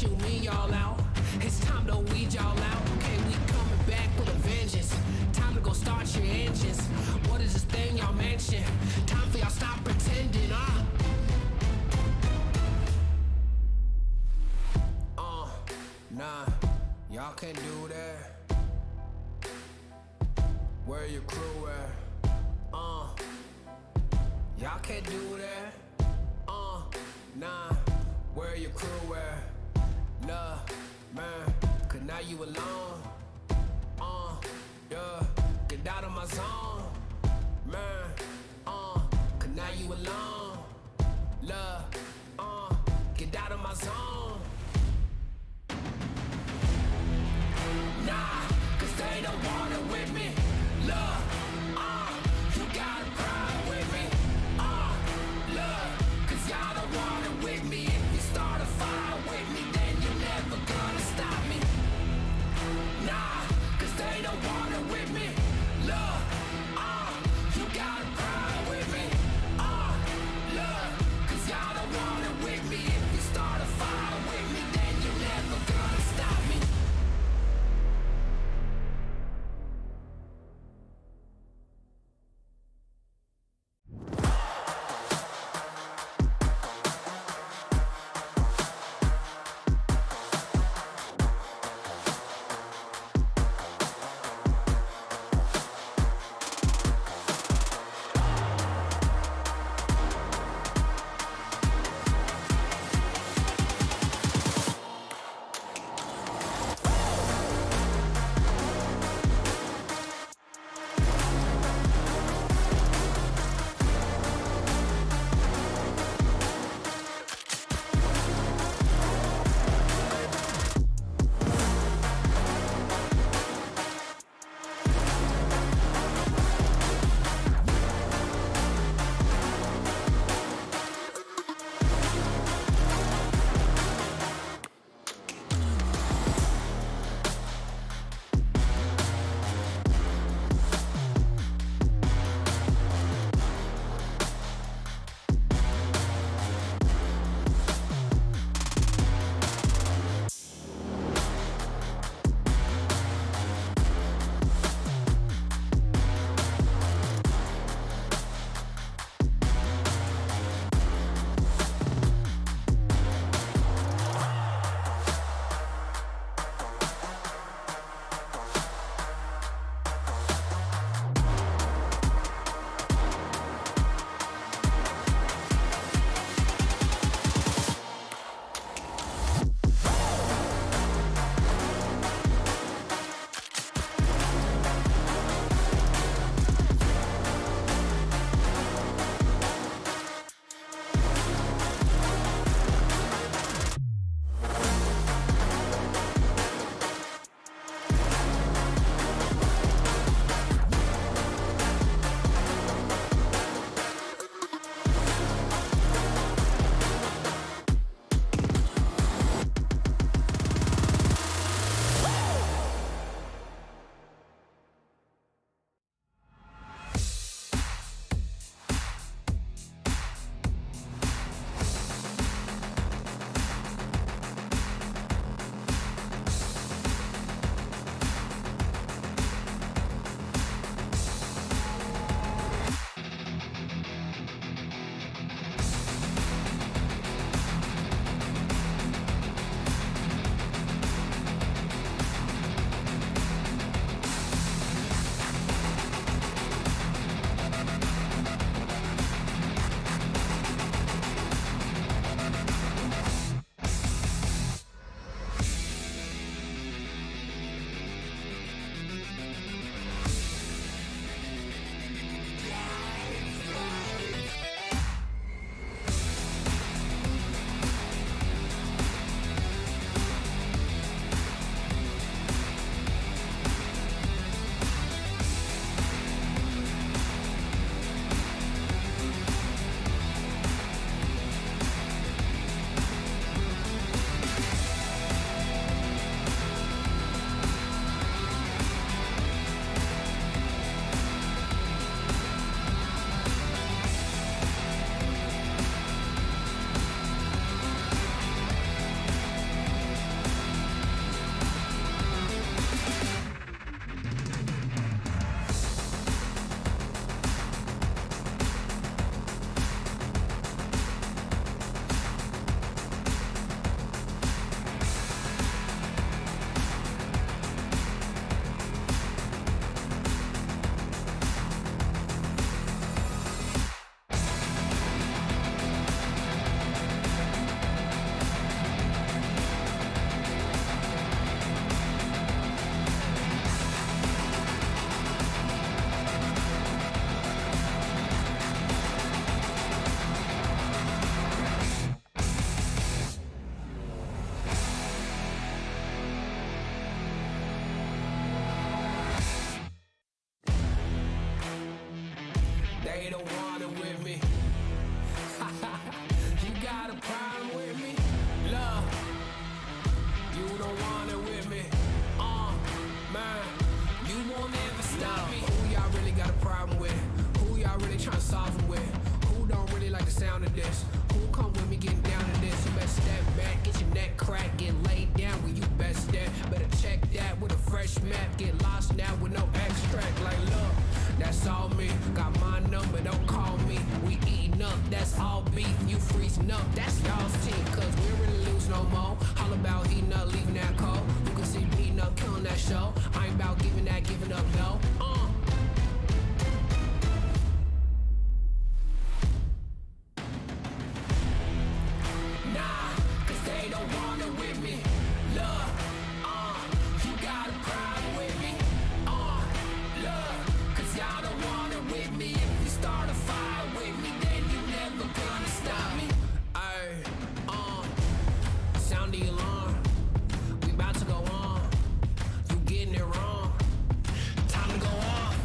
shoot me all out. It's time to weed y'all out. Okay, we coming back with a vengeance. Time to go start your engines. What is this thing y'all mention? Time for y'all stop pretending, Nah, y'all can't do that. Where your crew at? Y'all can't do that. Nah, where your crew at? Love, man, cause now you alone. Yeah, get out of my zone, man. Cause now you alone. Love, get out of my zone. Nah, cause they don't want it with me. Love, you gotta cry with me. Love, cause y'all don't want it with me. If you start a fire with me, then you're never gonna stop me. Nah, cause they don't want it with me. Love, you gotta cry with me. Love, cause y'all don't want it with me. If you start a fire that's all beef. You freezing up, that's y'all's team. Cause we ain't really lose no more. All about heating up, leaving that cold. You can see me heating up, killing that show. I ain't about giving up, no. Nah, cause they don't want it with me. Look, you gotta cry with me. Look, cause y'all don't want it with me. If you start a fire with me, then you never gonna stop me. Ayy, sound the alarm. We about to go on. You getting it wrong. Time to go off.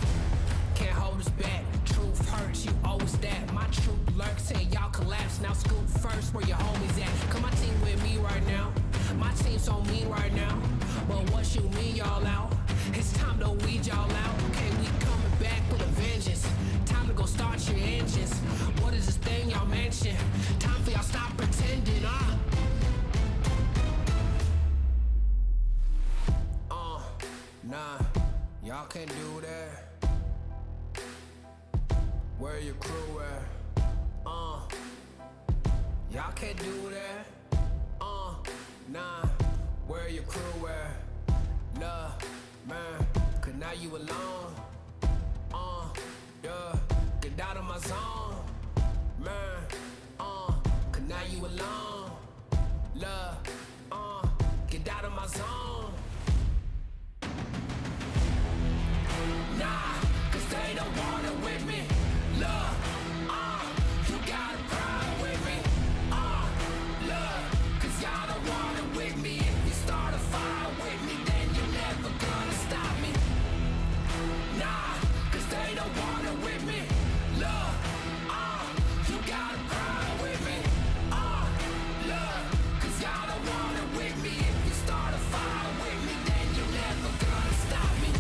Can't hold us back. Truth hurts, you always that. My truth lurks, say y'all collapse. Now scoop first, where your homies at? Come my team with me right now. My team so mean right now. But what you mean y'all out? It's time to weed y'all out. Okay, we coming back with a vengeance. Time to go start your engines. What is this thing y'all mention? Time for y'all stop pretending, Nah, y'all can't do that. Where your crew at? Y'all can't do that. Nah, where your crew at? Nah, man, cause now you alone. Yeah, get out of my zone. Man, cause now you alone. Love, get out of my zone. Nah, cause they don't want it with me. Look, you gotta cry with me. Look, cause y'all don't want it with me. If you start a fire with me, then you're never gonna stop me. Nah, cause they don't want it with me. Look, you gotta cry with me. Look, cause y'all don't want it with me. If you start a fire with me, then you're never gonna stop me.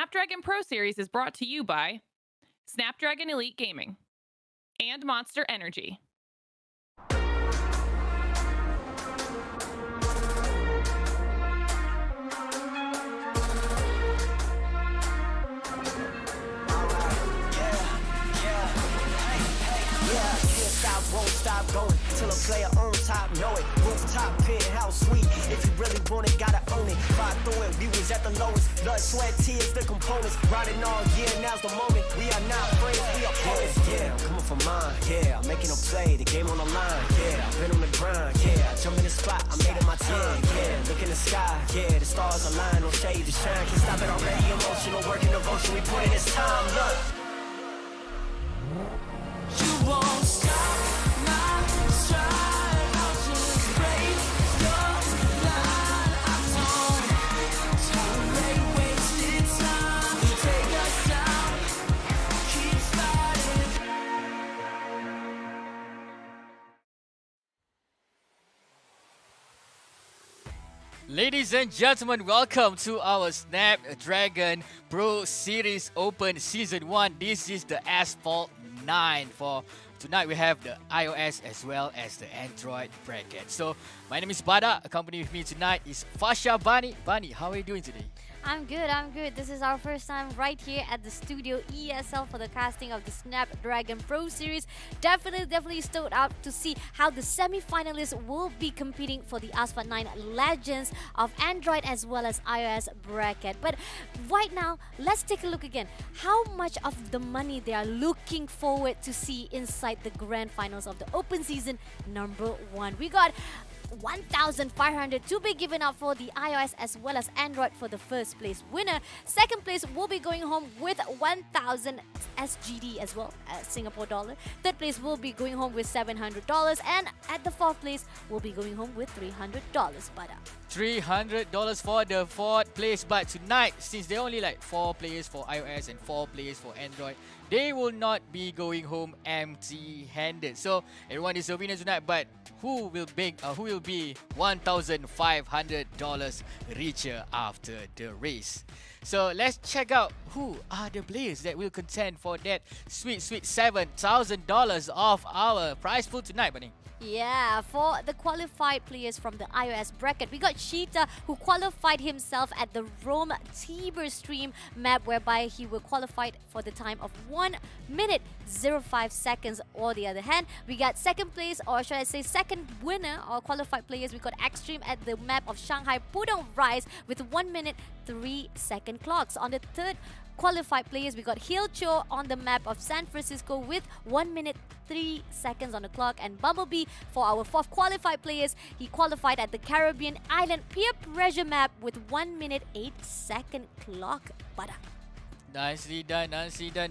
Snapdragon Pro Series is brought to you by Snapdragon Elite Gaming and Monster Energy. Won't stop going till a player on top know it. Rooftop, penthouse suite. If you really want it, gotta own it. Fight through it, we was at the lowest. Blood, sweat, tears, the components. Riding all year, now's the moment. We are not friends, we are opponents. Yeah, I'm coming for mine. Yeah, I'm making a play, the game on the line. Yeah, I've been on the grind. Yeah, I jump in the spot, I made it my time. Yeah, look in the sky. Yeah, the stars align, no shade to shine. Can't stop it already. Emotional work and devotion. We put in this time. Look. You won't stop. Ladies and gentlemen, welcome to our Snapdragon Pro Series Open Season 1. This is the Asphalt 9. For tonight, we have the iOS as well as the Android bracket. So, my name is Bada. Accompanying with me tonight is Fasha Bani. Bani, how are you doing today? I'm good. This is our first time right here at the studio ESL for the casting of the Snapdragon Pro Series. Definitely stoked up to see how the semi-finalists will be competing for the Asphalt 9 Legends of Android as well as iOS bracket. But right now, let's take a look again. How much of the money they are looking forward to see inside the grand finals of the Open Season number 1. We got 1,500 to be given out for the iOS as well as Android for the first place winner. Second place will be going home with 1,000 SGD as well as Singapore dollar. Third place will be going home with $700, and at the fourth place will be going home with $300. But $300 for the fourth place. But tonight, since there are only like 4 players for iOS and 4 players for Android, they will not be going home empty-handed. So everyone is a winner tonight, but who will be $1,500 richer after the race? So let's check out who are the players that will contend for that sweet $7,000 of our prize pool tonight, Bunny. yeah, for the qualified players from the iOS bracket, we got Sheeta, who qualified himself at the Rome Tiber stream map, whereby he will qualify for the time of 1 minute 05 seconds. On the other hand, we got second place, or should I say second winner or qualified players, we got Extreme at the map of Shanghai Pudong Rise with 1 minute 3 second clocks. On the third qualified players, we got Hilcho on the map of San Francisco with 1 minute 3 seconds on the clock, and Bumblebee for our fourth qualified players, he qualified at the Caribbean Island Peer Pressure map with 1 minute 8 second clock. But Nicely done.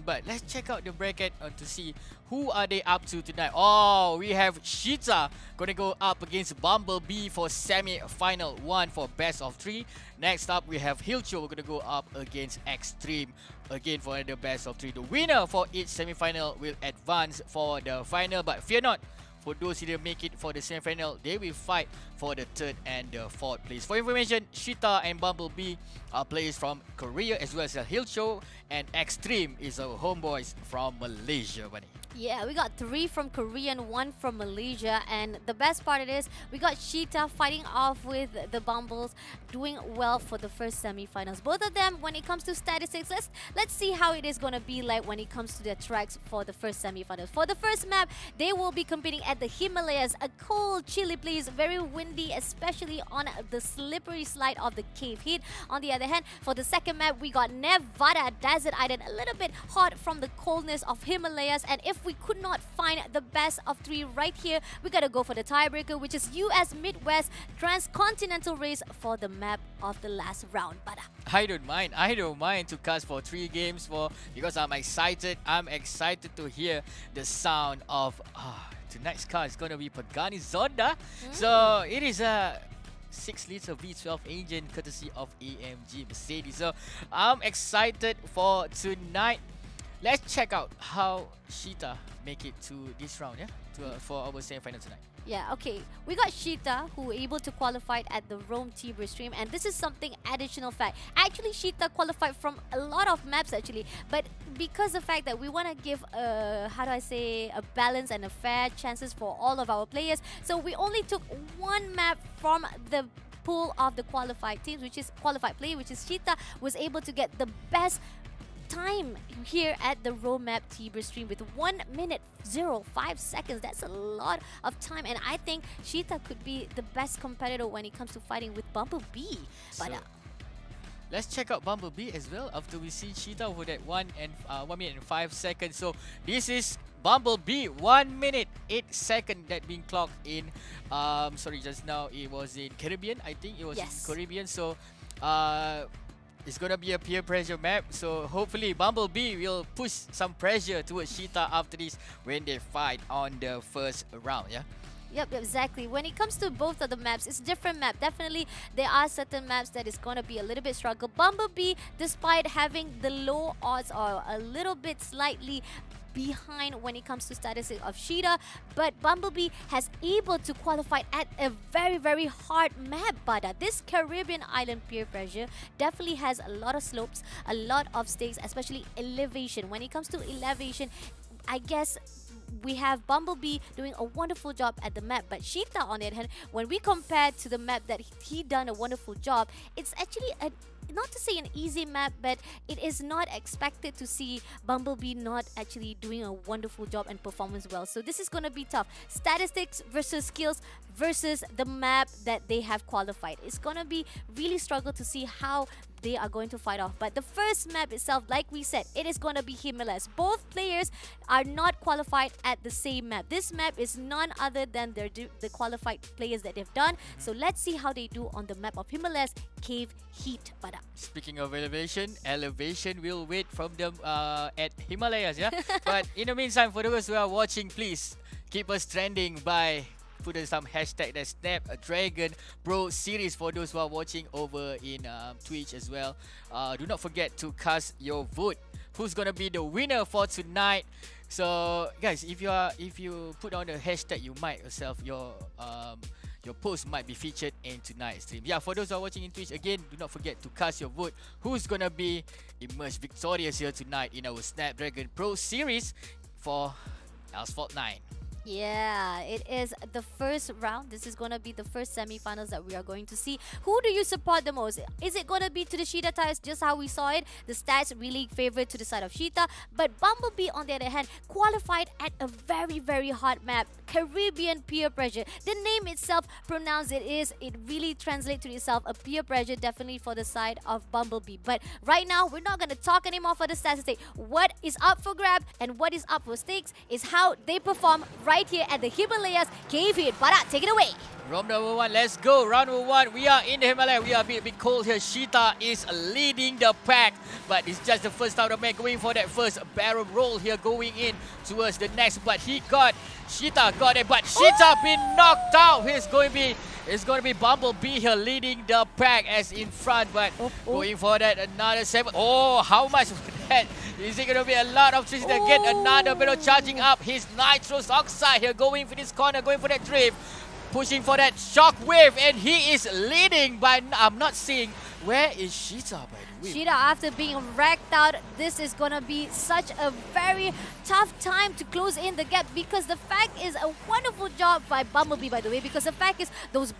But let's check out the bracket to see who are they up to tonight. Oh, we have Sheeta gonna go up against Bumblebee for semi-final 1 for best of 3. Next up, we have Hilcho. We're gonna go up against Extreme again for the best of 3. The winner for each semi-final will advance for the final. But fear not, for those who didn't make it for the semi-final, they will fight for the third and the fourth place. For information, Sheeta and Bumblebee are players from Korea as well as Hilcho, and Extreme is our homeboys from Malaysia, Bunny. yeah, we got 3 from Korea and 1 from Malaysia, and the best part it is we got Sheeta fighting off with the Bumbles, doing well for the first semi-finals. Both of them, when it comes to statistics, let's see how it is gonna be like when it comes to the tracks for the first semi-finals. For the first map, they will be competing at the Himalayas, a cold, chilly place, very windy, especially on the slippery slide of the cave heat. On the other hand, for the second map, we got Nevada Desert Island, a little bit hot from the coldness of Himalayas, and if we could not find the best of 3 right here, we gotta go for the tiebreaker, which is US Midwest Transcontinental Race for the map of the last round. But I don't mind to cast for 3 games because I'm excited to hear the sound of tonight's car is gonna be Pagani Zonda. So it is a 6-liter V12 engine courtesy of AMG Mercedes. So I'm excited for tonight. Let's check out how Sheeta make it to this round, for our semi-final tonight. Yeah, okay. We got Sheeta, who were able to qualify at the Rome Tibur stream, and this is something additional fact. Actually, Sheeta qualified from a lot of maps actually, but because the fact that we want to give how do I say, a balance and a fair chances for all of our players, so we only took one map from the pool of the qualified teams, which is qualified player, which is Sheeta, was able to get the best time here at the Rome map Tibur stream with 1 minute 05 seconds. That's a lot of time, and I think Sheeta could be the best competitor when it comes to fighting with Bumblebee. But So, let's check out Bumblebee as well after we see Cheetah for that 1 minute and 5 seconds. So this is Bumblebee, 1 minute 8 second that being clocked in. Sorry, just now it was in Caribbean. I think it was Yes. in Caribbean. So it's gonna be a peer pressure map. So hopefully Bumblebee will push some pressure towards Cheetah after this when they fight on the first round. Yeah. Yep, exactly. When it comes to both of the maps, it's different map. Definitely, there are certain maps that is going to be a little bit struggle. Bumblebee, despite having the low odds or a little bit slightly behind when it comes to statistic of Sheeta, but Bumblebee has able to qualify at a very, very hard map. But this Caribbean island peer pressure definitely has a lot of slopes, a lot of stakes, especially elevation. When it comes to elevation, I guess we have Bumblebee doing a wonderful job at the map, but Sheeta on the other hand, when we compare to the map that he done a wonderful job, it's actually a, not to say an easy map, but it is not expected to see Bumblebee not actually doing a wonderful job and performance well. So this is going to be tough. Statistics versus skills versus the map that they have qualified. It's going to be really struggle to see how they are going to fight off. But the first map itself, like we said, it is going to be Himalayas. Both players are not qualified at the same map. This map is none other than the qualified players that they've done. So let's see how they do on the map of Himalayas Cave Heat. Speaking of elevation will wait from them at Himalayas, yeah? But in the meantime, for those who are watching, please keep us trending by putting some hashtag that Snapdragon Pro Series for those who are watching over in Twitch as well. Do not forget to cast your vote. Who's gonna be the winner for tonight? So guys, if you put on the hashtag, you might yourself your post might be featured in tonight's stream. Yeah, for those who are watching in Twitch, again, do not forget to cast your vote. Who's gonna be emerged victorious here tonight in our Snapdragon Pro Series for Asphalt 9? Yeah, it is the first round. This is going to be the first semi-finals that we are going to see. Who do you support the most? Is it going to be to the Sheeta Tigers, just how we saw it? The stats really favored to the side of Sheeta. But Bumblebee, on the other hand, qualified at a very, very hard map. Caribbean peer pressure. The name itself pronounced it really translates to itself a peer pressure, definitely for the side of Bumblebee. But right now, we're not going to talk anymore for the statistics. What is up for grab and what is up for stakes is how they perform right here at the Himalayas Cave Heat. Barat, take it away. Round number 1, let's go. Round number 1, we are in the Himalaya. We are a bit cold here. Sheeta is leading the pack, but it's just the first time the man going for that first barrel roll here, going in towards the next. But Sheeta got it, but Sheeta been knocked out. It's going to be Bumblebee here leading the pack as in front, but going for that another 7. Oh, how much was that? Is it going to be a lot of trees to get another barrel charging up his nitrous oxide here, going for this corner, going for that drift, pushing for that shockwave, and he is leading by, I'm not seeing, where is Sheeta by the way? Sheeta, after being wrecked out, this is going to be such a very tough time to close in the gap, because the fact is a wonderful job by Bumblebee, by the way, because the fact is those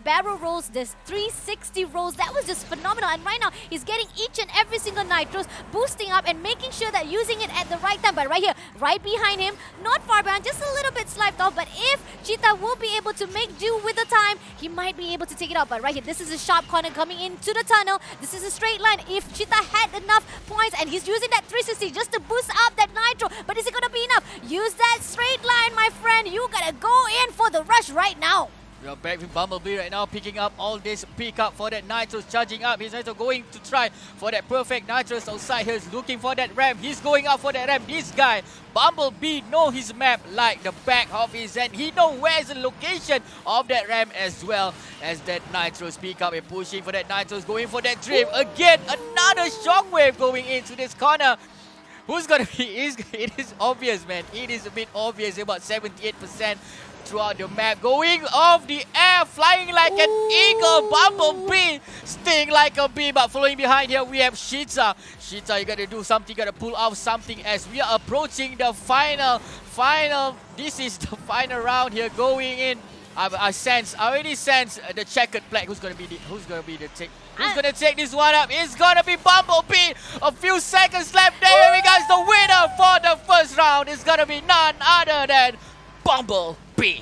barrel rolls, there's 360 rolls, that was just phenomenal. And right now, he's getting each and every single nitros, boosting up and making sure that using it at the right time. But right here, right behind him, not far behind, just a little bit sliced off. But if Cheetah will be able to make do with the time, he might be able to take it out. But right here, this is a sharp corner coming into the tunnel. This is a straight line. If Cheetah had enough points, and he's using that 360 just to boost up that nitro, but is it gonna be enough? Use that straight line, my friend. You gotta go in for the rush right now. We are back with Bumblebee right now, picking up all this pick up for that nitros, charging up. He's also going to try for that perfect nitros outside here. He's looking for that ramp. He's going up for that ramp. This guy, Bumblebee, know his map like the back of his hand. He know where's the location of that ramp as well as that nitros pick up and pushing for that nitros, going for that drift. Again, another shockwave going into this corner. Who's gonna be? It is obvious, man. It is a bit obvious. About 78% throughout the map. Going off the air, flying like an eagle. Bumblebee sting like a bee. But following behind here, we have Shita. Shita, you gotta do something, you gotta pull off something as we are approaching the final. This is the final round here going in. I already sense the checkered flag. Who's gonna take this one up? It's gonna be Bumblebee. A few seconds left. There we go. The winner for the first round is gonna be none other than Bumblebee.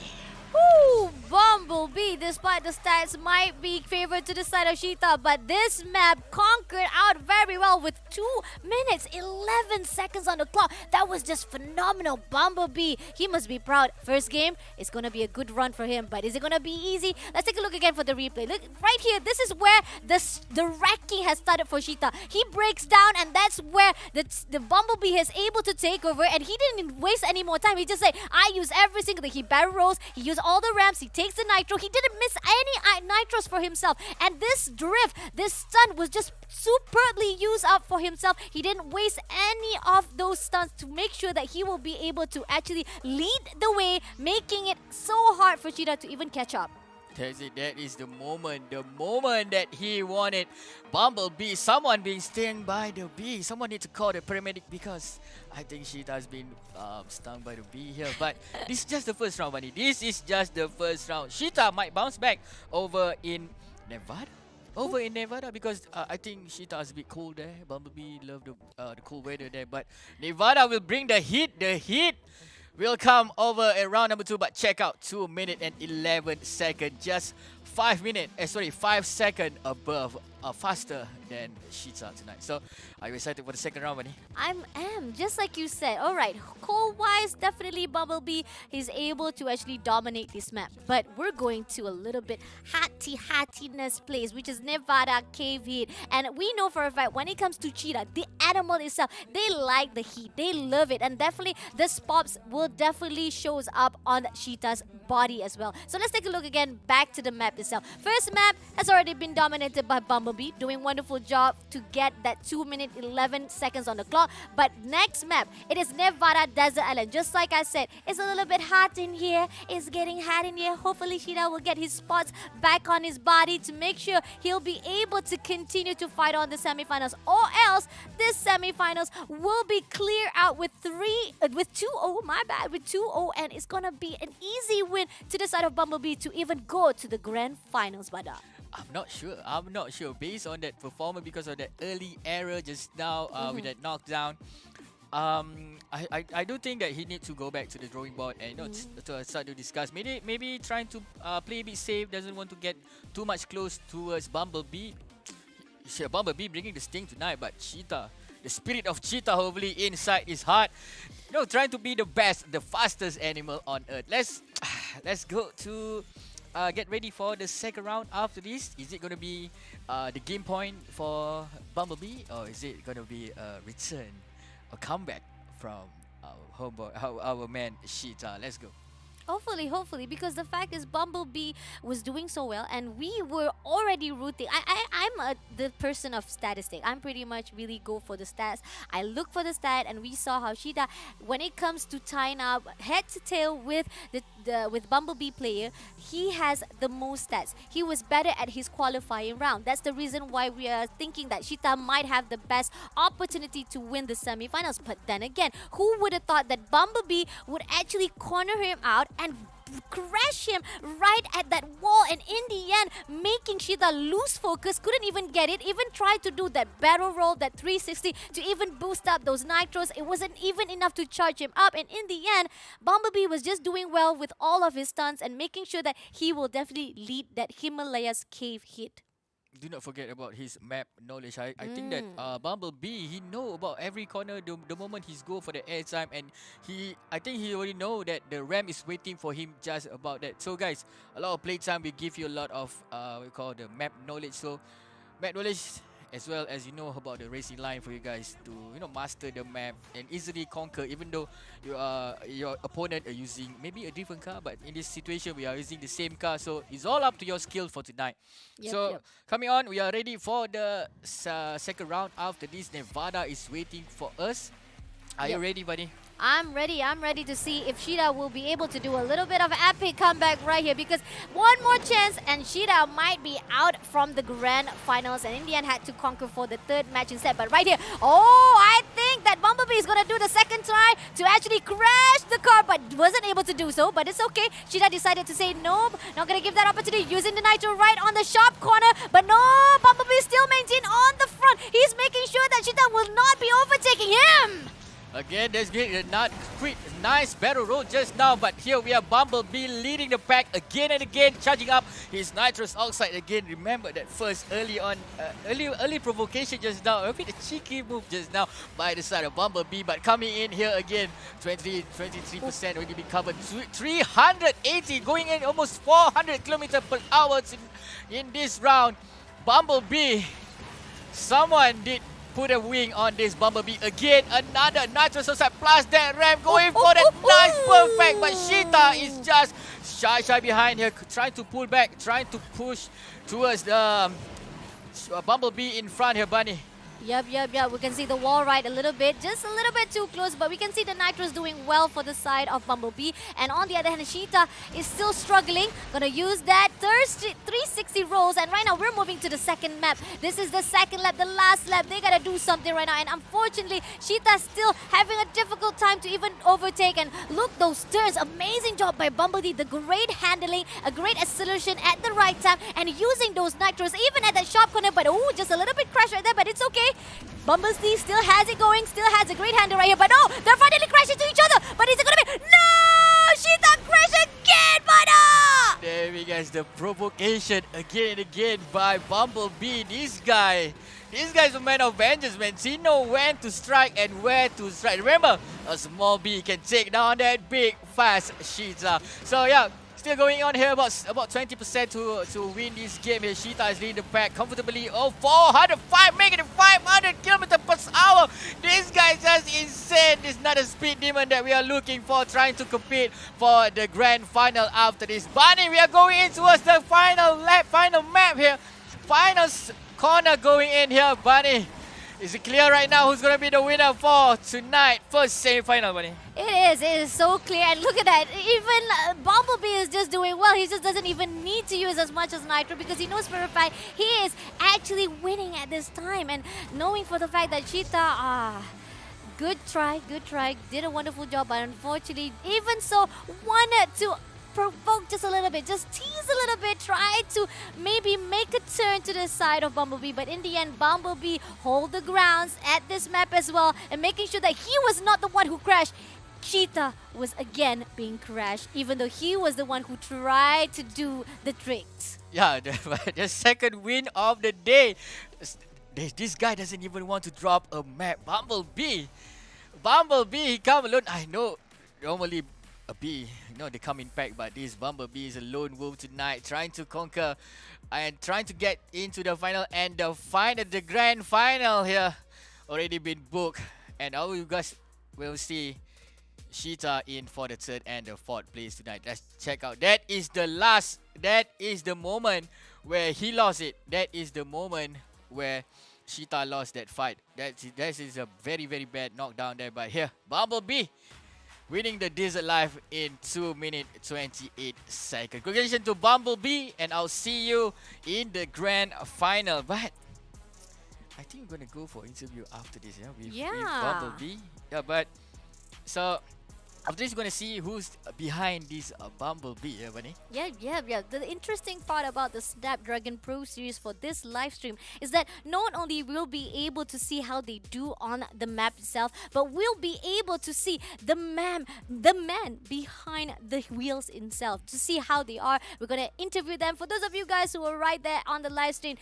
Ooh, Bumblebee, despite the stats, might be favored to the side of Cheetah, but this map conquered out very well with 2 minutes, 11 seconds on the clock. That was just phenomenal. Bumblebee, he must be proud. First game, it's going to be a good run for him, but is it going to be easy? Let's take a look again for the replay. Look, right here, this is where the wrecking has started for Cheetah. He breaks down, and that's where the Bumblebee is able to take over, and he didn't waste any more time. He just said, I use every single thing. He barrel rolls, he used all the ramps, he takes the nitro. He didn't miss any nitros for himself. And this drift, this stun was just superbly used up for himself. He didn't waste any of those stunts to make sure that he will be able to actually lead the way, making it so hard for Cheetah to even catch up. That's it. That is the moment that he wanted. Bumblebee, someone being stung by the bee. Someone need to call the paramedic because I think Cheetah has been stung by the bee here. But this is just the first round, buddy. This is just the first round. Cheetah might bounce back over in Nevada. Because I think Cheetah is a bit cold there. Bumblebee love the cool weather there. But Nevada will bring the heat. The heat will come over in round number 2, but check out 2 minutes and 11 seconds. Just 5 seconds above, faster than Cheetah tonight. So, are you excited for the second round, buddy? I am, just like you said. Alright, cold-wise, definitely Bumblebee is able to actually dominate this map. But we're going to a little bit hattiness place, which is Nevada Cave Heat. And we know for a fact, when it comes to Cheetah, the animal itself, they like the heat. They love it. And definitely, the spots will definitely shows up on Cheetah's body as well. So let's take a look again back to the map itself. First map has already been dominated by Bumblebee, doing wonderful job to get that 2 minutes 11 seconds on the clock. But next map, it is Nevada Desert Island. Just like I said, it's a little bit hot in here. It's getting hot in here. Hopefully Cheetah will get his spots back on his body to make sure he'll be able to continue to fight on the semifinals, or else this semifinals will be clear out with 2-0, and it's gonna be an easy win to the side of Bumblebee to even go to the grand finals, Bada. I'm not sure. Based on that performance, because of that early error just now with that knockdown, I do think that he needs to go back to the drawing board and to start to discuss. Maybe trying to play a bit safe, doesn't want to get too much close towards Bumblebee. Sure, Bumblebee bringing the sting tonight, but Cheetah, the spirit of Cheetah hopefully inside his heart, trying to be the best, the fastest animal on earth. Let's go to get ready for the second round after this. Is it going to be the game point for Bumblebee, or is it going to be a return, a comeback from our man Cheetah? Let's go. Hopefully, because the fact is Bumblebee was doing so well, and we were already rooting. I'm the person of statistic. I'm pretty much really go for the stats. I look for the stat, and we saw how Cheetah, when it comes to tying up head to tail with with Bumblebee player, he has the most stats. He was better at his qualifying round. That's the reason why we are thinking that Cheetah might have the best opportunity to win the semifinals. But then again, who would have thought that Bumblebee would actually corner him out and crash him right at that wall, and in the end making Cheetah lose focus, couldn't even get it, even tried to do that barrel roll, that 360 to even boost up those nitros. It wasn't even enough to charge him up, and in the end Bumblebee was just doing well with all of his stunts and making sure that he will definitely lead that Himalayas cave hit. Do not forget about his map knowledge. I think that Bumblebee, he know about every corner the moment he's go for the air time, and I think he already know that the ramp is waiting for him just about that. So guys, a lot of play time will give you a lot of we call the map knowledge. So map knowledge, as well as about the racing line for you guys to master the map and easily conquer, even though your opponent are using maybe a different car, but in this situation we are using the same car, so it's all up to your skill for tonight. Coming on, we are ready for the second round. After this, Nevada is waiting for us. Are you ready, buddy? I'm ready to see if Sheeta will be able to do a little bit of epic comeback right here, because one more chance and Sheeta might be out from the grand finals, and in the end had to conquer for the third match instead. But right here, oh, I think that Bumblebee is going to do the second try to actually crash the car, but wasn't able to do so. But it's okay. Sheeta decided to say nope, not going to give that opportunity, using the Nitro right on the sharp corner. But no, Bumblebee still maintained on the front. He's making sure that Sheeta will not be overtaking him. Again, there's not quick, nice battle roll just now, but here we have Bumblebee leading the pack again and again, charging up his nitrous oxide again. Remember that first early provocation just now, a bit a cheeky move just now by the side of Bumblebee, but coming in here again, 23% already been covered, 380 going in, almost 400 kilometers per hour in this round. Bumblebee, someone did put a wing on this Bumblebee again. Another nitrous oxide plus that ramp, going for that nice perfect. But Sheeta is just shy behind here, trying to pull back, trying to push towards the Bumblebee in front here, Bunny. Yep. We can see the wall right a little bit, just a little bit too close, but we can see the Nitros doing well for the side of Bumblebee. And on the other hand, Sheeta is still struggling. Gonna use that 360 rolls, and right now we're moving to the second map. This is the second lap, the last lap. They gotta do something right now, and unfortunately, Sheeta's still having a difficult time to even overtake. And look, those turns, amazing job by Bumblebee. The great handling, a great acceleration at the right time, and using those Nitros even at that sharp corner. But oh, just a little bit crash right there, but it's okay. Bumblebee still has it going, still has a great handle right here, but no, they're finally crashing into each other. But is it gonna be? No! Sheeta crash again, but no! There we go, the provocation again and again by Bumblebee. This guy's a man of vengeance, man. He knows when to strike and where to strike. Remember, a small B can take down that big, fast Sheeta. So yeah, still going on here, about 20% to win this game here. Sheeta is leading the pack comfortably. Oh, 405, making it 500 kilometers per hour. This guy is just insane. This is not a speed demon that we are looking for, trying to compete for the grand final after this. Bunny, we are going in towards the final lap, final map here. Final corner going in here, Bunny. Is it clear right now who's going to be the winner for tonight? First semi-final, Bunny. It is so clear, and look at that. Even Bumblebee is just doing well. He just doesn't even need to use as much as Nitro, because he knows for a fact he is actually winning at this time. And knowing for the fact that Sheeta, good try, did a wonderful job, but unfortunately, even so, wanted to provoke just a little bit, just tease a little bit, try to maybe make a turn to the side of Bumblebee, but in the end, Bumblebee hold the grounds at this map as well, and making sure that he was not the one who crashed. Sheeta was again being crashed, even though he was the one who tried to do the tricks. Yeah, the second win of the day. This guy doesn't even want to drop a map. Bumblebee, he come alone. I know, normally a B, they come in pack, but this Bumblebee is a lone wolf tonight, trying to conquer and trying to get into the final, and the grand final here already been booked, and all you guys will see Sheeta in for the third and the fourth place tonight. Let's check out. That is the moment where he lost it. That is the moment where Sheeta lost that fight. That is a very, very bad knockdown there, but here, Bumblebee winning the Desert Life in 2 minutes 28 seconds. Congratulations to Bumblebee, and I'll see you in the grand final. But I think we're gonna go for interview after this, with Bumblebee. Yeah, but so after this, we're gonna see who's behind this Bumblebee, Bunny. Yeah. The interesting part about the Snapdragon Pro Series for this live stream is that not only we'll be able to see how they do on the map itself, but we'll be able to see the man behind the wheels himself, to see how they are. We're gonna interview them. For those of you guys who are right there on the live stream,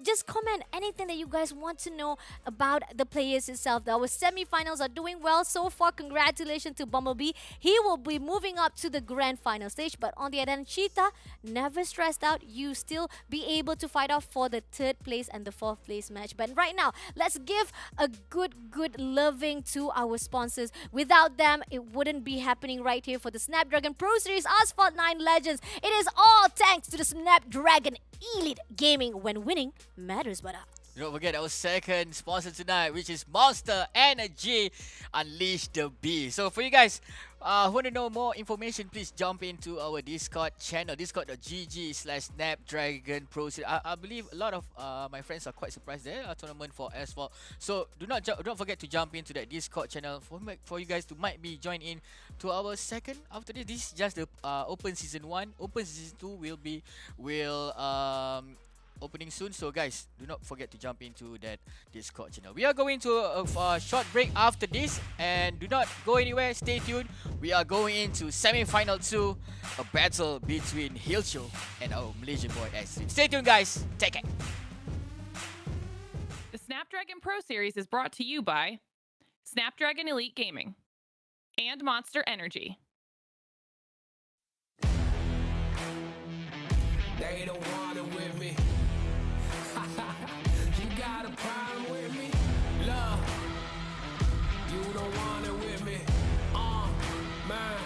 just comment anything that you guys want to know about the players itself. Our semi-finals are doing well so far. Congratulations to Bumblebee. He will be moving up to the grand final stage. But on the other hand, Sheeta, never stressed out. You still be able to fight off for the third place and the fourth place match. But right now, let's give a good loving to our sponsors. Without them, it wouldn't be happening right here for the Snapdragon Pro Series Asphalt 9 Legends. It is all thanks to the Snapdragon Elite Gaming, when winning matters, but Don't forget our second sponsor tonight, which is Monster Energy. Unleash the beast. So for you guys who want to know more information, please jump into our Discord channel, discord.gg/Snapdragon Pro. I believe a lot of my friends are quite surprised there. A tournament for Asphalt. So don't forget to jump into that Discord channel for you guys to might be join in to our second after this. This is just the open season 1. Open season 2 will opening soon, so guys, do not forget to jump into that Discord channel. We are going to a short break after this, and do not go anywhere. Stay tuned. We are going into semi-final 2, a battle between Hilcho and our Malaysian boy X3. Stay tuned, guys. Take it. The Snapdragon Pro Series is brought to you by Snapdragon Elite Gaming and Monster Energy. They don't want it with me. You got a problem with me? Love, you don't want it with me. Man,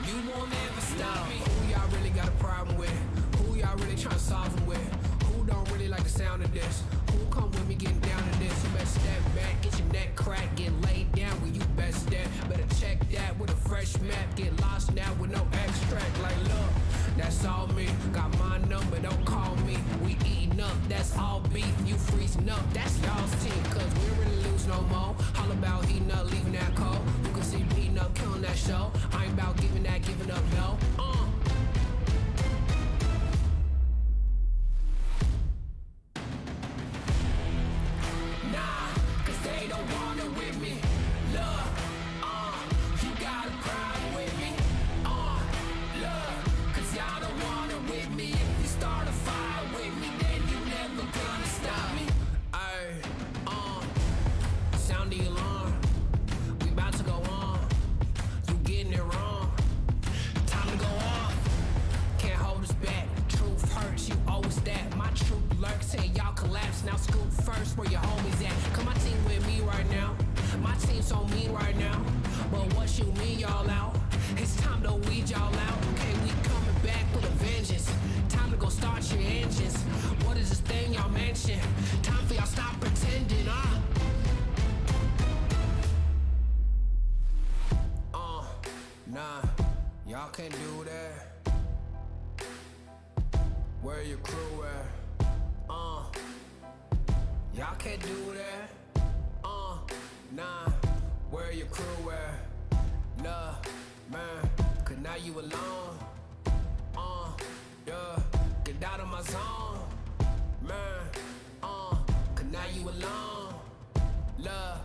you won't ever stop me. Who y'all really got a problem with? Who y'all really trying to solve it with? Who don't really like the sound of this? Who come with me getting down to this? You better step back, get your neck cracked, get laid down where you best step. Better check that with a fresh map. Get lost now with no extract. Like, look, that's all me. Got my number, don't call me. We eating up, that's all beef. You freezing up, that's y'all's team. Cause we don't really lose no more. All about heating up, leaving that cold. You can see me eating up, killing that show. I ain't about giving up, no. Nah, cause they don't want it with me. Love, you got a problem with me. Love, cause y'all don't want it with me. If you start a fire with me, then you never gonna stop me. Ay, sound the alarm. We about to go on. You getting it wrong. Time to go off. Can't hold us back. Truth hurts, you always that. My truth lurks till y'all collapse. Now scoop first where your homies at. Come my team with me right now. My team's on me right now. But what you mean y'all out? It's time to weed y'all out. Okay, we coming back with a vengeance. Time to go start your engines. What is this thing y'all mention? Time for y'all stop pretending, Nah, y'all can't do that. Where your crew at? Y'all can't do that. Nah, where your crew at? Nah, man, cause now you alone. Yeah, get out of my zone. Man, cause now you alone. Love,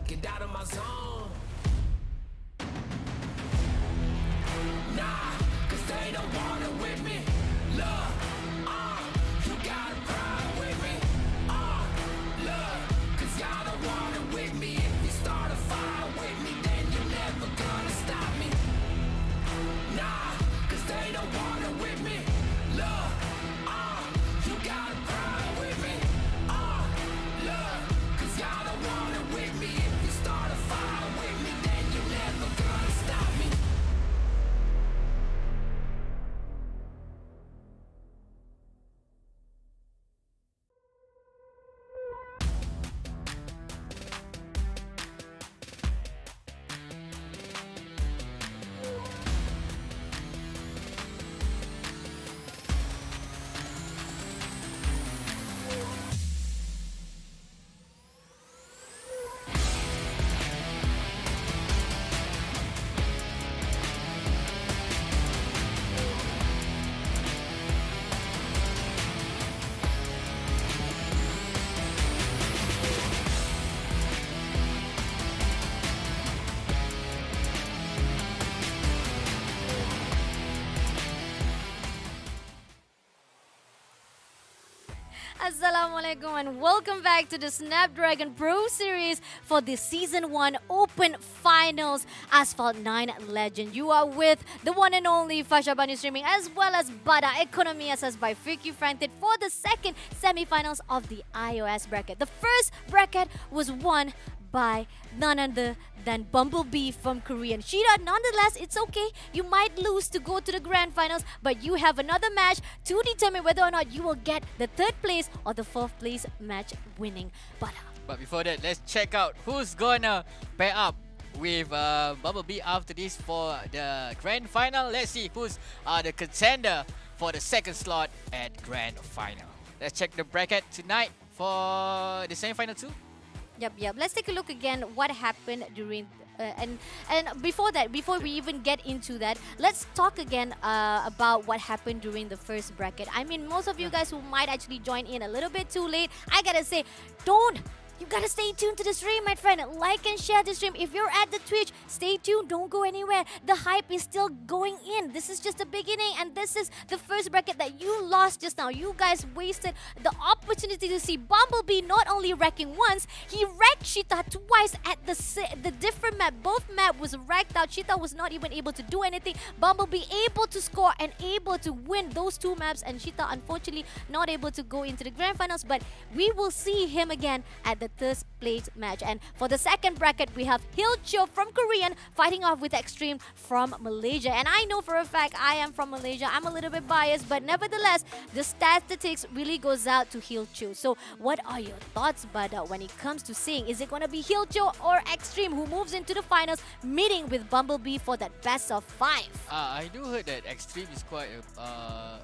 get out of my zone. Nah, cause they don't want it with me. Love, you got a problem with me. Love, cause y'all don't want it with me. If you start a fire with me, then you're never gonna stop me. Nah, cause they don't want it with me. Love, you got a problem with me. Love, cause y'all don't want it with me. If you start a fire with me, then you're never gonna stop me. Assalamualaikum and welcome back to the Snapdragon Pro Series for the Season 1 Open Finals Asphalt 9 Legend. You are with the one and only Fasha Bani Streaming as well as Bada Economy assessed by Freaky Franked for the second semi-finals of the iOS bracket. The first bracket was won by none other than Bumblebee from Korean. Shira, nonetheless, it's okay. You might lose to go to the grand finals, but you have another match to determine whether or not you will get the third place or the fourth place match winning. But before that, let's check out who's gonna pair up with Bumblebee after this for the grand final. Let's see who's the contender for the second slot at grand final. Let's check the bracket tonight for the semi-final too. Yep. Let's take a look again what happened during and before that, before we even get into that, let's talk again about what happened during the first bracket. I mean, most of you guys who might actually join in a little bit too late, I gotta say, you gotta stay tuned to the stream, my friend. Like and share the stream. If you're at the Twitch, stay tuned. Don't go anywhere. The hype is still going in. This is just the beginning, and this is the first bracket that you lost just now. You guys wasted the opportunity to see Bumblebee not only wrecking once, he wrecked Cheetah twice at the different map. Both map was wrecked out. Cheetah was not even able to do anything. Bumblebee able to score and able to win those two maps, and Cheetah unfortunately not able to go into the grand finals, but we will see him again at the third place match. And for the second bracket, we have Hilcho from Korean fighting off with Extreme from Malaysia. And I know for a fact I am from Malaysia. I'm a little bit biased, but nevertheless, the statistics really goes out to Hilcho. So what are your thoughts, Bud, when it comes to seeing, is it going to be Hilcho or Extreme who moves into the finals, meeting with Bumblebee for that best of 5? I do heard that Extreme is quite a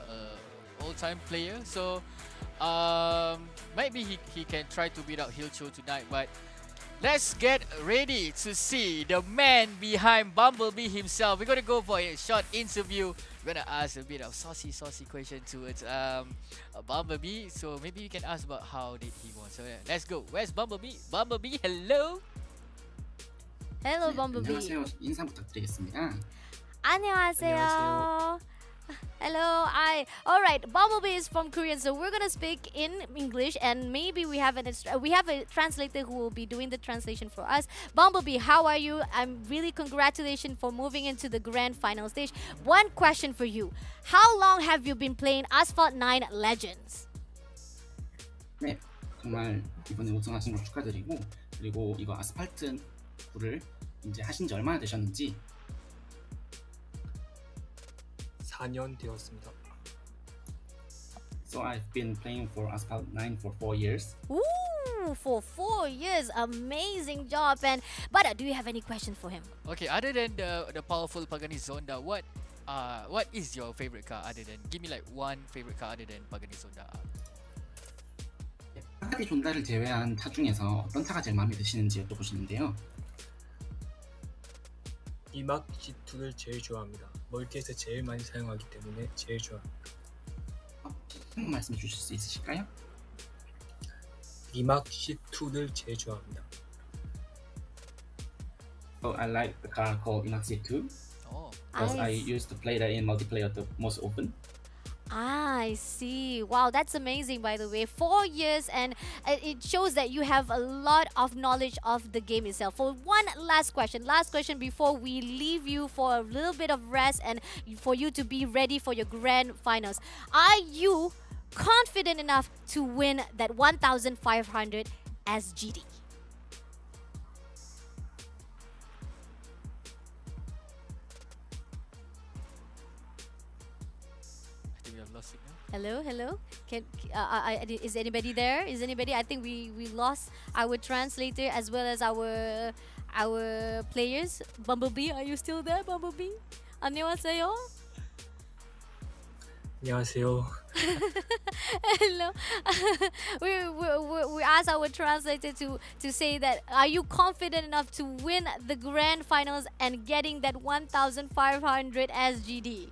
all-time player, so maybe he can try to beat out Hilcho tonight. But let's get ready to see the man behind Bumblebee himself. We're gonna go for a short interview. We're gonna ask a bit of saucy question towards Bumblebee. So maybe you can ask about how did he won. So yeah, let's go. Where's Bumblebee? Bumblebee, hello. Hello, Bumblebee. 안녕하세요. 인사 부탁드리겠습니다. 안녕하세요. Hello, alright, Bumblebee is from Korean, so we're gonna speak in English, and maybe we have a translator who will be doing the translation for us. Bumblebee, how are you? I'm really congratulations for moving into the grand final stage. One question for you: how long have you been playing Asphalt 9 Legends? 네, 정말 이번에 우승하신 걸 축하드리고, 그리고 이거 아스팔트 9를 이제 하신 지 얼마나 되셨는지. 4년 되었습니다. So I've been playing for Asphalt 9 for 4 years. Ooh, for 4 years, amazing job. And Bada, do you have any questions for him? Okay, other than the powerful Pagani Zonda, what is your favorite car? Other than, give me like one favorite car other than Pagani Zonda. 파가디 존다를 제외한 차 중에서 어떤 차가 제일 마음에 드시는지 여쭤보시는데요. 이막 G2를 제일 좋아합니다. 멀티에서 제일 많이 사용하기 때문에 제일 좋아합니다. 한번 말씀해 주실 수 있으실까요? 이막 C2를 제일 좋아합니다. So I like the car called Inaxi 2 Oh, because I used to play that in multiplayer the most often. I see. Wow, that's amazing, by the way. 4 years, and it shows that you have a lot of knowledge of the game itself. For one last question before we leave you for a little bit of rest and for you to be ready for your grand finals. Are you confident enough to win that 1,500 SGD? lost signal. Hello. Is anybody there? I think we lost our translator as well as our players. Bumblebee, are you still there, Bumblebee? 안녕하세요. 안녕하세요. Hello. we asked our translator to say that, are you confident enough to win the grand finals and getting that 1,500 SGD?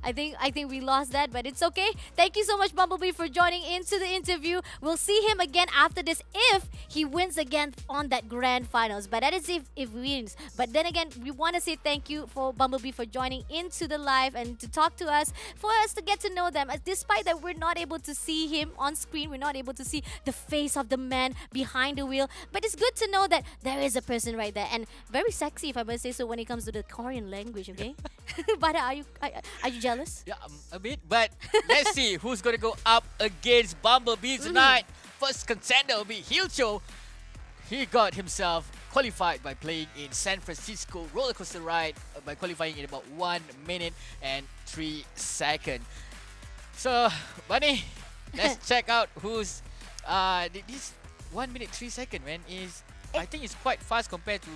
I think we lost that, but it's okay. Thank you so much, Bumblebee, for joining into the interview. We'll see him again after this if he wins again on that grand finals. But that is if he wins. But then again, we want to say thank you for Bumblebee for joining into the live and to talk to us, for us to get to know them. Despite that we're not able to see him on screen, we're not able to see the face of the man behind the wheel. But it's good to know that there is a person right there, and very sexy, if I must say so, when it comes to the Korean language. Okay, but are you jealous? Yeah, a bit, but let's see who's gonna go up against Bumblebee tonight. First contender will be Hilcho. he got himself qualified by playing in San Francisco roller coaster ride by qualifying in about 1 minute and 3 seconds. So, Bunny, let's check out who's this 1 minute 3 second, man, is I think it's quite fast compared to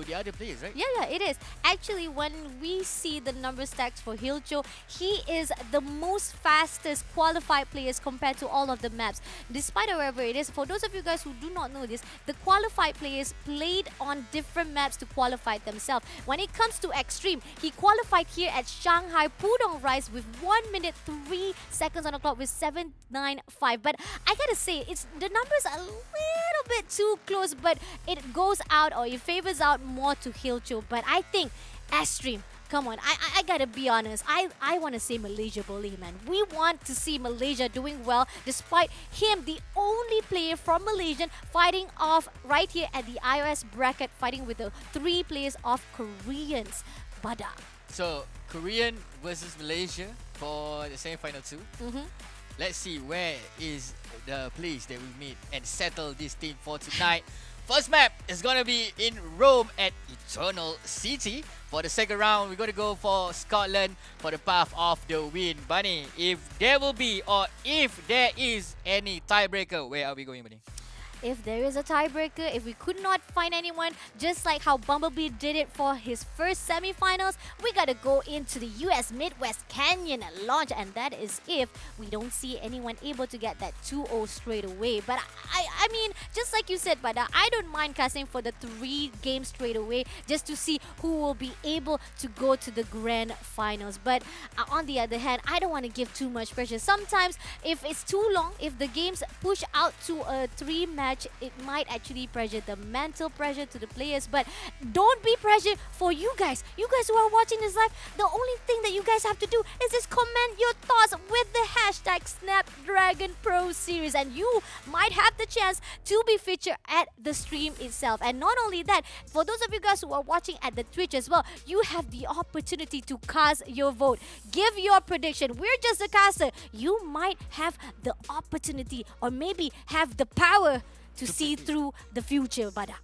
the other players, right? Yeah, it is. Actually, when we see the number stacks for Hilcho, he is the most fastest qualified players compared to all of the maps. Despite however it is, for those of you guys who do not know this, the qualified players played on different maps to qualify themselves. When it comes to Extreme, he qualified here at Shanghai Pudong Rise with 1 minute 3 seconds on the clock with 795. But I gotta say, the numbers are a little bit too close, but it goes out or it favors out more to Hilcho. But I think Extreme, come on, I gotta be honest, I want to say Malaysia Boleh, man. We want to see Malaysia doing well despite him, the only player from Malaysian, fighting off right here at the iOS bracket, fighting with the 3 players of Koreans. Bada. So, Korean versus Malaysia for the semi-final 2. Let's see where is the place that we meet and settle this team for tonight. First map is gonna be in Rome at Eternal City. For the second round, we're gonna go for Scotland for the path of the win. Bunny, if there will be or if there is any tiebreaker, where are we going, Bunny? If there is a tiebreaker, if we could not find anyone, just like how Bumblebee did it for his first semifinals, we gotta go into the US Midwest Canyon launch, and that is if we don't see anyone able to get that 2-0 straight away. But I mean, just like you said, Bada, I don't mind casting for the 3 games straight away just to see who will be able to go to the grand finals. But on the other hand, I don't want to give too much pressure. Sometimes, if it's too long, if the games push out to a 3-match, it might actually pressure the mental pressure to the players. But don't be pressured for you guys. You guys who are watching this live, the only thing that you guys have to do is just comment your thoughts with the hashtag Snapdragon Pro Series, and you might have the chance to be featured at the stream itself. And not only that, for those of you guys who are watching at the Twitch as well, you have the opportunity to cast your vote. Give your prediction. We're just a caster. You might have the opportunity or maybe have the power to see through the future, Bada.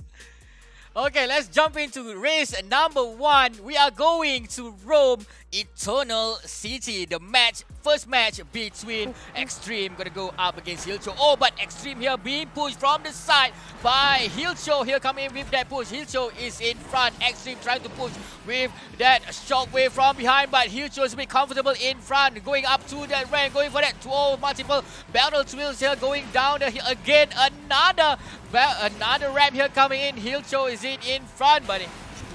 Okay, let's jump into race number 1. We are going to Rome, Eternal City. The first match between Extreme gonna go up against Hilcho. Oh, but Extreme here being pushed from the side by Hilcho. Here coming in with that push. Hilcho is in front. Extreme trying to push with that shockwave from behind, but Hilcho is a bit comfortable in front, going up to that ramp, going for that 2-0 multiple barrel twills here, going down the hill again. Another ramp here coming in. Hilcho is in front, buddy.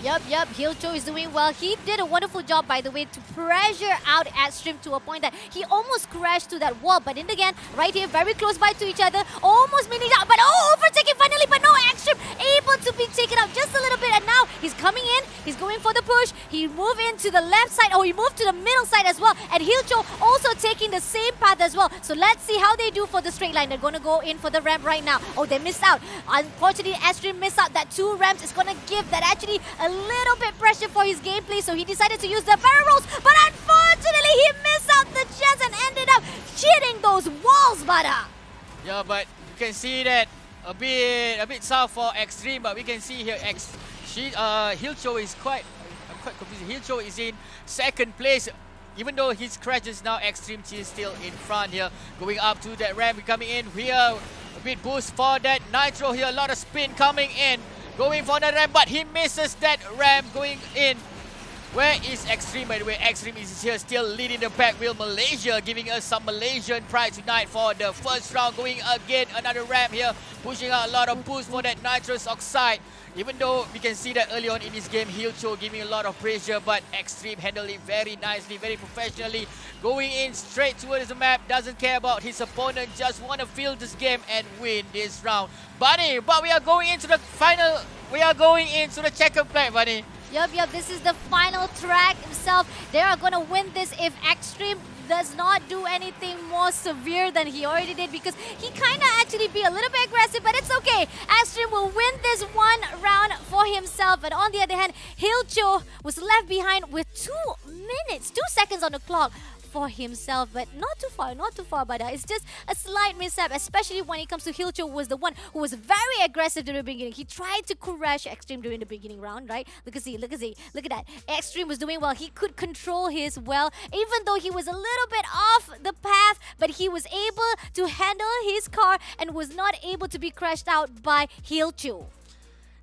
Yup, Hilcho is doing well. He did a wonderful job, by the way, to pressure out Extreme to a point that he almost crashed to that wall. But in the end, right here, very close by to each other, almost meeting out, but overtaking finally, but no, Extreme able to be taken out just a little bit. And now he's coming in, he's going for the push. He moved into the left side, he moved to the middle side as well. And Hilcho also taking the same path as well. So let's see how they do for the straight line. They're going to go in for the ramp right now. Oh, they missed out. Unfortunately, Extreme missed out. That 2 ramps is going to give that actually a little bit pressure for his gameplay, so he decided to use the barrel rolls, but unfortunately he missed out the chance and ended up hitting those walls, Bada. Yeah, but you can see that a bit south for Extreme, but we can see here Hilcho is quite confusing. Hilcho is in second place. Even though his crashes now, Extreme is still in front here, going up to that ramp, coming in here, a bit boost for that Nitro here, a lot of spin coming in. Going for the ramp, but he misses that ramp going in. Where is Extreme, by the way? Extreme is here still leading the pack. Will Malaysia giving us some Malaysian pride tonight for the first round. Going again, another ramp here, pushing out a lot of boost for that nitrous oxide. Even though we can see that early on in this game, Hilcho giving a lot of pressure, but Extreme handled it very nicely, very professionally. Going in straight towards the map, doesn't care about his opponent, just want to fill this game and win this round. Bunny, but we are going into the final, we are going into the checkered flag, Bunny. Yup, this is the final track himself. They are going to win this if Extreme does not do anything more severe than he already did, because he kind of actually be a little bit aggressive, but it's okay. Extreme will win this 1 round for himself. And on the other hand, Hilcho was left behind with 2 minutes, 2 seconds on the clock for himself, but not too far, but it's just a slight mishap, especially when it comes to Hilcho was the one who was very aggressive during the beginning. He tried to crash Extreme during the beginning round, right? Look at that. Extreme was doing well. He could control his well, even though he was a little bit off the path, but he was able to handle his car and was not able to be crashed out by Hilcho.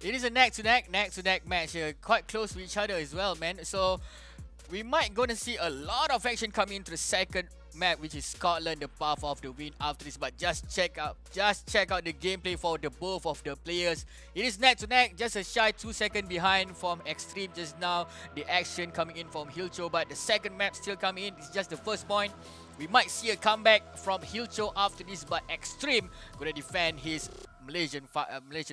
It is a neck-to-neck match here. Quite close to each other as well, man. So we might gonna see a lot of action coming into the second map, which is Scotland, the path of the win after this. But just check out the gameplay for the both of the players. It is neck to neck, just a shy 2 seconds behind from Extreme just now. The action coming in from Hilcho, but the second map still coming in. It's just the first point. We might see a comeback from Hilcho after this, but Extreme gonna defend his Malaysian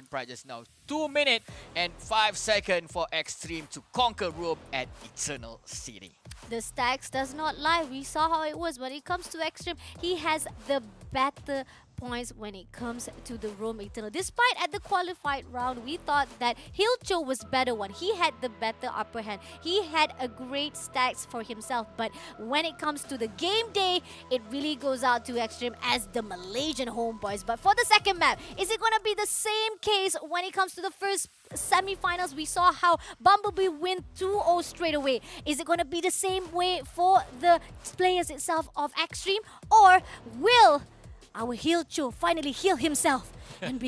pride just now. 2 minutes and 5 seconds for Extreme to conquer Rome at Eternal City. The stacks does not lie. We saw how it was. When it comes to Extreme, he has the better points when it comes to the Rome Eternal. Despite at the qualified round, we thought that Hilcho was better one. He had the better upper hand. He had a great stacks for himself. But when it comes to the game day, it really goes out to Extreme as the Malaysian homeboys. But for the second map, is it going to be the same case when it comes to the first semi-finals? We saw how Bumblebee win 2-0 straight away. Is it going to be the same way for the players itself of Extreme? Or will our Hilcho finally heal himself and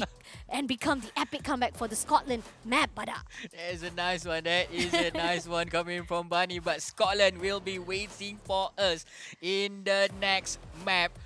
become the epic comeback for the Scotland map, Bada? That is a nice one. That is a nice one coming from Bunny. But Scotland will be waiting for us in the next map.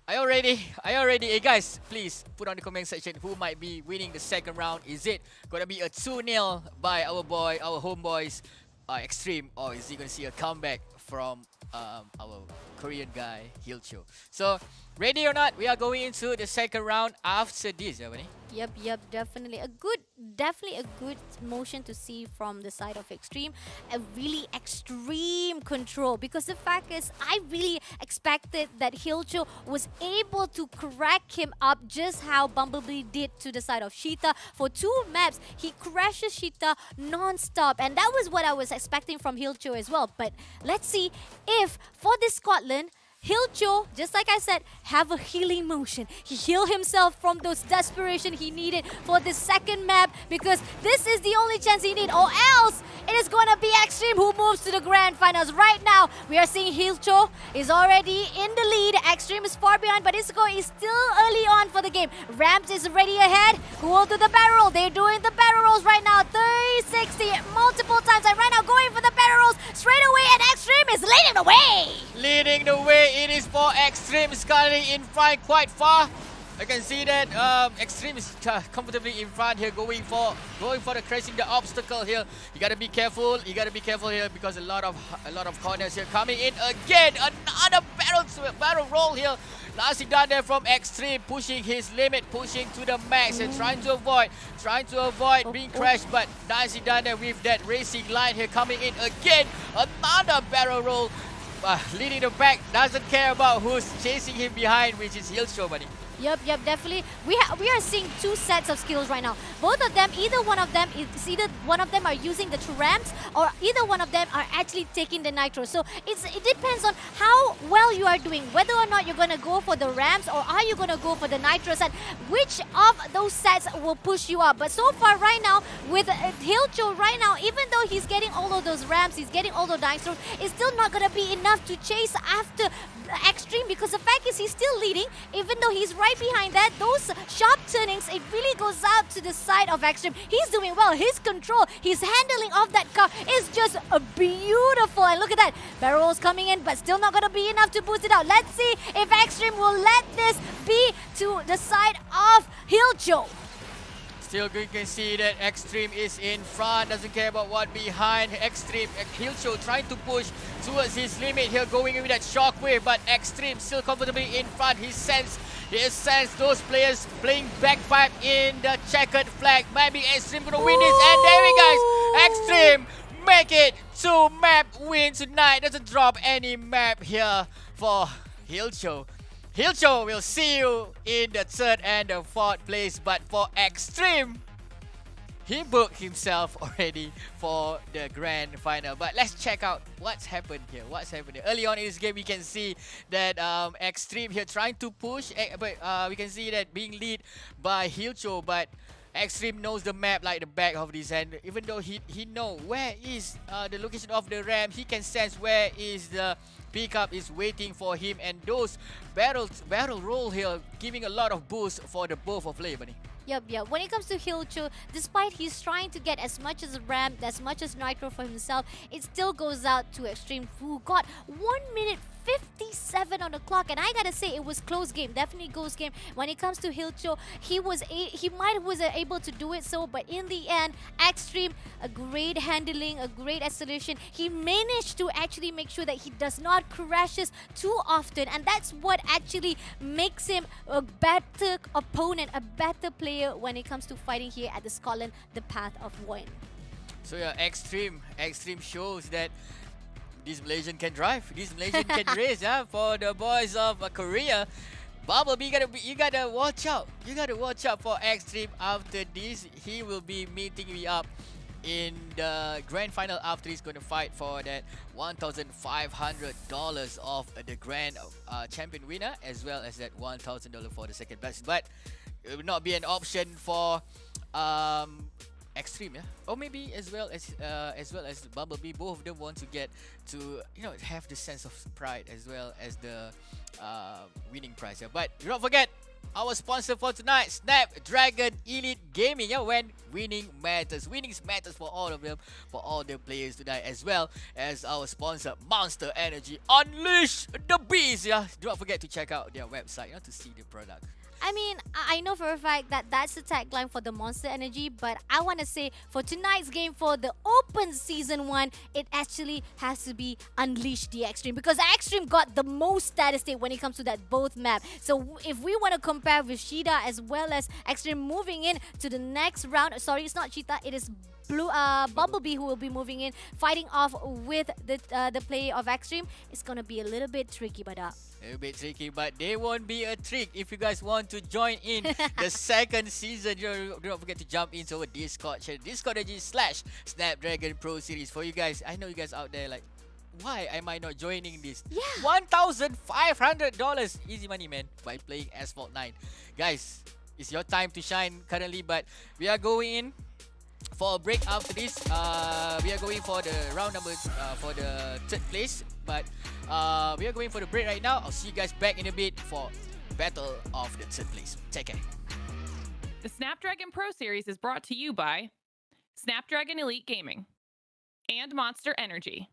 I already, hey guys, please put on the comment section who might be winning the second round. Is it gonna be a 2-0 by our homeboys, Extreme, or is he gonna see a comeback from our Korean guy, Hilcho? So, ready or not, we are going into the second round after this, yeah, Bunny? Yep, definitely a good motion to see from the side of Extreme. A really extreme control, because the fact is, I really expected that Hilcho was able to crack him up just how Bumblebee did to the side of Sheeta. For 2 maps, he crashes Sheeta non-stop, and that was what I was expecting from Hilcho as well. But let's see if for this Scotland, Hilcho, just like I said, have a healing motion. He healed himself from those desperation he needed for the second map, because this is the only chance he needs, or else it is going to be Extreme who moves to the grand finals. Right now, we are seeing Hilcho is already in the lead. Extreme is far behind, but Isco is still early on for the game. Ramps is ready ahead. Who will do the barrel roll? They're doing the barrel rolls right now. 360 multiple times, and right now going for the barrel rolls straight away, and Extreme is leading the way. Leading the way, it is for Extreme, sculling in front quite far. I can see that Extreme is comfortably in front here, going for the crashing the obstacle here. You gotta be careful. Here, because a lot of corners here coming in again. Another barrel roll here. Nicely done there from Extreme, pushing his limit, pushing to the max and trying to avoid being crashed. But nicely done there with that racing line here coming in again. Another barrel roll. Leading the back, doesn't care about who's chasing him behind, which is Hilcho, buddy. Yep, definitely. We are seeing 2 sets of skills right now. Both of them, either one of them are using the ramps, or either one of them are actually taking the nitro. So it depends on how well you are doing, whether or not you're gonna go for the ramps or are you gonna go for the nitro set. Which of those sets will push you up? But so far right now with Hilcho right now, even though he's getting all of those ramps, he's getting all the nitros, it's still not gonna be enough to chase after Extreme, because the fact is he's still leading, even though he's right behind that. Those sharp turnings, it really goes out to the side of Extreme. He's doing well. His control, his handling of that car is just beautiful. And look at that. Barrel rolls coming in, but still not going to be enough to boost it out. Let's see if Extreme will let this be to the side of Hilcho. Still you can see that Extreme is in front, doesn't care about what behind. Extreme, Hilcho trying to push towards his limit here, going with that shockwave, but Extreme still comfortably in front. He sense those players playing backpipe in the checkered flag. Maybe Extreme gonna win this, and there we go. Extreme make it to map win tonight. Doesn't drop any map here for Hilcho. Hilcho will see you in the 3rd and the 4th place, but for Extreme, he booked himself already for the grand final. But let's check out what's happened here. What's happened here. Early on in this game, we can see that Extreme here trying to push, but we can see that being lead by Hilcho, but Extreme knows the map like the back of his hand. Even though he know where is the location of the ramp, he can sense where is the pickup is waiting for him, and those barrel roll here giving a lot of boost for the both of player, Bunny. Yep. When it comes to Hilcho, despite he's trying to get as much as ramp, as much as nitro for himself, it still goes out to Extreme, who got 1 minute 57 on the clock, and I gotta say it was close game, definitely close game. When it comes to Hilcho, he was able to do it so, but in the end, Extreme, a great handling, a great acceleration. He managed to actually make sure that he does not crashes too often, and that's what actually makes him a better opponent, a better player when it comes to fighting here at the Scotland, the path of win. So yeah, Extreme shows that this Malaysian can drive. This Malaysian can race, yeah, for the boys of Korea. Bumblebee, you gotta watch out. You gotta watch out for Extreme after this. He will be meeting me up in the grand final after he's going to fight for that $1,500 of the grand champion winner, as well as that $1,000 for the second best. But it will not be an option for Extreme, yeah, or maybe as well as Bumblebee. Both of them want to get to have the sense of pride as well as the winning prize. Yeah. But do not forget our sponsor for tonight, Snapdragon Elite Gaming. Yeah, when winning matters, winnings matters for all of them, for all the players tonight, as well as our sponsor Monster Energy. Unleash the beast. Yeah, do not forget to check out their website to see the product. I mean, I know for a fact that that's the tagline for the Monster Energy, but I want to say for tonight's game, for the Open Season 1, it actually has to be Unleash the Extreme, because Extreme got the most statistic when it comes to that both map. So if we want to compare with Shida as well as Extreme moving in to the next round, sorry, it's not Cheetah, it is Bumblebee who will be moving in, fighting off with the player of Extreme. It's gonna be a little bit tricky, but A little bit tricky, but they won't be a trick if you guys want to join in the second season. Do not forget to jump into our Discord channel, discord.gg/Snapdragon Pro Series. For you guys, I know you guys out there like, why am I not joining this? Yeah. $1,500 easy money, man, by playing Asphalt 9. Guys, it's your time to shine currently, but we are going in for a break after this. We are going for the round number for the third place, but we are going for the break right now. I'll see you guys back in a bit for battle of the third place. Take care. The Snapdragon Pro Series is brought to you by Snapdragon Elite Gaming and Monster Energy.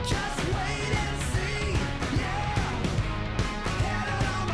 Just wait and see, yeah. Head on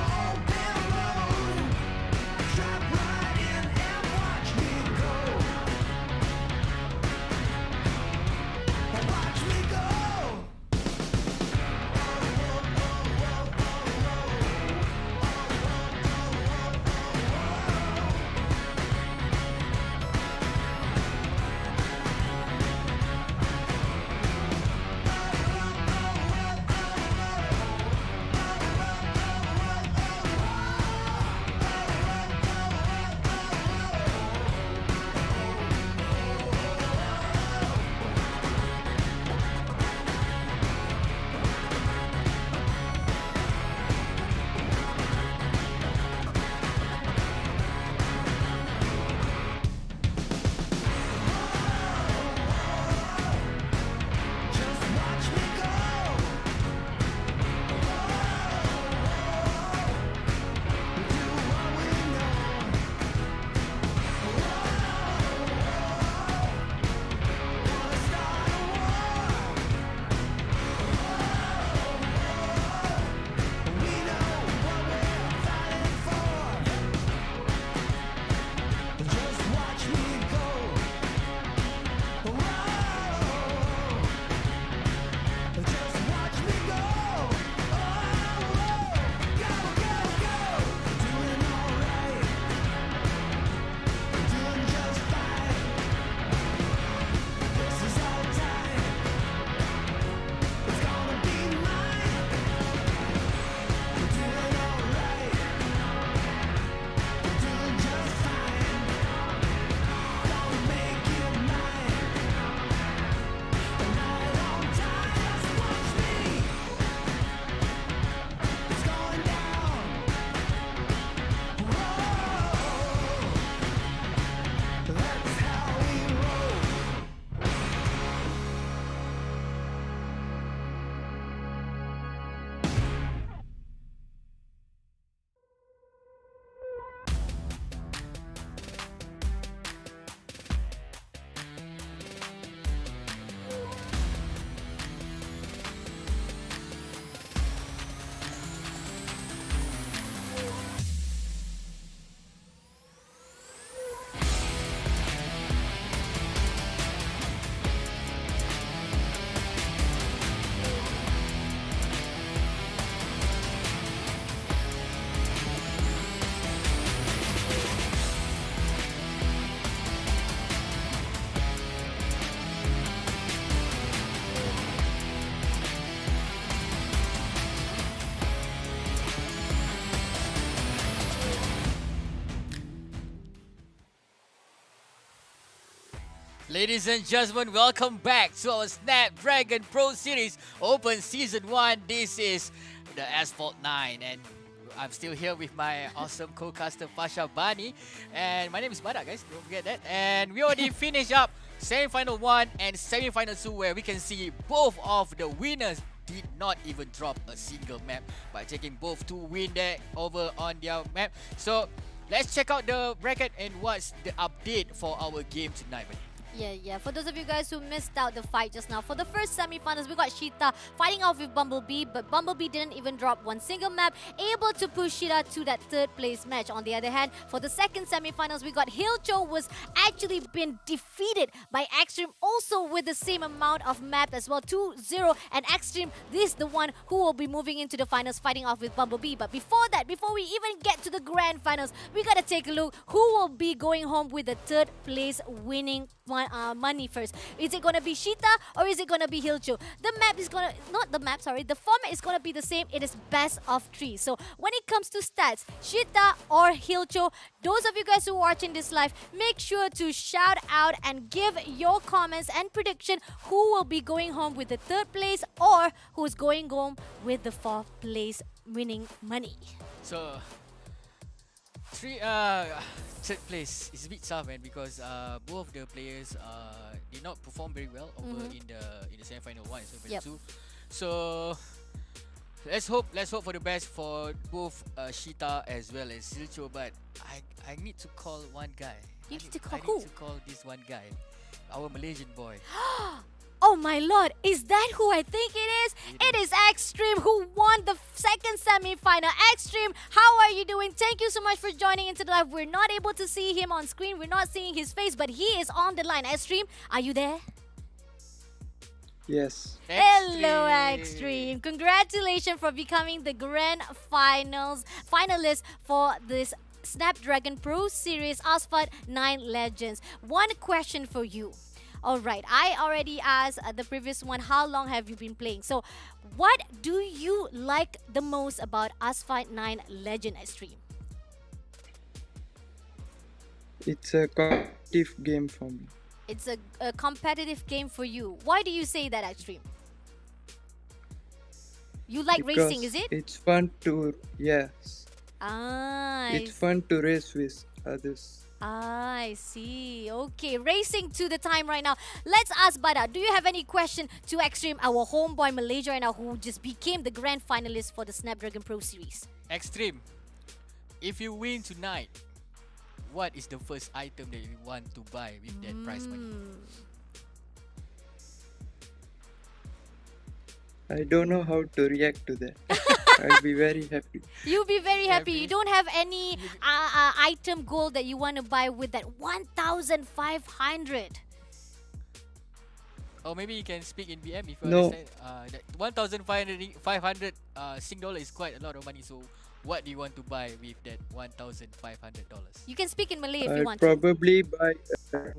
Ladies and gentlemen, welcome back to our Snapdragon Pro Series Open Season 1. This is the Asphalt 9 and I'm still here with my awesome co-caster Fasha Bani. And my name is Badak, guys, don't forget that. And we already finished up semi-final 1 and semi-final 2 where we can see both of the winners did not even drop a single map by taking both to win there over on their map. So let's check out the bracket and what's the update for our game tonight, buddy. Yeah. For those of you guys who missed out the fight just now, for the first semi-finals, we got Sheeta fighting off with Bumblebee, but Bumblebee didn't even drop one single map, able to push Sheeta to that third place match. On the other hand, for the second semi-finals, we got Hilcho was actually been defeated by Extreme, also with the same amount of map as well, 2-0, and Extreme is the one who will be moving into the finals fighting off with Bumblebee. But before that, before we even get to the grand finals, we gotta take a look who will be going home with the third place winning money first. Is it gonna be Sheeta or is it gonna be Hilcho? The map is gonna, not the map, sorry, the format is gonna be the same. It is best of 3. So when it comes to stats, Sheeta or Hilcho, those of you guys who are watching this live, make sure to shout out and give your comments and prediction who will be going home with the third place or who's going home with the fourth place winning money. So third place is a bit tough, man, because both of the players did not perform very well over in the semi-final 1 and semi-final 2. So let's hope for the best for both Sheeta as well as Silcho. But I need to call one guy. You need to I call need to call this one guy, our Malaysian boy. Oh my lord, is that who I think it is? It is Extreme who won the second semi-final. Extreme, how are you doing? Thank you so much for joining into the live. We're not able to see him on screen. We're not seeing his face, but he is on the line. Extreme, are you there? Yes. Hello, Extreme. Congratulations for becoming the grand finalist for this Snapdragon Pro Series Asphalt 9 Legends. One question for you. Alright, I already asked the previous one, how long have you been playing? So, what do you like the most about Asphalt 9 Legend Extreme? It's a competitive game for me. It's a competitive game for you. Why do you say that, Extreme? You like Because racing, is it? It's fun to, yes. Ah, It's fun to race with others. I see. Okay, racing to the time right now. Let's ask Bada, do you have any question to Extreme, our homeboy Malaysia right now, who just became the grand finalist for the Snapdragon Pro Series? Extreme, if you win tonight, what is the first item that you want to buy with that prize money? I don't know how to react to that. I'll be very happy. You'll be very happy. Happy. You don't have any item goal that you want to buy with that 1,500. Or maybe you can speak in BM if you No. understand. That 1,500 Sing dollar is quite a lot of money. So what do you want to buy with that $1,500? You can speak in Malay if you I'll want to. probably buy a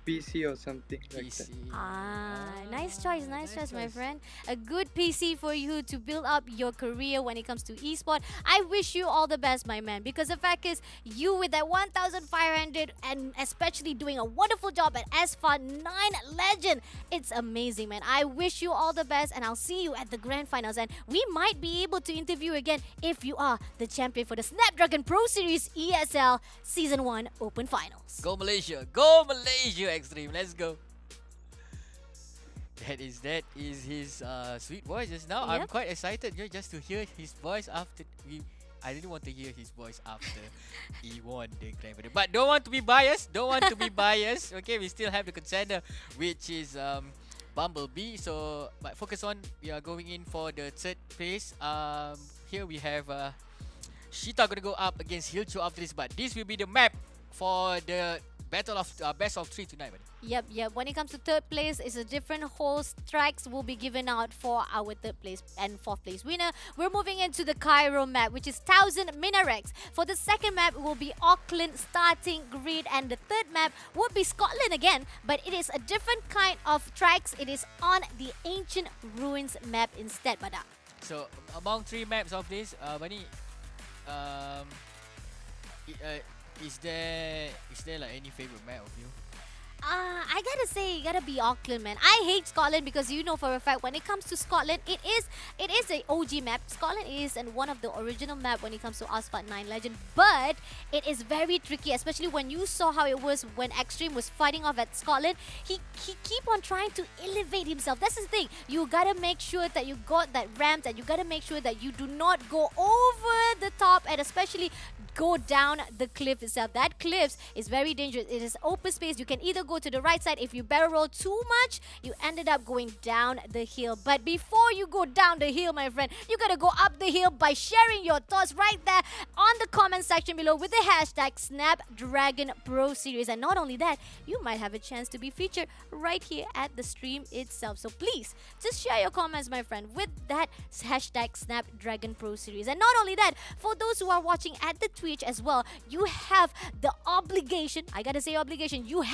PC or something like that. PC. Nice choice, my friend. A good PC for you to build up your career when it comes to esport. I wish you all the best, my man, because the fact is, you with that 1,500 and especially doing a wonderful job at Asphalt 9 Legend, it's amazing, man. I wish you all the best, and I'll see you at the grand finals. And we might be able to interview again if you are the champion for the Snapdragon Pro Series ESL Season 1 Open Finals. Go Malaysia! Go Malaysia, Extreme! Let's go! That is his sweet voice just now. I'm Yep. quite excited just to hear his voice after I didn't want to hear his voice after he won the grand final. But don't want to be biased. Okay, we still have the contender, which is Bumblebee. So, but focus on, we are going in for the third place. Here we have Sheeta gonna go up against Hilcho after this. But this will be the map for the battle of best of 3 tonight, buddy. Yep. When it comes to third place, it's a different host. Tracks will be given out for our third place and fourth place winner. We're moving into the Cairo map, which is 1,000 Minarex. For the second map, it will be Auckland starting grid, and the third map will be Scotland again, but it is a different kind of tracks. It is on the Ancient Ruins map instead, Bada. So among 3 maps of this, Bani, is there like any favorite map of you? I gotta say, you gotta be Auckland, man. I hate Scotland because you know for a fact when it comes to Scotland, it is a OG map. Scotland is one of the original map when it comes to Asphalt 9 Legend, but it is very tricky, especially when you saw how it was when Extreme was fighting off at Scotland. He keep on trying to elevate himself. That's the thing. You gotta make sure that you got that ramp, and you gotta make sure that you do not go over the top, and especially go down the cliff itself. That cliff is very dangerous. It is open space. You can either go to the right side. If you barrel roll too much, you ended up going down the hill. But before you go down the hill, my friend, you gotta go up the hill by sharing your thoughts right there on the comment section below with the hashtag Snapdragon Pro Series. And not only that, you might have a chance to be featured right here at the stream itself. So please, just share your comments, my friend, with that hashtag Snapdragon Pro Series. And not only that, for those who are watching at the Twitch as well, you have the obligation, I gotta say obligation, you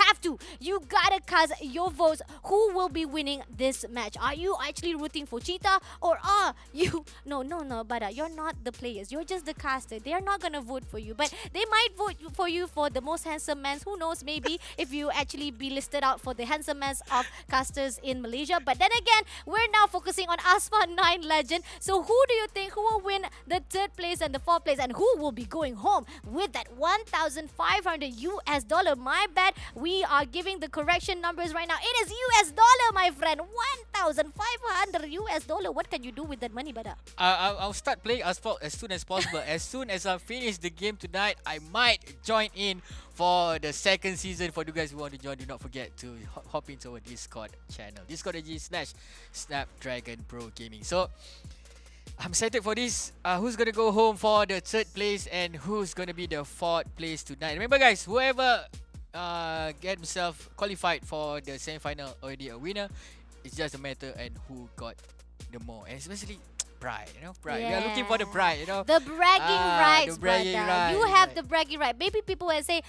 gotta cast your votes. Who will be winning this match? Are you actually rooting for Cheetah, or are you no, but you're not the players, you're just the caster. They're not gonna vote for you, but they might vote for you for the most handsome man. Who knows, maybe if you actually be listed out for the handsome man of casters in Malaysia. But then again, we're now focusing on Asphalt 9 Legend. So who do you think who will win the third place and the fourth place, and who will be going home with that $1,500? My bad, we are giving the correction numbers right now. It is US dollar, my friend. $1,500. What can you do with that money, brother? I'll start playing Asphalt as soon as possible. As soon as I finish the game tonight, I might join in for the second season. For you guys who want to join, do not forget to hop into our Discord channel, discord.gg/Snapdragon Pro Gaming. So I'm excited for this. Who's gonna go home for the third place and who's gonna be the fourth place tonight? Remember, guys, whoever get himself qualified for the semi-final already a winner. It's just a matter and who got the more, and especially pride, pride. We are looking for the pride, The bragging rights, the bragging brother. right, You have right. the bragging right. Maybe people will say,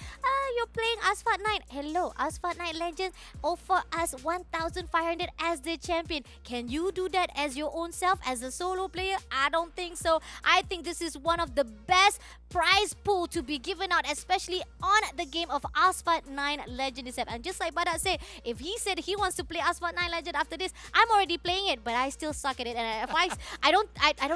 you're playing Asphalt 9. Hello, Asphalt 9 Legends offer us 1,500 as the champion. Can you do that as your own self, as a solo player? I don't think so. I think this is one of the best prize pool to be given out, especially on the game of Asphalt 9 Legend itself. And just like Badak said, if he said he wants to play Asphalt 9 Legend after this, I'm already playing it, but I still suck at it. And if I don't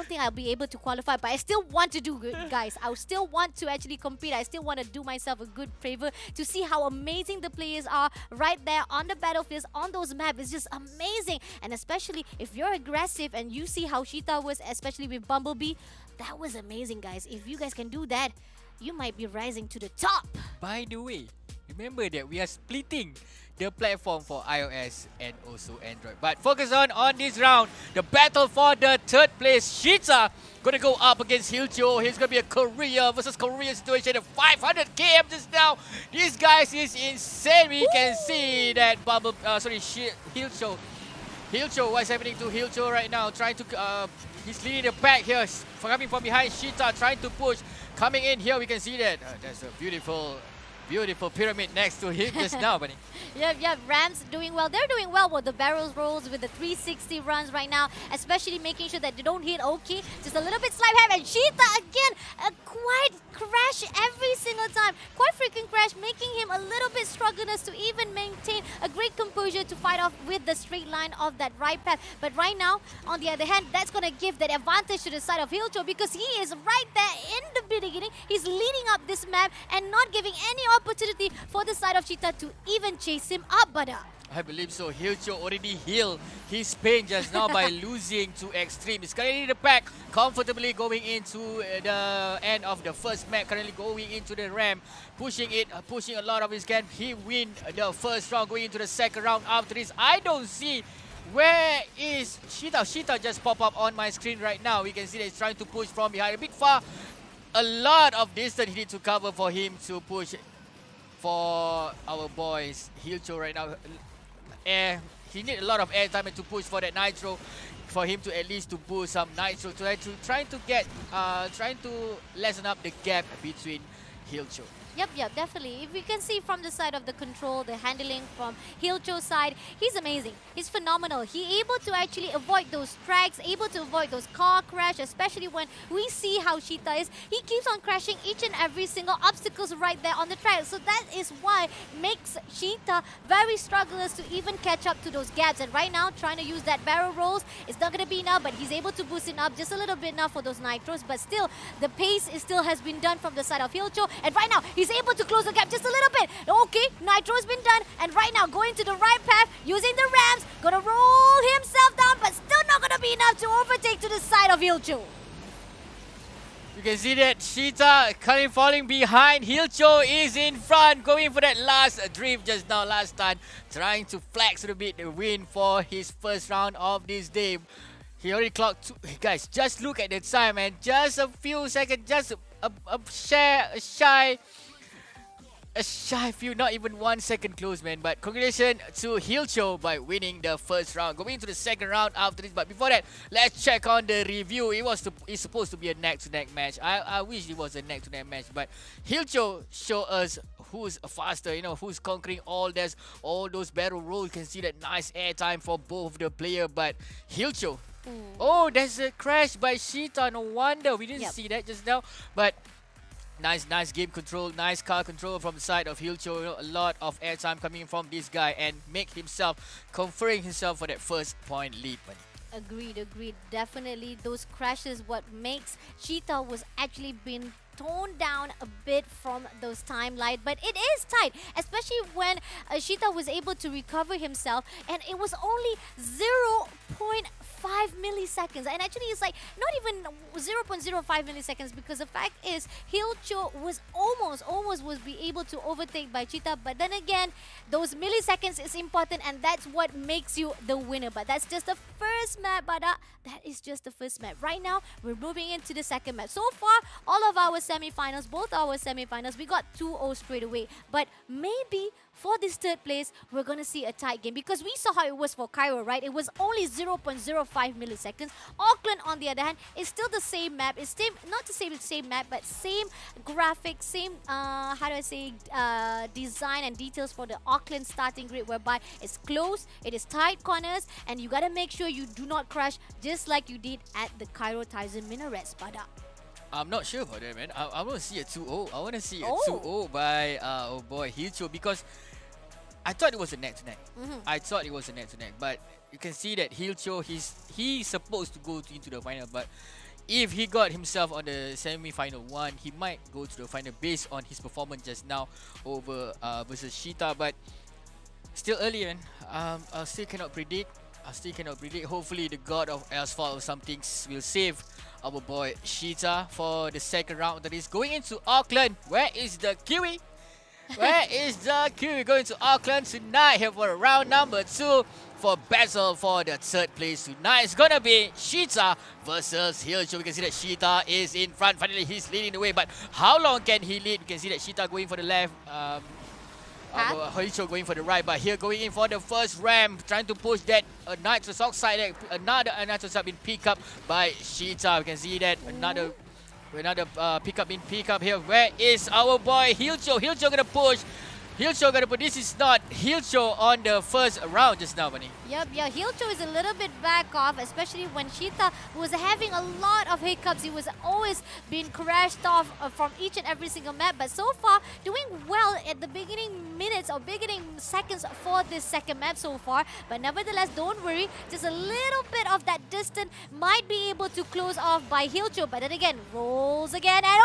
think I'll be able to qualify, but I still want to do good, guys. I still want to actually compete. I still want to do myself a good favor to see how amazing the players are right there on the battlefields, on those maps. It's just amazing. And especially if you're aggressive and you see how Cheetah was, especially with Bumblebee, that was amazing, guys. If you guys can do that, you might be rising to the top. By the way, remember that we are splitting the platform for iOS and also Android. But focus on this round, the battle for the third place. Cheetah gonna go up against Hilcho. He's gonna be a Korea versus Korea situation. A 500 km just now. This guy is insane. We can see that Hilcho, what's happening to Hilcho right now? Trying to he's leading the pack here, coming from behind. Cheetah trying to push, coming in here. We can see that there's a beautiful pyramid next to him just now, buddy. Yep. Rams doing well. They're doing well with the barrels rolls, with the 360 runs right now, especially making sure that they don't hit Oki. Just a little bit slide ham, and Cheetah again, a quite crash every single time. Quite freaking crash, making him a little bit struggles to even maintain a great composure to fight off with the straight line of that right path. But right now, on the other hand, that's going to give that advantage to the side of Hilcho because he is right there in the beginning. He's leading up this map and not giving any opportunity for the side of Cheetah to even chase him up, Bada. I believe so. Hilcho already healed his pain just now by losing to Extreme. He's currently in the pack, comfortably going into the end of the first map, currently going into the ramp, pushing a lot of his camp. He win the first round, going into the second round after this. I don't see where is Cheetah. Cheetah just pop up on my screen right now. We can see that he's trying to push from behind a bit far. A lot of distance he needs to cover for him to push for our boys. Hilcho right now, he need a lot of air time to push for that nitro, for him to at least to boost some nitro, trying to lessen up the gap between Hilcho. Yep, definitely. If we can see from the side of the control, the handling from Hilcho's side, he's amazing. He's phenomenal. He able to actually avoid those tracks, able to avoid those car crash, especially when we see how Cheetah is. He keeps on crashing each and every single obstacles right there on the track. So that is why makes Cheetah very strugglers to even catch up to those gaps. And right now, trying to use that barrel rolls, it's not going to be enough, but he's able to boost it up just a little bit now for those nitros. But still, the pace is still has been done from the side of Hilcho. And right now, he's able to close the gap just a little bit. Okay, nitro's been done. And right now, going to the right path, using the ramps, gonna roll himself down, but still not gonna be enough to overtake to the side of Hilcho. You can see that Cheetah currently falling behind. Hilcho is in front, going for that last drift just now, last time, trying to flex a bit the win for his first round of this day. He already clocked two. Guys, just look at the time, man. Just a few seconds, just a shy few, not even 1 second close, man. But congratulations to Hilcho by winning the first round. Going into the second round after this. But before that, let's check on the review. It's supposed to be a neck-to-neck match. I wish it was a neck-to-neck match. But Hilcho show us who's faster, you know, who's conquering all those barrel rolls. You can see that nice air time for both of the player. But Hilcho, oh, there's a crash by Cheetah. No wonder we didn't see that just now. But nice game control, nice car control from the side of Hilcho. You know, a lot of airtime coming from this guy and make himself, conferring himself for that first point lead. Agreed. Definitely those crashes what makes Cheetah was actually been toned down a bit from those timeline, but it is tight, especially when Cheetah was able to recover himself, and it was only 0.5 milliseconds, and actually it's like not even 0.05 milliseconds, because the fact is Hilcho was almost was be able to overtake by Cheetah, but then again those milliseconds is important, and that's what makes you the winner. But that's just the first map, but that is just the first map. Right now we're moving into the second map. So far all of our semi-finals, both our semi-finals, we got 2-0 straight away, but maybe for this third place, we're going to see a tight game, because we saw how it was for Cairo, right? It was only 0.05 milliseconds. Auckland, on the other hand, is still the same map. It's not to say the same map, but same graphics, same, design and details for the Auckland starting grid, whereby it's close, it is tight corners, and you got to make sure you do not crash just like you did at the Cairo Tyson Minarets, Pada. I'm not sure about that, man. I want to see a 2-0. I want to see a 2-0 by, oh boy, Hilcho, because I thought it was a neck-to-neck. I thought it was a neck-to-neck, but you can see that Hilcho, he's supposed to go into the final, but if he got himself on the semi-final one, he might go to the final based on his performance just now over versus Cheetah. But still early, man. I still cannot predict. Hopefully the god of Asphalt or something will save our boy Cheetah for the second round that is going into Auckland. Where is the Kiwi? Where is the Kiwi? Going to Auckland tonight here for round number 2 for battle for the third place tonight. It's gonna be Cheetah versus Hilcho. We can see that Cheetah is in front. Finally, he's leading the way. But how long can he lead? We can see that Cheetah going for the left. Hilcho going for the right, but here going in for the first ramp, trying to push that nitrous oxide. Another nitrous oxide been picked up by Cheetah. We can see that another pickup being picked up here. Where is our boy Hilcho? Hilcho gonna push. This is not Hilcho on the first round just now, Bunny. Yep, Hilcho is a little bit back off, especially when Cheetah was having a lot of hiccups. He was always being crashed off from each and every single map, but so far doing well at the beginning minutes or beginning seconds for this second map so far. But nevertheless, don't worry, just a little bit of that distance might be able to close off by Hilcho, but then again, rolls again, and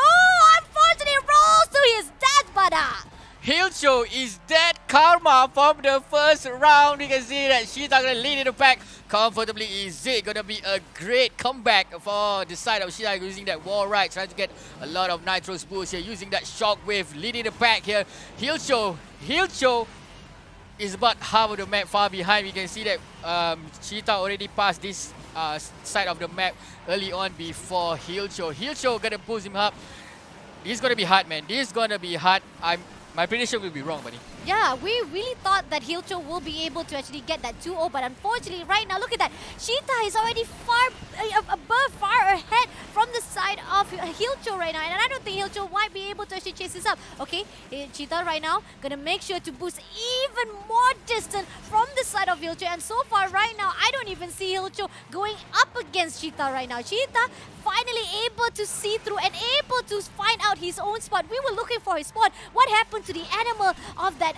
unfortunately rolls to his death, Bada! Hilcho is dead karma from the first round. You can see that Cheetah gonna lead in the pack comfortably. Is it gonna be a great comeback for the side of Cheetah using that wall ride, trying to get a lot of nitros boost here, using that shockwave, leading the pack here. Hilcho is about half of the map far behind. We can see that Cheetah already passed this side of the map early on before Hilcho. Hilcho gonna boost him up. This is gonna be hard, man. This is gonna be hard. My prediction will be wrong, buddy. Yeah, we really thought that Hilcho will be able to actually get that 2-0, but unfortunately right now, look at that. Cheetah is already far ahead from the side of Hilcho right now, and I don't think Hilcho might be able to actually chase this up. Okay, Cheetah right now gonna make sure to boost even more distance from the side of Hilcho, and so far right now, I don't even see Hilcho going up against Cheetah right now. Cheetah finally able to see through and able to find out his own spot. We were looking for his spot. What happened to the animal of that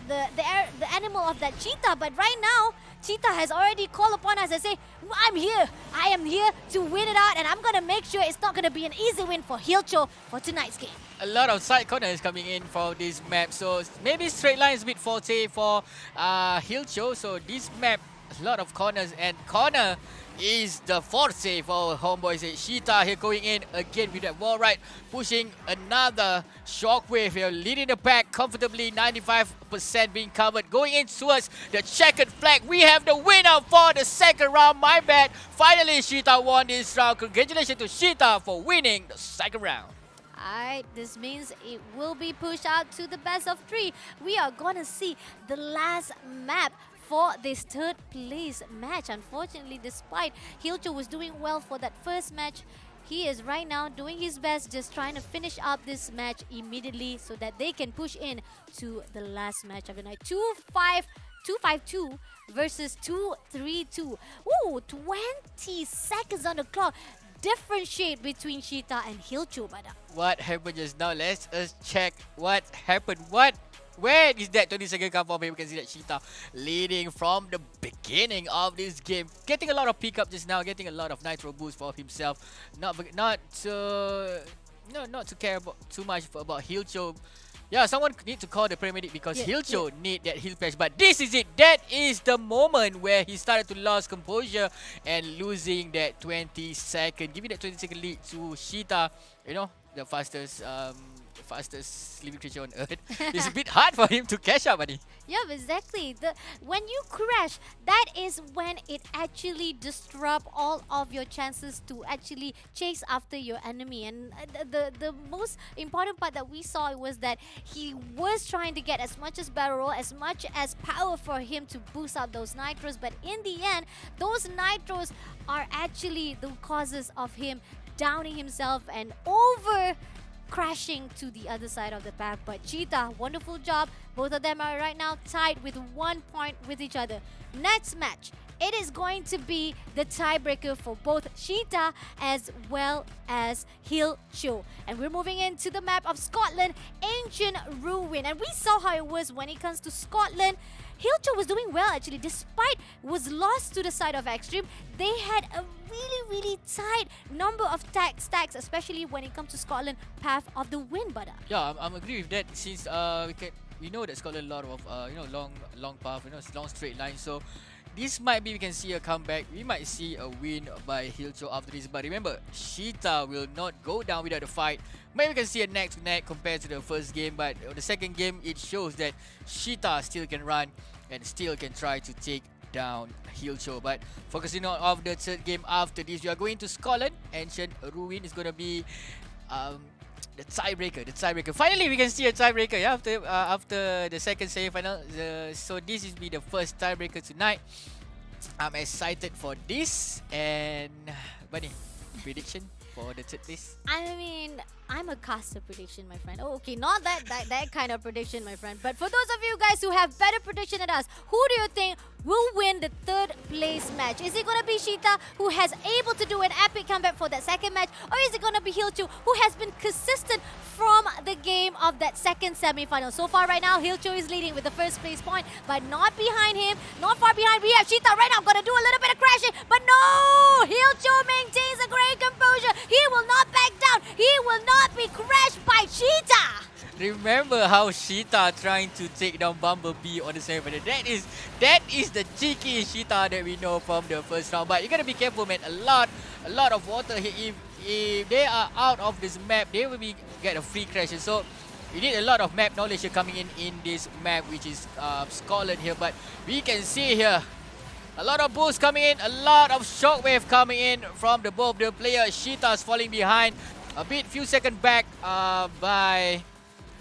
the animal of that cheetah? But right now, Cheetah has already called upon us and say, I'm here. I am here to win it out, and I'm gonna make sure it's not gonna be an easy win for Hilcho for tonight's game. A lot of side corners coming in for this map, so maybe straight line is a bit forte for Hilcho. So this map, a lot of corners, and corner is the forte for homeboys. Cheetah here going in again with that wall right, pushing another shockwave here, leading the pack comfortably, 95% being covered, going in towards the checkered flag. We have the winner for the second round, my bad. Finally, Cheetah won this round. Congratulations to Cheetah for winning the second round. Alright, this means it will be pushed out to the best of 3. We are gonna see the last map for this third place match. Unfortunately, despite Hilcho was doing well for that first match, he is right now doing his best, just trying to finish up this match immediately so that they can push in to the last match of the night. 2-5-2 versus 2-3-2. Ooh, 20 seconds on the clock. Differentiate between Cheetah and Hilcho, Bada. What happened just now? Let's check what happened. Where is that 20-second come from? Here we can see that Cheetah leading from the beginning of this game. Getting a lot of pickup just now, getting a lot of nitro boost for himself. Not to care about too much about Hilcho. Yeah, someone need to call the paramedic because Hilcho need that heal patch. But this is it. That is the moment where he started to lose composure and losing that 20-second. Giving that 20-second lead to Cheetah. You know, the fastest living creature on Earth. It's a bit hard for him to catch up, buddy. Yeah, exactly. When you crash, that is when it actually disrupts all of your chances to actually chase after your enemy. And the most important part that we saw was that he was trying to get as much as barrel roll, as much as power for him to boost out those nitros. But in the end, those nitros are actually the causes of him downing himself and crashing to the other side of the path. But Cheetah, wonderful job. Both of them are right now tied with 1 point with each other. Next match, it is going to be the tiebreaker for both Cheetah as well as Hilcho. And we're moving into the map of Scotland, Ancient Ruin. And we saw how it was when it comes to Scotland. Hilcho was doing well actually, despite was lost to the side of Extreme. They had a really tight number of stacks, especially when it comes to Scotland path of the win, Bada. Yeah, I'm agree with that since we know that Scotland a lot of long path, long straight line. So this might be we can see a comeback. We might see a win by Hilcho after this. But remember, Cheetah will not go down without a fight. Maybe we can see a neck to neck compared to the first game, but the second game it shows that Cheetah still can run and still can try to take down Hilcho. But focusing on the third game after this, we are going to Scotland. Ancient Ruin is going to be the tiebreaker. Finally, we can see a tiebreaker after the second semi-final. So this will be the first tiebreaker tonight. I'm excited for this. And Bunny, prediction for the third place? I mean, I'm a caster prediction, my friend. Oh, okay, not that kind of prediction, my friend. But for those of you guys who have better prediction than us, who do you think will win the third place match? Is it going to be Cheetah, who has able to do an epic comeback for that second match? Or is it going to be Hilcho, who has been consistent from the game of that second semi-final? So far right now, Hilcho is leading with the first place point, but not behind him, not far behind. We have Cheetah right now, going to do a little bit of crashing, but no! Hilcho maintains a great composure. He will not back down. He will not be crashed by Cheetah. Remember how Cheetah trying to take down Bumblebee on the semi-final. That is the cheeky Cheetah that we know from the first round. But you gotta be careful, man. A lot of water here. If they are out of this map, they will get a free crash. So you need a lot of map knowledge coming in this map, which is Scotland here. But we can see here a lot of boost coming in, a lot of shockwave coming in from both the players. Cheetah's falling behind a few seconds back by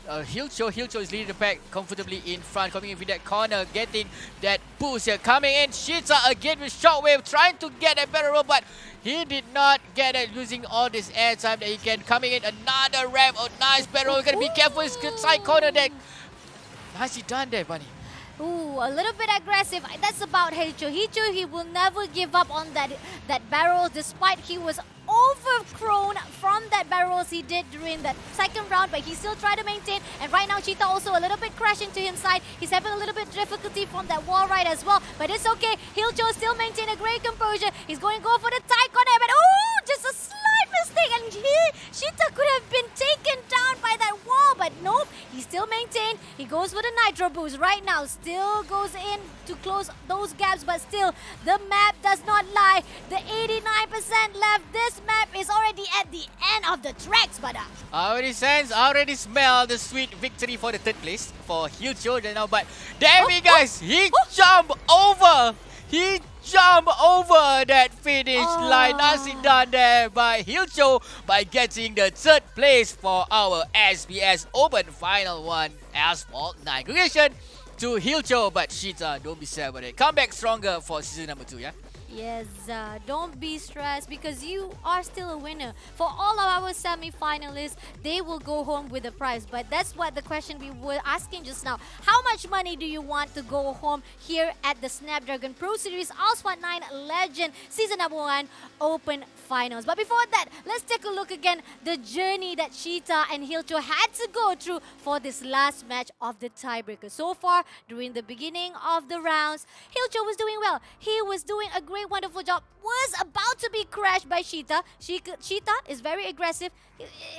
Hilcho is leading the pack comfortably in front, coming in with that corner, getting that boost here. Coming in, Shita again with Shockwave, trying to get a better roll, but he did not get it, losing all this air time that he can. Coming in, another ramp, oh nice better roll, gotta be careful, his good side corner deck. Nicely done there, Bunny. Ooh, a little bit aggressive. That's about Heicho. Heicho, he will never give up on that barrel, despite he was overthrown from that barrels he did during that second round, but he still tried to maintain. And right now, Cheetah also a little bit crashing to his side. He's having a little bit difficulty from that wall ride as well, but it's okay. Hilcho still maintain a great composure. He's going to go for the tight corner, but oh, just a slight mistake, and Cheetah could have been taken down by that wall, but nope, he still maintained. He goes for the nitro boost right now, still goes in to close those gaps, but still, the map does not lie. The 89% left. This map is already at the end of the tracks, but already sense, already smell the sweet victory for the third place for Hilcho right now. But damn it, guys, he jumped over. He jumped over that finish line. Nicely done there by Hilcho by getting the third place for our SBS Open Final 1 Asphalt 9. Congratulations to Hilcho, but Shita, don't be sad about it. Come back stronger for season number 2, yeah? yes, don't be stressed because you are still a winner. For all of our semi-finalists, they will go home with a prize. But that's what the question we were asking just now. How much money do you want to go home here at the Snapdragon Pro Series Asphalt 9 Legend Season number 1 Open Finals? But before that, let's take a look again the journey that Cheetah and Hilcho had to go through for this last match of the tiebreaker. So far, during the beginning of the rounds, Hilcho was doing well. He was doing a great, wonderful job. Was about to be crashed by Cheetah. Cheetah is very aggressive.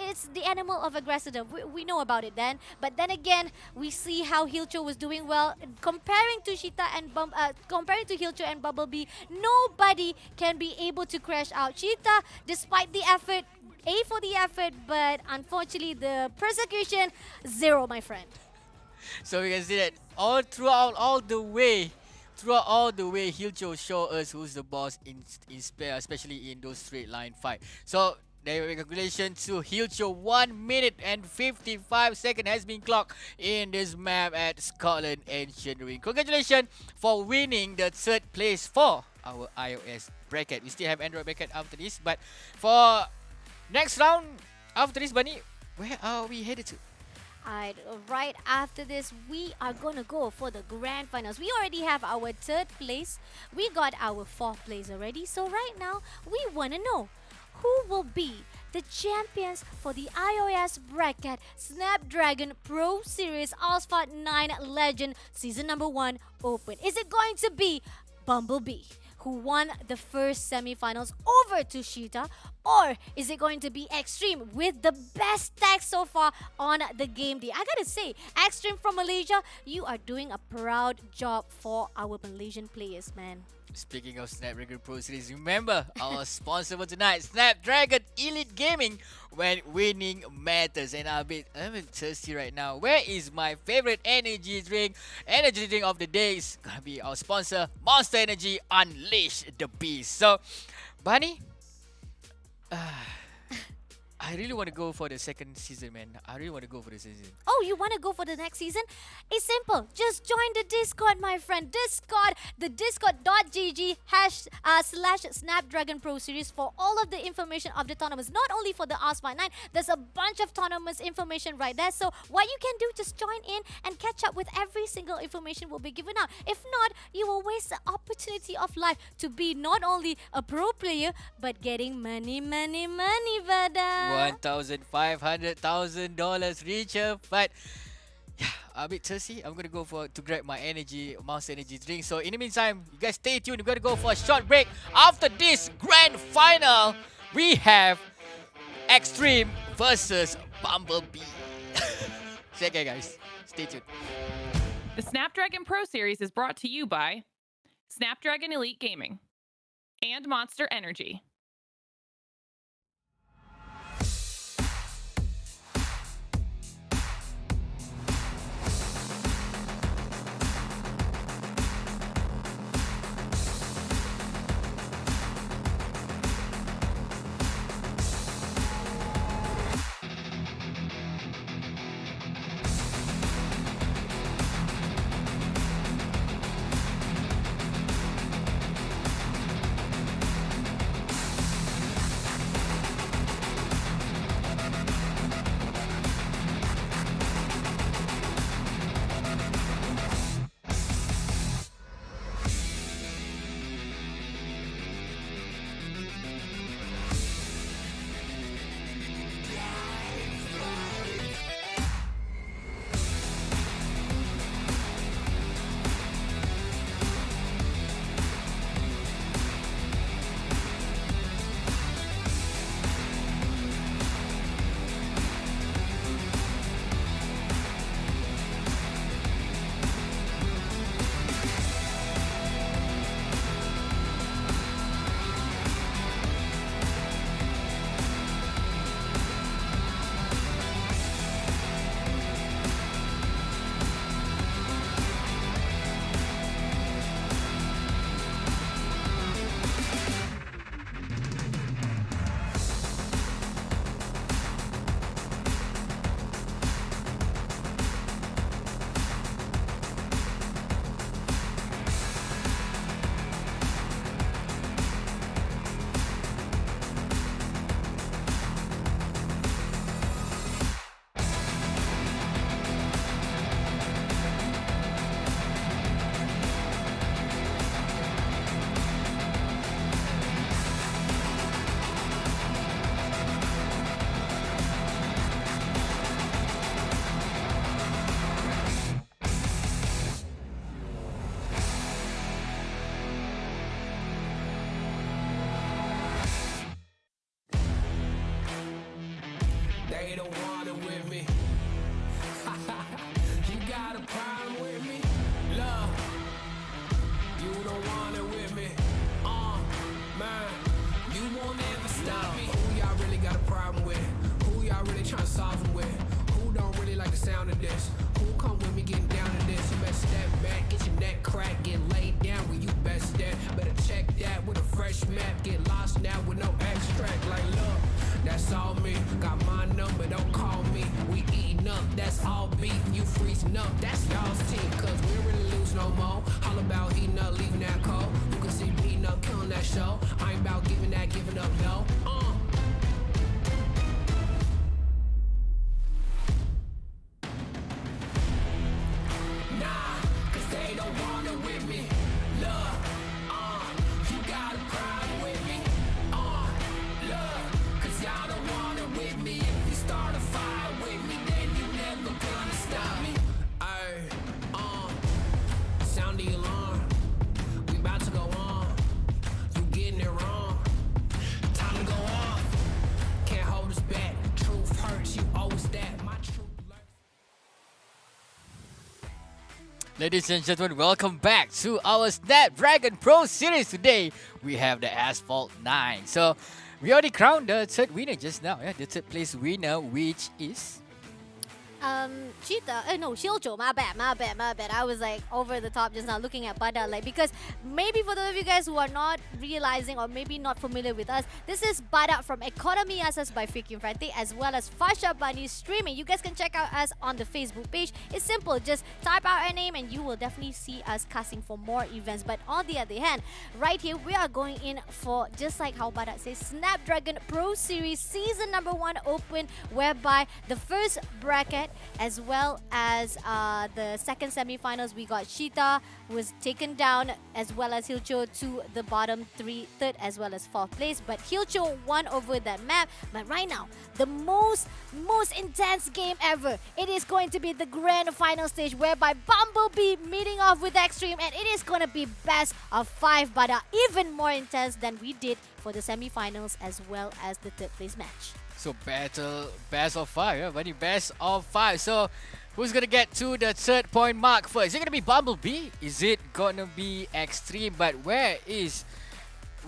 It's the animal of aggressive. We know about it then. But then again, we see how Hilcho was doing well. Comparing to Hilcho and Bumblebee, nobody can be able to crash out Cheetah despite the effort. A for the effort, but unfortunately the persecution, 0, my friend. So we can see that all the way, Hilcho show us who's the boss in especially in those straight line fight. So congratulations to Hilcho. 1 minute and 55 seconds has been clocked in this map at Scotland Ancient Ruin. Congratulations for winning the third place for our iOS bracket. We still have Android bracket after this, but for next round after this, Bunny, where are we headed to? Alright, right after this, we are gonna go for the grand finals. We already have our third place. We got our fourth place already. So right now, we wanna know who will be the champions for the iOS bracket Snapdragon Pro Series Asphalt 9 Legend Season number 1 Open. Is it going to be Bumblebee, who won the first semi-finals over to Cheetah? Or is it going to be Extreme with the best tag so far on the game day? I gotta say, Extreme from Malaysia, you are doing a proud job for our Malaysian players, man. Speaking of Snapdragon Pro Series, remember our sponsor for tonight, Snapdragon Elite Gaming, when winning matters. And I'm a bit thirsty right now. Where is my favorite energy drink? Energy drink of the day is gonna be our sponsor, Monster Energy. Unleash the beast. So, Bunny, I really want to go for the second season, man. I really want to go for the season. Oh, you want to go for the next season? It's simple. Just join the Discord, my friend. Discord, the discord.gg / Snapdragon Pro Series for all of the information of the tournaments. Not only for the Asphalt 9, there's a bunch of tournaments information right there. So what you can do, just join in and catch up with every single information will be given out. If not, you will waste the opportunity of life to be not only a pro player, but getting money, brother. $1,500,000 richer, but yeah, I'm a bit thirsty. I'm gonna go to grab my Monster Energy drink. So in the meantime, you guys stay tuned. We're gonna go for a short break. After this grand final, we have Extreme versus Bumblebee. Okay, guys, stay tuned. The Snapdragon Pro Series is brought to you by Snapdragon Elite Gaming and Monster Energy. don't want it with me. You got a problem with me? Love, you don't want it with me. Man, you won't ever stop me. Who y'all really got a problem with? Who y'all really trying to solve it with? Who don't really like the sound of this? Who come with me getting down to this? You better step back, get your neck cracked, get laid down where you best at. Better check that with a fresh map. Get lost now with no extract. Like, look, that's all me. Got my number, don't call me. We eating up, that's all beef. You freezing up, that's y'all's team. Cause we don't really lose no more. All about heating up, leaving that cold. You can see me heating up, killing that show. I ain't about giving up, no. Nah, cause they don't want it with me. Look, you got a problem with me. Look, cause y'all don't want it with me. If you start a fire with me, then you never gonna stop me. Ay, sound the alarm. We about to go on. You getting it wrong. Time to go off. Can't hold us back. Truth hurts, you owe us that. My truth. Ladies and gentlemen, welcome back to our Snapdragon Pro Series. Today, we have the Asphalt 9. So, we already crowned the third winner just now. Yeah, the third place winner, which is... Cheetah, no, Shilcho, my bad. I was like over the top just now looking at Bada, like, because maybe for those of you guys who are not realizing or maybe not familiar with us, this is Bada from Economy Asas by Freaking Friday, as well as Fasha Bunny streaming. You guys can check out us on the Facebook page. It's simple, just type out our name and you will definitely see us casting for more events. But on the other hand, right here we are going in for, just like how Bada says, Snapdragon Pro Series Season number 1 Open, whereby the first bracket as well as the second semi-finals, we got Shita, who was taken down, as well as Hilcho to the bottom third as well as fourth place. But Hilcho won over that map. But right now, the most intense game ever. It is going to be the grand final stage, whereby Bumblebee meeting off with Extreme, and it is going to be best of 5, but even more intense than we did for the semi-finals as well as the third place match. So best of 5, yeah, buddy, best of 5. So who's gonna get to the third point mark first? Is it gonna be Bumblebee? Is it gonna be Extreme? But where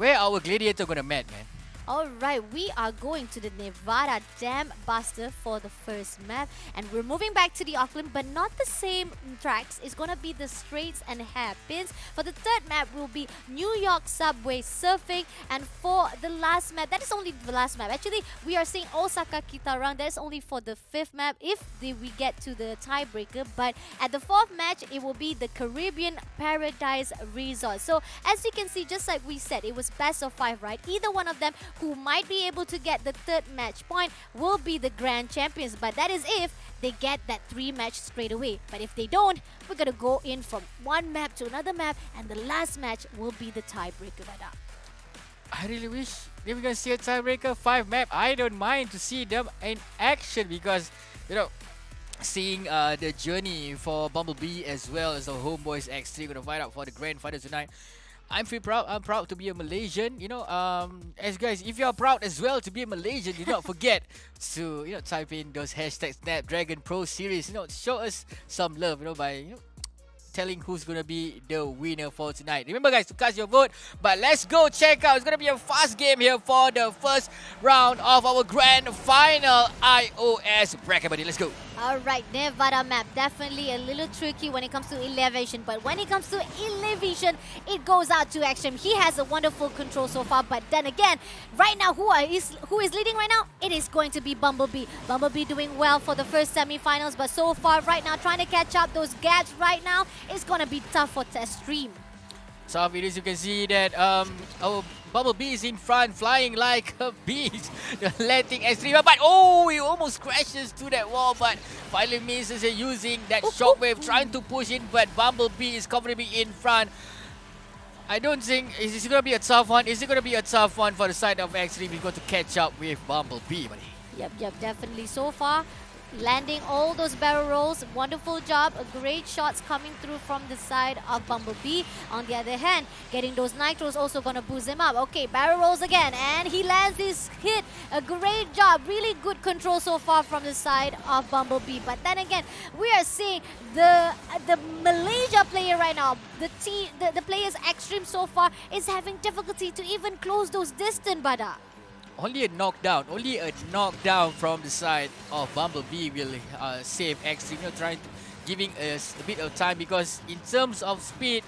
our Gladiator gonna meet, man? Alright, we are going to the Nevada Dam Buster for the first map, and we're moving back to the Auckland, but not the same tracks. It's gonna be the straights and hairpins. For the third map will be New York Subway Surfing, and for the last map, that is only the last map. Actually, we are seeing Osaka Kitarang. That is only for the fifth map if we get to the tiebreaker. But at the fourth match, it will be the Caribbean Paradise Resort. So as you can see, just like we said, it was best of 5, right? Either one of them who might be able to get the third match point will be the grand champions, but that is if they get that 3 match straight away. But if they don't, we're gonna go in from one map to another map, and the last match will be the tiebreaker. I really wish they were gonna see a tiebreaker 5 map. I don't mind to see them in action, because seeing the journey for Bumblebee as well as the homeboys X3 gonna fight out for the grand final tonight. I'm proud to be a Malaysian. As guys, if you're proud as well to be a Malaysian, do not forget to type in those hashtags Snapdragon Pro Series. Show us some love. By telling who's gonna be the winner for tonight. Remember, guys, to cast your vote. But let's go check out. It's gonna be a fast game here for the first round of our grand final iOS bracket, buddy. Let's go. Alright, Nevada map, definitely a little tricky when it comes to elevation, but when it comes to elevation, it goes out to Extreme. He has a wonderful control so far, but then again, right now, who is leading right now? It is going to be Bumblebee. Bumblebee doing well for the first semi-finals, but so far right now, trying to catch up those gaps right now, it's going to be tough for Extreme. So videos, you can see that our Bumblebee is in front, flying like a beast, letting Extreme, but he almost crashes to that wall, but finally misses using that shockwave, trying to push in, but Bumblebee is comfortably in front. I don't think, is this going to be a tough one? Is it going to be a tough one for the side of Extreme? He's going to catch up with Bumblebee, buddy. Yep, definitely. So far, landing all those barrel rolls. Wonderful job. Great shots coming through from the side of Bumblebee. On the other hand, getting those nitros also gonna boost him up. Okay, barrel rolls again, and he lands this hit. A great job. Really good control so far from the side of Bumblebee. But then again, we are seeing the Malaysia player right now, the players Extreme so far is having difficulty to even close those distance, Bada. Only a knockdown from the side of Bumblebee will save Extreme. Trying to giving us a bit of time, because in terms of speed,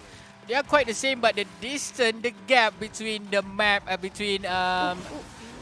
they are quite the same, but the distance, the gap between the map, between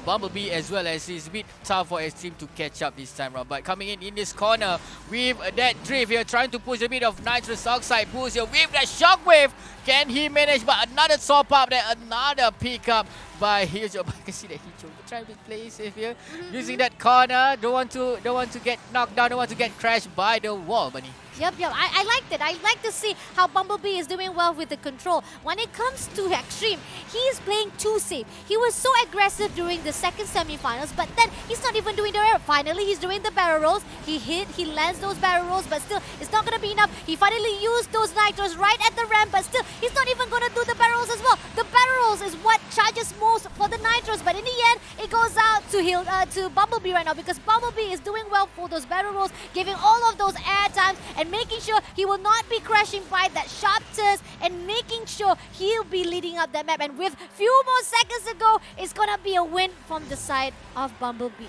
Bumblebee as well as is a bit tough for Extreme to catch up this time round. But coming in this corner with that drift here, trying to push a bit of nitrous oxide boost here with that shockwave. Can he manage? But another top up there, another pick up by Hijo. I can see that Hijo trying to play safe here, using that corner. Don't want to get knocked down. Don't want to get crashed by the wall, Bunny. Yep. I liked it. I like to see how Bumblebee is doing well with the control. When it comes to Extreme, he is playing too safe. He was so aggressive during the second semi-finals, but then he's not even doing the air. Finally, he's doing the barrel rolls. He lands those barrel rolls, but still, it's not going to be enough. He finally used those nitros right at the ramp, but still, he's not even going to do the barrel rolls as well. The barrel rolls is what charges most for the nitros, but in the end, it goes out to Bumblebee right now, because Bumblebee is doing well for those barrel rolls, giving all of those air times and making sure he will not be crashing by that sharp turns, and making sure he'll be leading up that map. And with few more seconds to go, it's gonna be a win from the side of Bumblebee.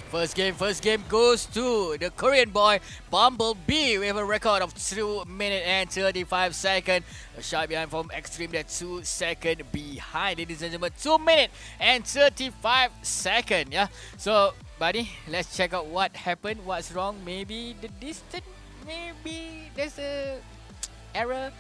First game goes to the Korean boy Bumblebee with a record of 2 minutes and 35 seconds. A shot behind from Extreme, that 2 seconds behind, ladies and gentlemen. 2 minutes and 35 seconds. Yeah. So, buddy, let's check out what happened. What's wrong? Maybe the distance. Maybe there's a error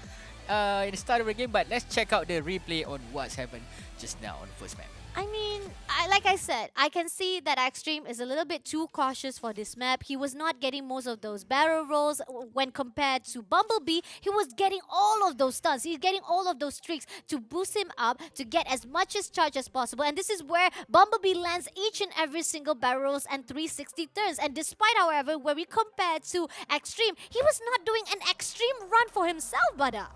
in the start of the game. But let's check out the replay on what's happened just now on the first map. I mean, like I said, I can see that Extreme is a little bit too cautious for this map. He was not getting most of those barrel rolls when compared to Bumblebee. He was getting all of those stunts. He's getting all of those streaks to boost him up, to get as much as charge as possible. And this is where Bumblebee lands each and every single barrel rolls and 360 turns. And despite, however, when we compare to Extreme, he was not doing an extreme run for himself, Bada.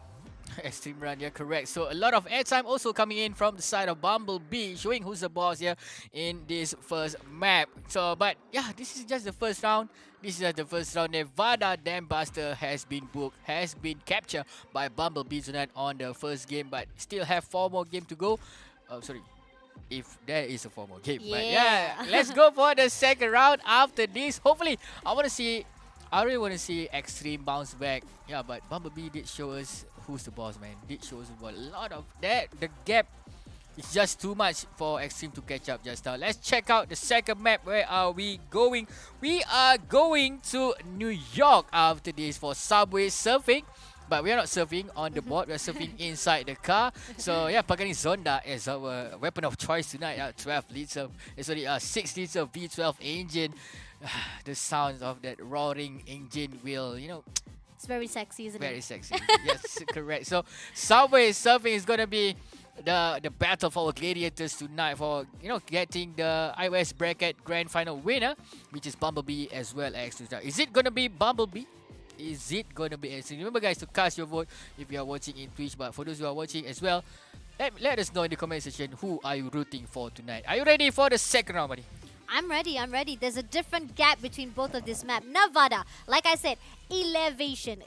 Extreme run, yeah, correct. So a lot of airtime also coming in from the side of Bumblebee, showing who's the boss here in this first map. So, but yeah, this is just the first round. Nevada Dam Buster has been booked, has been captured by Bumblebee tonight on the first game, but still have 4 more games to go. Sorry, if there is a 4 more game. Yeah. But yeah, let's go for the second round after this. Hopefully, I really want to see Extreme bounce back. Yeah, but Bumblebee did show us who's the boss, man. Did show us a lot of that. The gap is just too much for Extreme to catch up just now. Let's check out the second map. Where are we going? We are going to New York after this for subway surfing. But we are not surfing on the board. We are surfing inside the car. So yeah, Pagani Zonda is our weapon of choice tonight. 12 liters, sorry, 6 liters of V12 engine. The sounds of that roaring engine will, It's very sexy, isn't very it? sexy. Yes, correct. So subway surfing is gonna be the battle for our gladiators tonight for getting the iOS bracket grand final winner, which is Bumblebee as well as Extreme. Is it gonna be Bumblebee? Is it gonna be Extreme? Remember, guys, to cast your vote if you are watching in Twitch. But for those who are watching as well, let us know in the comment section who are you rooting for tonight. Are you ready for the second round, buddy? I'm ready. There's a different gap between both of this map. Nevada, like I said, elevation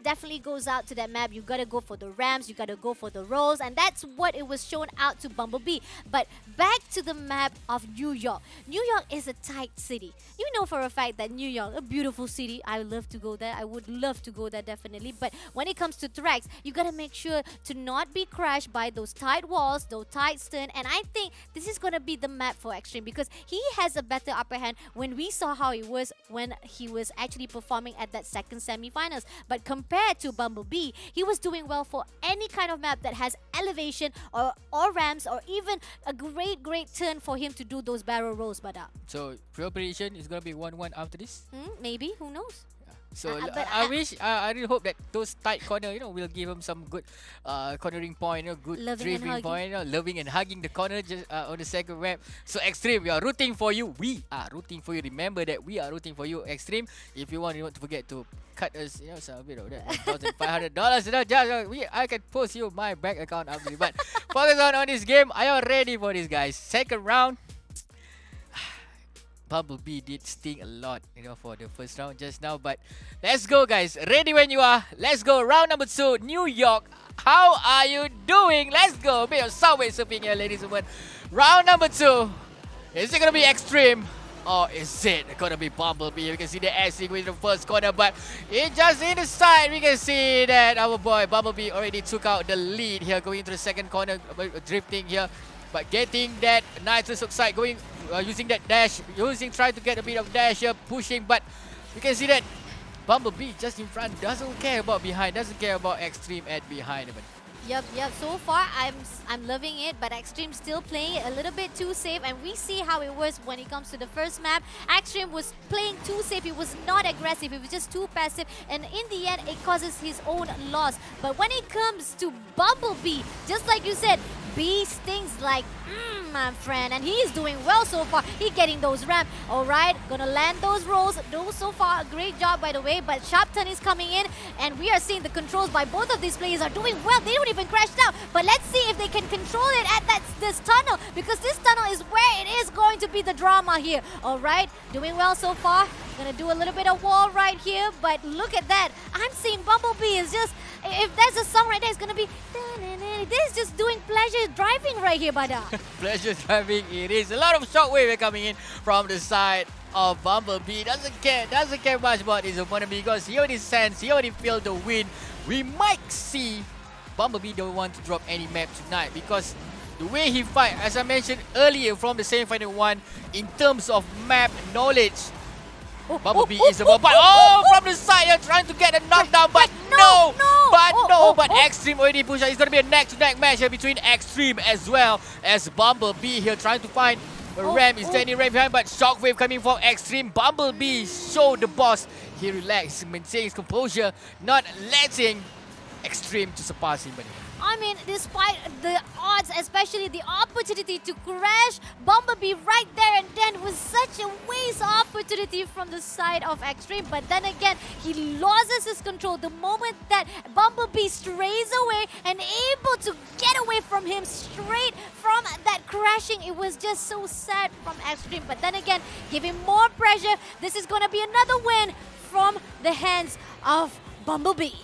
definitely goes out to that map. You gotta go for the ramps, you gotta go for the rolls, and that's what it was shown out to Bumblebee. But back to the map of New York. New York is a tight city. You know for a fact that New York, a beautiful city. I would love to go there. I would love to go there, definitely. But when it comes to tracks, you gotta make sure to not be crashed by those tight walls, those tight turns. And I think this is gonna be the map for Extreme, because he has a better upper hand when we saw how it was when he was actually performing at that second semi-finals. But compared to Bumblebee, he was doing well for any kind of map that has elevation or ramps, or even a great turn for him to do those barrel rolls. But So, your prediction is gonna be 1-1 after this? maybe, who knows? So but I wish, I really hope that those tight corner, will give him some good cornering point, good Loving and driving hugging. point, loving and hugging the corner just on the second map. So Extreme, we are rooting for you. We are rooting for you. Remember that we are rooting for you, Extreme. If you want, to forget to cut us, some bit of that $1,500. I can post you my bank account after. But focus on this game. Are you ready for this, guys? Second round. Bumblebee did sting a lot, for the first round just now. But let's go, guys. Ready when you are. Let's go. Round number 2, New York. How are you doing? Let's go. Bit of subway surfing here, ladies and gentlemen. Round number 2. Is it going to be Extreme? Or is it going to be Bumblebee? We can see the X with the first corner, but it just in the side. We can see that our boy Bumblebee already took out the lead here, going into the second corner, drifting here. But getting that nitrous oxide going, using that dash, trying to get a bit of dash here, pushing. But we can see that Bumblebee just in front, doesn't care about behind, doesn't care about Extreme at behind. Yep. So far, I'm loving it, but Extreme still playing it a little bit too safe, and we see how it was when it comes to the first map. Extreme was playing too safe. He was not aggressive. He was just too passive, and in the end, it causes his own loss. But when it comes to Bumblebee, just like you said, B stings like my friend, and he is doing well so far. He getting those ramp. All right, gonna land those rolls. Those so far, a great job by the way. But sharp turn is coming in, and we are seeing the controls by both of these players are doing well. They don't even crash down. But let's see if they can control it at this tunnel, because this tunnel is where it is going to be the drama here. All right, doing well so far. Gonna do a little bit of wall right here, but look at that. I'm seeing Bumblebee is just, if there's a song right there, it's gonna be, this is just doing pleasure driving right here, Bada. Pleasure driving it is. A lot of shockwave coming in from the side of Bumblebee. Doesn't care much about his opponent, because he already sense, he already feel the win. We might see Bumblebee don't want to drop any map tonight, because the way he fight, as I mentioned earlier from the semi-final 1, in terms of map knowledge, Bumblebee is about, but from the side here trying to get a knockdown, but but Extreme already pushed out. It's going to be a neck-to-neck match here between Extreme as well as Bumblebee here, trying to find a ramp. Is there any ramp behind? But shockwave coming from Extreme. Bumblebee show the boss. He relaxed, maintains his composure, not letting Extreme to surpass him. I mean, despite the odds, especially the opportunity to crash Bumblebee right there and then, was such a waste opportunity from the side of Extreme. But then again, he loses his control the moment that Bumblebee strays away and able to get away from him straight from that crashing. It was just so sad from Extreme. But then again, give him more pressure. This is going to be another win from the hands of Bumblebee.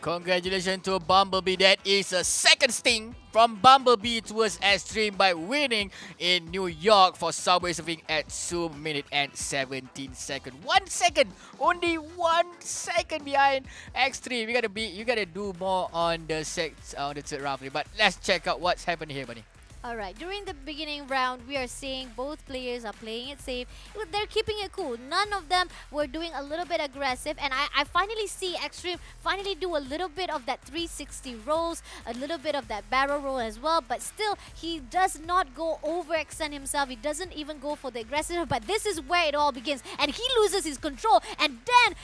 Congratulations to Bumblebee. That is a second sting from Bumblebee towards Extreme by winning in New York for Subway Surfing at 2 minutes and 17 seconds. 1 second, only 1 second behind Extreme. You gotta do more on the third round. But let's check out what's happening here, buddy. Alright, during the beginning round, we are seeing both players are playing it safe. They're keeping it cool. None of them were doing a little bit aggressive. And I finally see Extreme finally do a little bit of that 360 rolls, a little bit of that barrel roll as well. But still, he does not go overextend himself. He doesn't even go for the aggressive. But this is where it all begins. And he loses his control. And then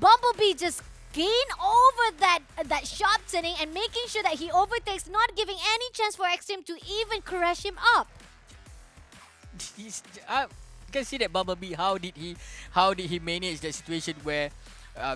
Bumblebee just gain over that sharp turning and making sure that he overtakes, not giving any chance for Extreme to even crash him up. You can see that Bumblebee, how did he manage the situation where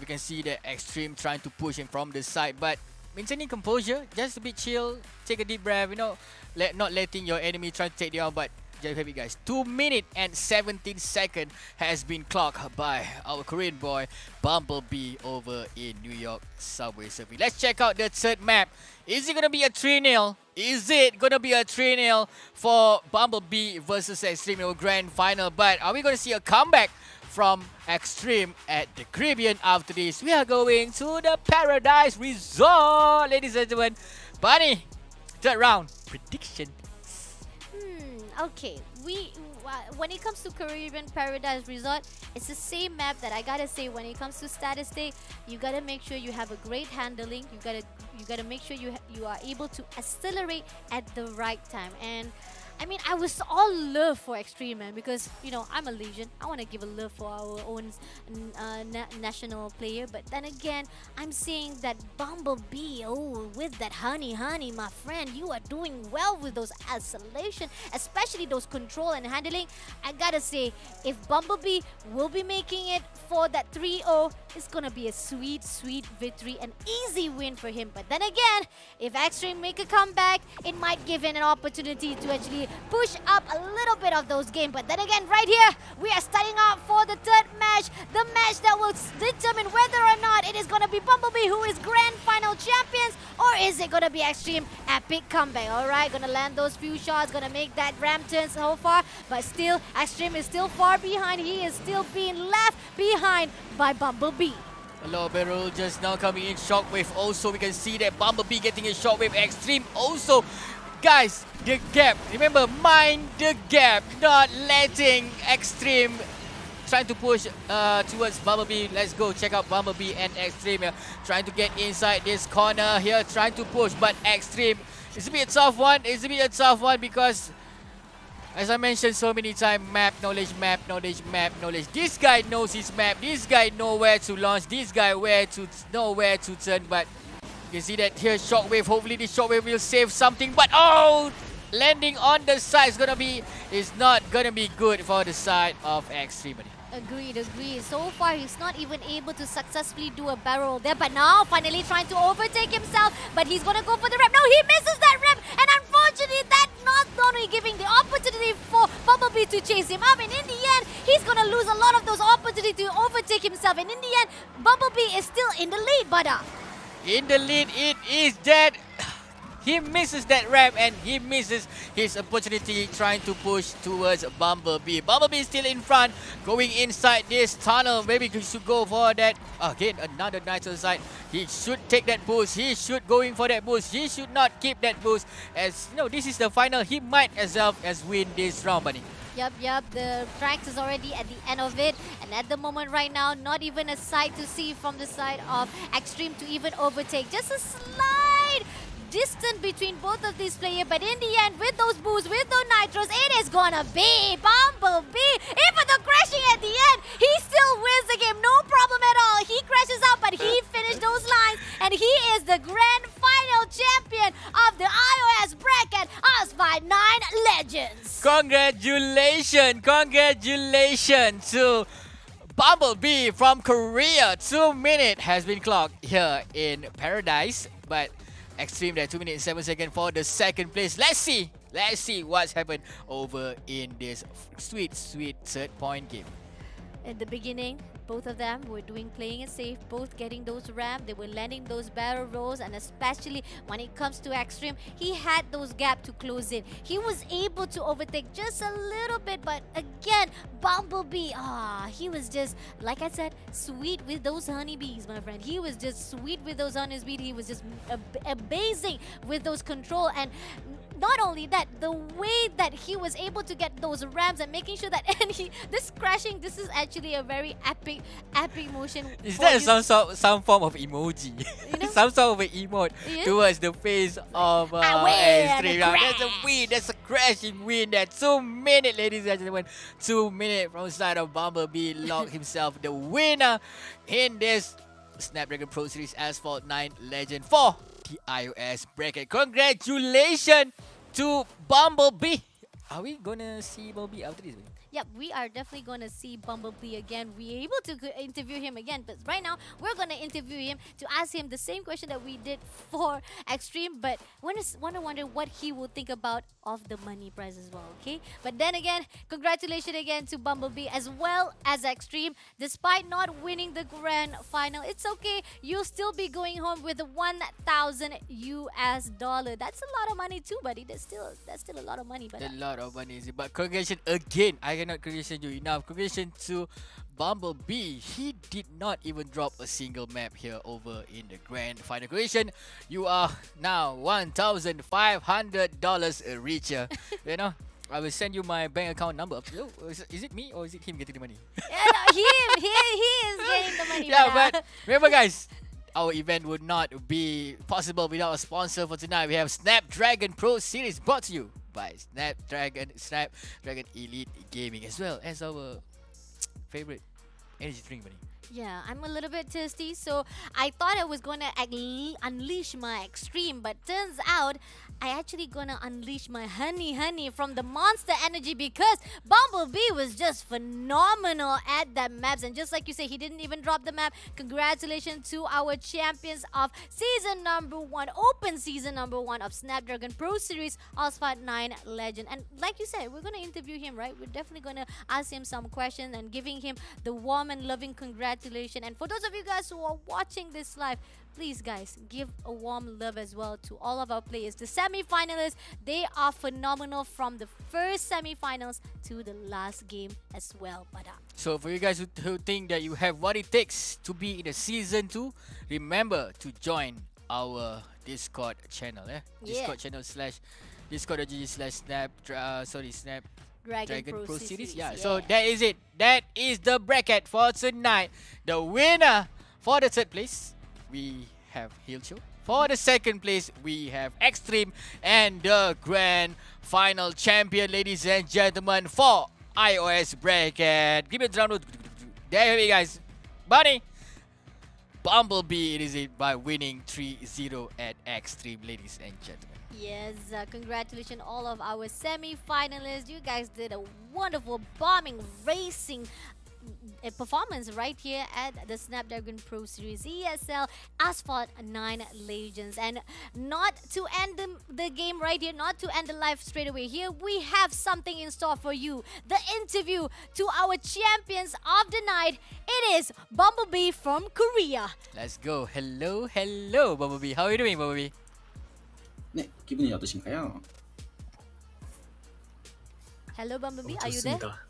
we can see the Extreme trying to push him from the side, but maintaining composure, just a bit chill, take a deep breath, not letting your enemy try to take you out. But there you have it, guys. 2 minutes and 17 seconds has been clocked by our Korean boy Bumblebee over in New York Subway Surfing. Let's check out the third map. Is it going to be a 3-0? Is it going to be a 3-0 for Bumblebee versus Extreme in our grand final? But are we going to see a comeback from Extreme at the Caribbean after this? We are going to the Paradise Resort, ladies and gentlemen. Bunny, third round prediction. Okay, when it comes to Caribbean Paradise Resort, it's the same map that I gotta say. When it comes to statistic, you gotta make sure you have a great handling. You gotta make sure you are able to accelerate at the right time. And I mean, I was all love for Extreme, man, because, I'm a Legion. I want to give a love for our own national player. But then again, I'm seeing that Bumblebee, with that honey, my friend, you are doing well with those isolation, especially those control and handling. I gotta say, if Bumblebee will be making it for that 3-0, it's gonna be a sweet, sweet victory, an easy win for him. But then again, if Extreme make a comeback, it might give him an opportunity to actually push up a little bit of those games. But then again, right here, we are starting out for the third match, the match that will determine whether or not it is going to be Bumblebee who is grand final champions, or is it going to be Extreme epic comeback. Alright, gonna land those few shots, gonna make that ramp turn so far, but still, Extreme is still far behind. He is still being left behind by Bumblebee. A low barrel just now coming in. Shockwave also, we can see that Bumblebee getting a Shockwave. Extreme also. Guys, the gap. Remember, mind the gap. Not letting Extreme trying to push towards Bumblebee. Let's go check out Bumblebee and Extreme here. Trying to get inside this corner here. Trying to push, but Extreme. It's a bit tough one. It's a bit a tough one because, as I mentioned so many times, map knowledge, map knowledge, map knowledge. This guy knows his map. This guy knows where to launch. This guy know where to turn. But you can see that here, Shockwave. Hopefully this Shockwave will save something. But landing on the side is not gonna be good for the side of Extreme. Agreed. So far, he's not even able to successfully do a barrel there. But now, finally trying to overtake himself. But he's going to go for the ramp. No, he misses that ramp. And unfortunately, that not only giving the opportunity for Bumblebee to chase him up. And in the end, he's going to lose a lot of those opportunities to overtake himself. And in the end, Bumblebee is still in the lead, Bada. In the lead, it is dead. He misses that ramp and he misses his opportunity trying to push towards Bumblebee. Bumblebee is still in front, going inside this tunnel. Maybe he should go for that. Again, another Nitro side. He should take that boost. He should going for that boost. He should not keep that boost. As this is the final. He might as well as win this round, buddy. Yep. The tracks is already at the end of it. And at the moment right now, not even a sight to see from the side of Extreme to even overtake. Just a slight distance between both of these players, but in the end, with those boosts, with those nitros, it is gonna be Bumblebee. Even though crashing at the end, he still wins the game, no problem at all. He crashes out, but he finished those lines, and he is the grand final champion of the iOS bracket, Asphalt 9 Legends. Congratulations to Bumblebee from Korea. 2 minutes has been clocked here in Paradise, but Extreme there, 2 minutes and 7 seconds for the second place. Let's see what's happened over in this sweet third point game. In the beginning, both of them were playing it safe, both getting those ramps, they were landing those barrel rolls, and especially when it comes to Extreme, he had those gaps to close in. He was able to overtake just a little bit, but again, Bumblebee, he was just, like I said, sweet with those honeybees, my friend. He was just sweet with those honeybees. He was just amazing with those control, and not only that, the way that he was able to get those ramps and making sure that this crashing, this is actually a very epic motion. Is that some form of emoji? Some sort of an emote towards the face of Extreme. That's a win. That's a crashing win. That 2 minutes, ladies and gentlemen. 2 minutes from the side of Bumblebee locked himself the winner in this Snapdragon Pro Series Asphalt 9 Legend for the iOS bracket. Congratulations to Bumblebee. Are we gonna see Bumblebee after this? Yep, we are definitely going to see Bumblebee again. We're able to interview him again, but right now, we're going to interview him to ask him the same question that we did for Extreme, but want to wonder what he will think about of the money prize as well, okay? But then again, congratulations again to Bumblebee as well as Extreme. Despite not winning the grand final, it's okay. You'll still be going home with $1,000 US. That's a lot of money too, buddy. That's still a lot of money. But a lot of money, but congratulations again. I cannot congratulate you enough. Congratulations to Bumblebee. He did not even drop a single map here over in the grand final. Congratulations, you are now $1,500 richer. I will send you my bank account number. Is it me or is it him getting the money? He is getting the money. But remember, guys, our event would not be possible without a sponsor for tonight. We have Snapdragon Pro Series brought to you by Snapdragon Elite Gaming, as well as our favorite energy drink, buddy. Yeah, I'm a little bit thirsty, so I thought I was gonna unleash my extreme, but turns out I actually gonna unleash my honey from the Monster Energy, because Bumblebee was just phenomenal at that maps. And just like you say, he didn't even drop the map. Congratulations to our champions of season number 1, open season number 1 of Snapdragon Pro Series Asphalt 9 Legend. And like you said, we're gonna interview him, right? We're definitely gonna ask him some questions and giving him the warm and loving congratulations. And for those of you guys who are watching this live, please guys, give a warm love as well to all of our players. The semi-finalists, they are phenomenal from the first semi-finals to the last game as well. But So for you guys who think that you have what it takes to be in the season 2, remember to join our Discord channel. Discord channel / Snapdragon Pro Series. Yeah. So that is it. That is the bracket for tonight. The winner for the third place, we have Hilcho. For the second place, we have Extreme. And the grand final champion, ladies and gentlemen, for iOS bracket. Give it a round. There we go, guys. Bunny. Bumblebee, it is it by winning 3-0 at Extreme, ladies and gentlemen. yes, congratulations all of our semi-finalists. You guys did a wonderful bombing racing performance right here at the Snapdragon Pro Series ESL Asphalt 9 Legends. And not to end the game right here, not to end the live straight away, here we have something in store for you. The interview to our champions of the night. It is Bumblebee from Korea. Let's go. Hello, Bumblebee. How are you doing, Bumblebee? 네, 기분이 어떠신가요? Hello Bumblebee, are you there? 좋습니다.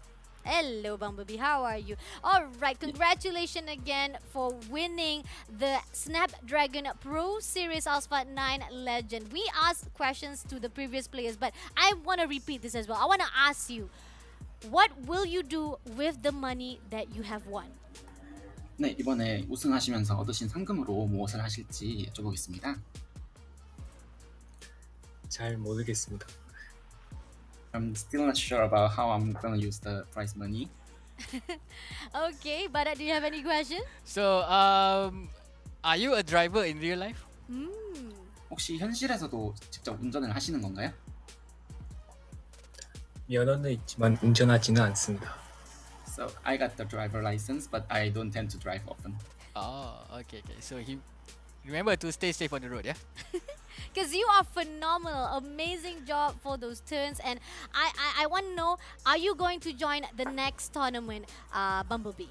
Hello Bumblebee, how are you? Alright, congratulations again for winning the Snapdragon Pro Series Asphalt 9 Legend. We asked questions to the previous players, but I want to repeat this as well. I want to ask you, what will you do with the money that you have won? 네, 이번에 우승하시면서 얻으신 상금으로 무엇을 하실지 여쭤보겠습니다. 잘 모르겠습니다. I'm still not sure about how I'm gonna use the prize money. Okay, but do you have any question? So, are you a driver in real life? 혹시 현실에서도 직접 운전을 하시는 건가요? 면허는 있지만 운전하지는 않습니다. So I got the driver license, but I don't tend to drive often. Oh, okay. So remember to stay safe on the road, yeah? Because you are phenomenal. Amazing job for those turns. And I want to know, are you going to join the next tournament, Bumblebee?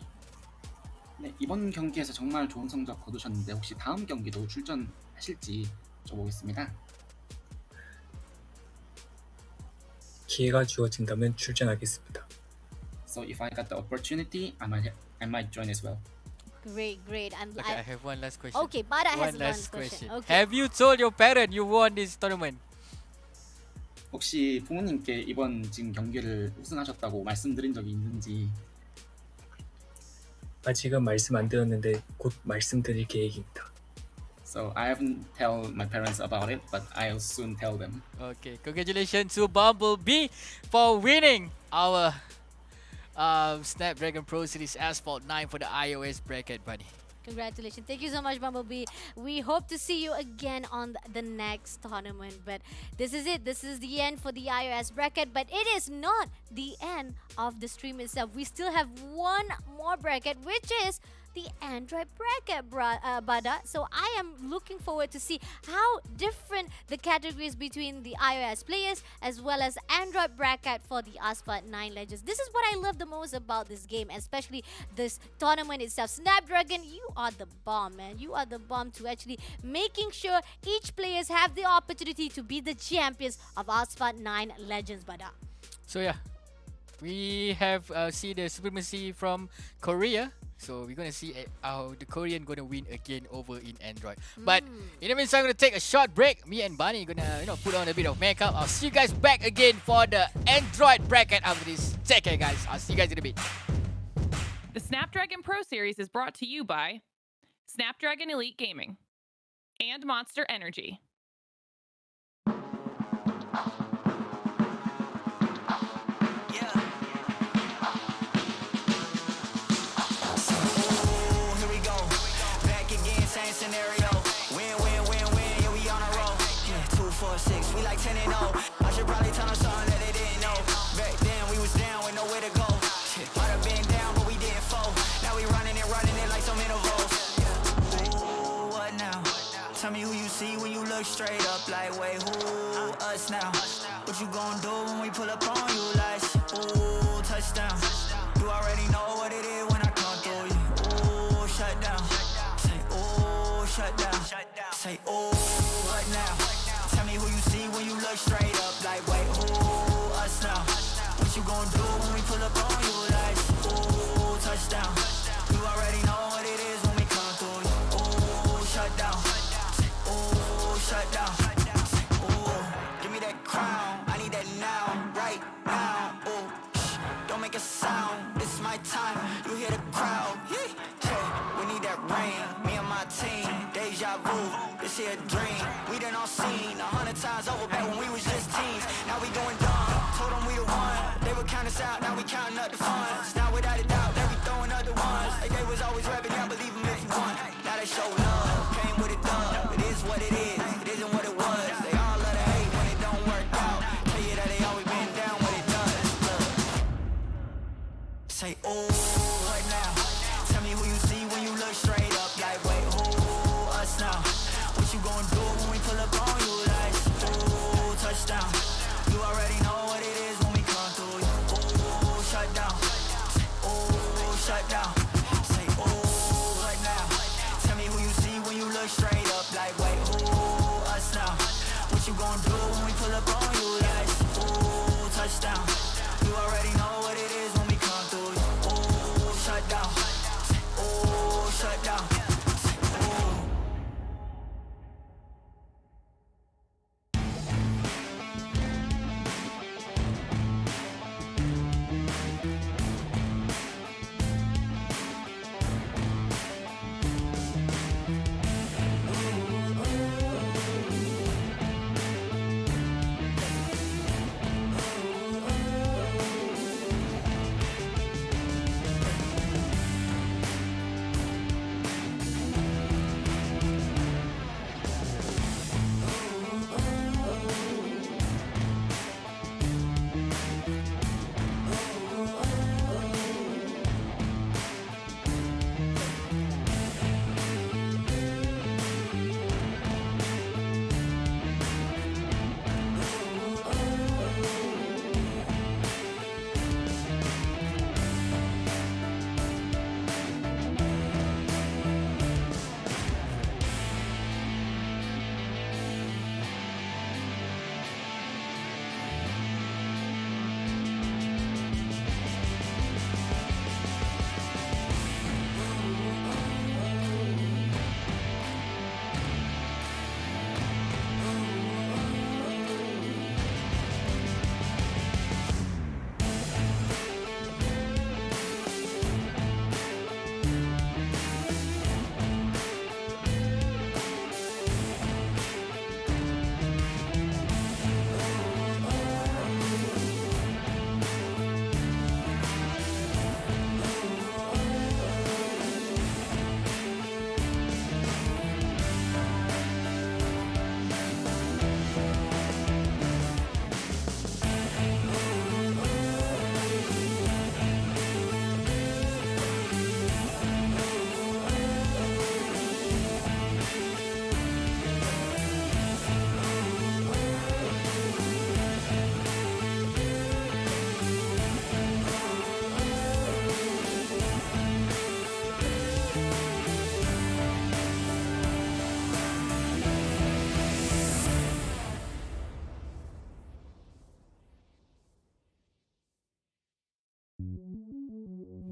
네, 이번 경기에서 정말 좋은 성적 거두셨는데 혹시 다음 경기도 출전하실지 여쭤보겠습니다. 기회가 주어진다면 출전하겠습니다. So if I got the opportunity, I might join as well. Great. Okay, I have one last question. Okay, Bada has One one last question. question. Okay. Have you told your parent you won this tournament? 혹시 부모님께 이번 지금 경기를 우승하셨다고 말씀드린 적이 있는지? 아직은 말씀 안 드렸는데 곧 말씀드릴 계획입니다. So I haven't tell my parents about it, but I'll soon tell them. Okay, congratulations to Bumblebee for winning our Snapdragon Pro Series Asphalt 9 for the iOS bracket, buddy. Congratulations. Thank you so much, Bumblebee. We hope to see you again on the next tournament. But this is it. This is the end for the iOS bracket. But it is not the end of the stream itself. We still have one more bracket, which is the Android bracket, Bada. So I am looking forward to see how different the categories between the iOS players as well as Android bracket for the Asphalt 9 Legends. This is what I love the most about this game, especially this tournament itself. Snapdragon, you are the bomb, man. You are the bomb to actually making sure each players have the opportunity to be the champions of Asphalt 9 Legends, Bada. So yeah, we have see the supremacy from Korea. So we're gonna see how the Korean gonna win again over in Android. But in the meantime, I'm gonna take a short break. Me and Bunny gonna put on a bit of makeup. I'll see you guys back again for the Android bracket after this. Take care, guys. I'll see you guys in a bit. The Snapdragon Pro Series is brought to you by Snapdragon Elite Gaming and Monster Energy. 4-6, we like 10 and 0. I should probably tell them something that they didn't know. Back then we was down with nowhere to go. Might have been down, but we didn't fold. Now we running it like some intervals. Ooh, what now? Tell me who you see when you look straight up. Like, wait, who? Us now. What you gon' do when we pull up on you? Like, ooh, touchdown. You already know what it is when I come through you. Ooh, shut down. Say, ooh, shut down. Say, ooh, what now? Tell me who you see when you look straight up. Like, wait, who? Us now. What you gon' do when we pull up on you? Like, ooh, touchdown. You already know what it is when we come through you. Ooh, shut down. Ooh, shut down. Ooh, give me that crown. I need that now, right now. Ooh, don't make a sound. It's my time. You hear the crowd. Hey, we need that rain. Me and my team. Deja vu. This here a dream. We done all seen 100 times over back when we was just teens. Now we going dumb. Told them we the one. They would count us out. Now we counting up the funds. Now without a doubt, they be throwing up the ones. Like they was always rapping. I believe them if you want. Now they show love. Came with a dub. It is what it is. It isn't what it was. They all love to hate when it don't work out. Tell you that they always been down when it does. Look. Say, ooh, what now? Tell me who you see when you look straight up. Like, wait, who? Us now. What you gon' do when we pull up on you? Like, ooh, touchdown. You already know what it is when we come through you. Ooh, shut down. Ooh, shut down. Say, ooh, what now? Tell me who you see when you look straight up. Like, wait, who? Us now. What you gon' do when we pull up on you? Like, ooh, touchdown. You already know what it is when we come through you. Ooh, shut down. Ooh, shut down. Ooh.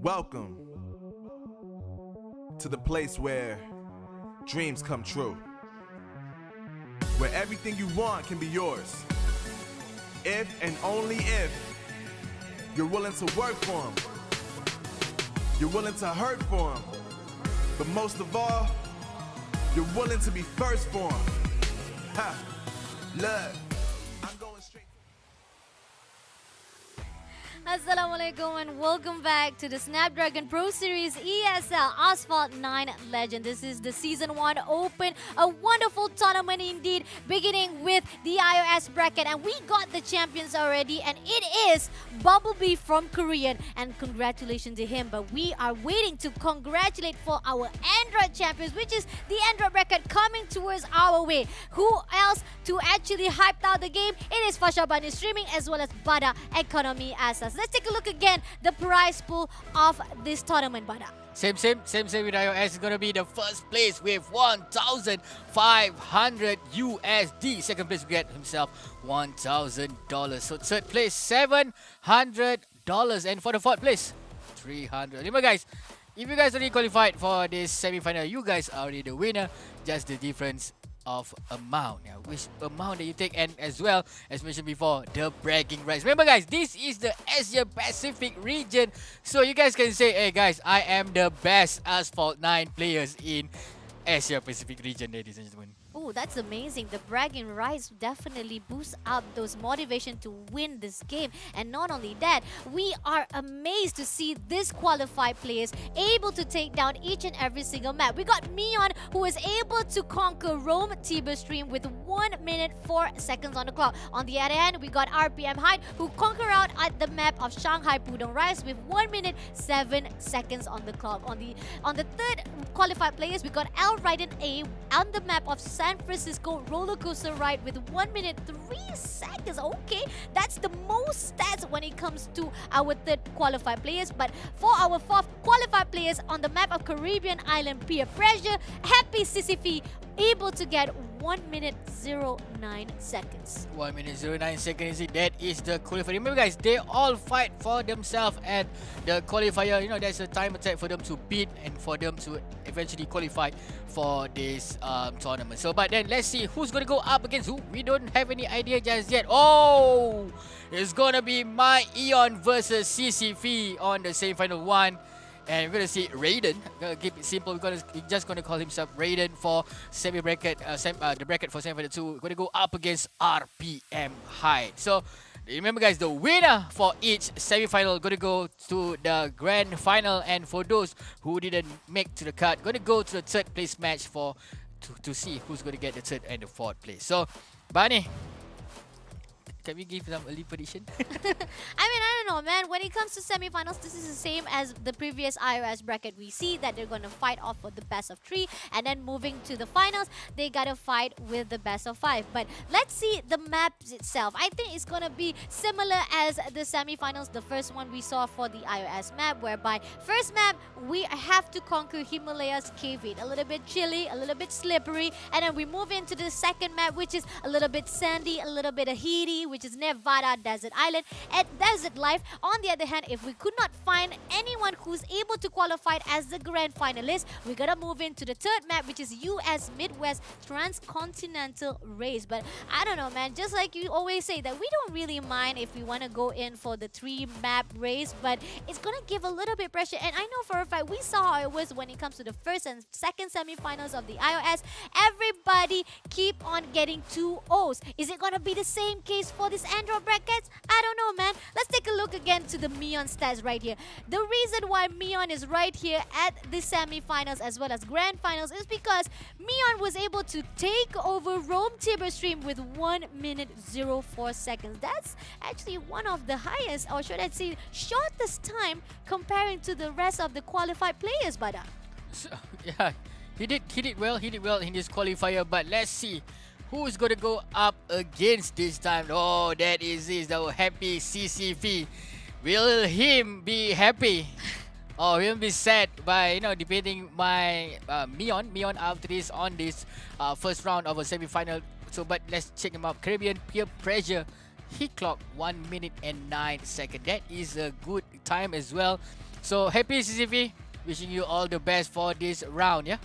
Welcome to the place where dreams come true, where everything you want can be yours, if and only if you're willing to work for them, you're willing to hurt for them, but most of all, you're willing to be first for them. Ha! Look, I'm going straight. Assalamualaikum and welcome back to the Snapdragon Pro Series ESL Asphalt 9 Legend. This is the Season 1 Open, a wonderful tournament indeed, beginning with the iOS bracket. And we got the champions already, and it is Bumblebee from Korean. And congratulations to him, but we are waiting to congratulate for our Android champions, which is the Android bracket coming towards our way. Who else to actually hype out the game? It is Fasha Bani Streaming as well as Bada Economy Assets. Let's take a look again, the prize pool of this tournament, Bada. Same with iOS. It's gonna be the first place with 1,500 USD. Second place will get himself $1,000. So third place $700, and for the fourth place 300. Remember, guys, if you guys already qualified for this semi-final, you guys are already the winner. Just the difference of amount, which amount that you take, and as well as mentioned before, the bragging rights. Remember, guys, this is the Asia Pacific region, so you guys can say, hey guys, I am the best Asphalt 9 players in Asia Pacific region, ladies and gentlemen. Oh, that's amazing. The bragging rights definitely boost up those motivation to win this game. And not only that, we are amazed to see this qualified players able to take down each and every single map. We got Mion, who was able to conquer Rome Tiber Stream with 1 minute 4 seconds on the clock. On the other hand, we got RPM Hyde, who conquer out at the map of Shanghai Pudong Rise with 1 minute 7 seconds on the clock. On the third qualified players, we got Al Raiden A on the map of San Francisco Roller Coaster Ride with 1 minute 3 seconds. Okay, that's the most stats when it comes to our third qualified players. But for our fourth qualified players on the map of Caribbean Island Peer Pressure, Happy Sisyphe able to get 1 minute 09 seconds. 1 minute 09 seconds. That is the qualifier. Remember, guys, they all fight for themselves at the qualifier. You know, there's a time attack for them to beat and for them to eventually qualify for this tournament. So, but then let's see who's gonna go up against who. We don't have any idea just yet. Oh, it's gonna be My Eon versus CCV on the semi-final one. And we're gonna see Raiden. Gonna keep it simple. We're just gonna call himself Raiden for semi-bracket. The bracket for semi-final 2. We're gonna go up against RPM Hyde. So remember, guys, the winner for each semi-final gonna go to the grand final. And for those who didn't make to the cut, gonna go to the third place match for to see who's gonna get the third and the fourth place. So, Bani, can we give some early prediction? I don't know, man. When it comes to semifinals, this is the same as the previous iOS bracket. We see that they're going to fight off for the best of 3, and then moving to the finals, they got to fight with the best of 5. But let's see the maps itself. I think it's going to be similar as the semifinals, the first one we saw for the iOS map, whereby first map, we have to conquer Himalaya's cave in. A little bit chilly, a little bit slippery, and then we move into the second map, which is a little bit sandy, a little bit heaty, which is Nevada Desert Island at Desert Life. On the other hand, if we could not find anyone who's able to qualify as the grand finalist, we gotta move into the third map, which is US Midwest Transcontinental Race. But I don't know, man, just like you always say that we don't really mind if we want to go in for the 3-map race, but it's gonna give a little bit pressure. And I know for a fact, we saw how it was when it comes to the first and second semifinals of the iOS. Everybody keep on getting 2 O's. Is it gonna be the same case for this Android brackets? I don't know, man. Let's take a look again to the Mion stats right here. The reason why Mion is right here at the semi-finals as well as grand finals is because Mion was able to take over Rome Tiber Stream with 1 minute 04 seconds. That's actually one of the highest, or should I say shortest time comparing to the rest of the qualified players, Bada. So, yeah, he did well in this qualifier, but let's see who's gonna go up against this time. Oh, that is the Happy CCV. Will him be happy? Or will be sad by defeating my Mion after this on this first round of a semi-final. So, but let's check him out. Caribbean Peer Pressure. He clocked 1 minute and 9 seconds. That is a good time as well. So, Happy CCV. Wishing you all the best for this round, yeah?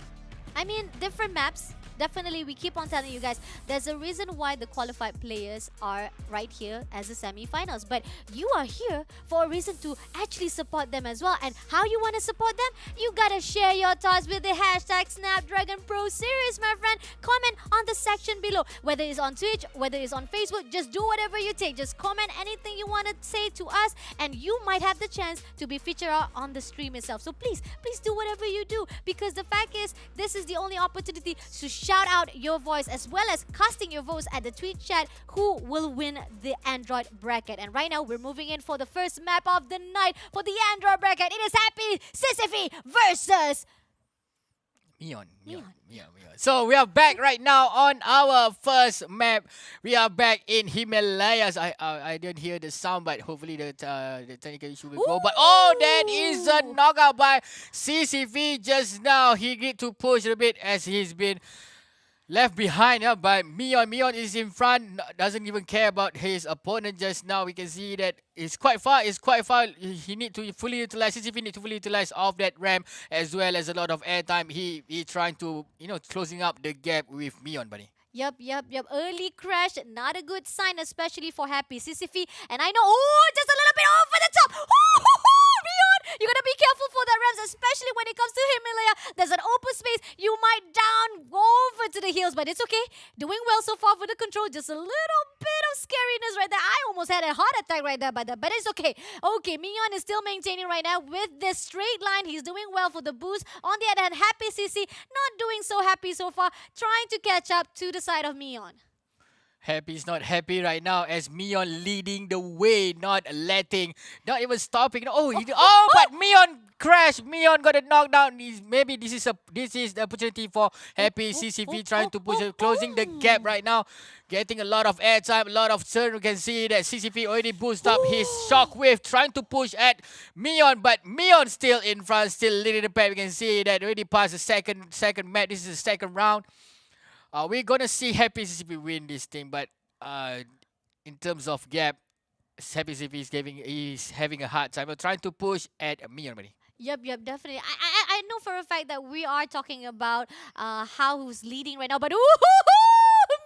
I mean, different maps, definitely we keep on telling you guys, there's a reason why the qualified players are right here as the semi-finals. But you are here for a reason to actually support them as well. And how you want to support them? You gotta share your thoughts with the hashtag Snapdragon Pro Series, my friend. Comment on the section below. Whether it's on Twitch, whether it's on Facebook, just do whatever you take. Just comment anything you want to say to us, and you might have the chance to be featured out on the stream itself. So please do whatever you do, because the fact is, this is the only opportunity to shout out your voice as well as casting your votes at the tweet chat who will win the Android bracket. And right now, we're moving in for the first map of the night for the Android bracket. It is Happy Sisyphe versus Mion. So we are back right now on our first map. We are back in Himalayas. I didn't hear the sound, but hopefully the technical issue will go. But that is a knockout by CCV just now. He need to push a bit as he's been left behind by Mion. Mion is in front, doesn't even care about his opponent just now. We can see that it's quite far. He need to fully utilize, CCV need to fully utilize off that ramp as well as a lot of airtime. He trying to, closing up the gap with Mion, buddy. Yep. Early crash, not a good sign, especially for Happy Sisyphe. And I know, just a little bit over the top. Mion, you gotta be careful for that ramps, especially when it comes to Himalaya. There's an open space. You might go over to the hills, but it's okay. Doing well so far for the control. Just a little bit of scariness right there. I almost had a heart attack right there, but it's okay. Okay, Mion is still maintaining right now with this straight line. He's doing well for the boost. On the other hand, Happy Sissy not doing so happy so far, trying to catch up to the side of Mion. Happy's not happy right now as Mion leading the way, not even stopping. But Mion crashed. Mion got a knockdown. Maybe this is the opportunity for Happy CCV trying to push, closing the gap right now, getting a lot of airtime, a lot of turn. We can see that CCV already boosted up his shockwave, trying to push at Mion, but Mion still in front, still leading the pack. We can see that already passed the second match. This is the second round. We're gonna see Happy CCP win this thing, but in terms of gap, Happy CCP is having a hard time. We're trying to push at Mion, buddy. Yep, definitely. I know for a fact that we are talking about how who's leading right now, but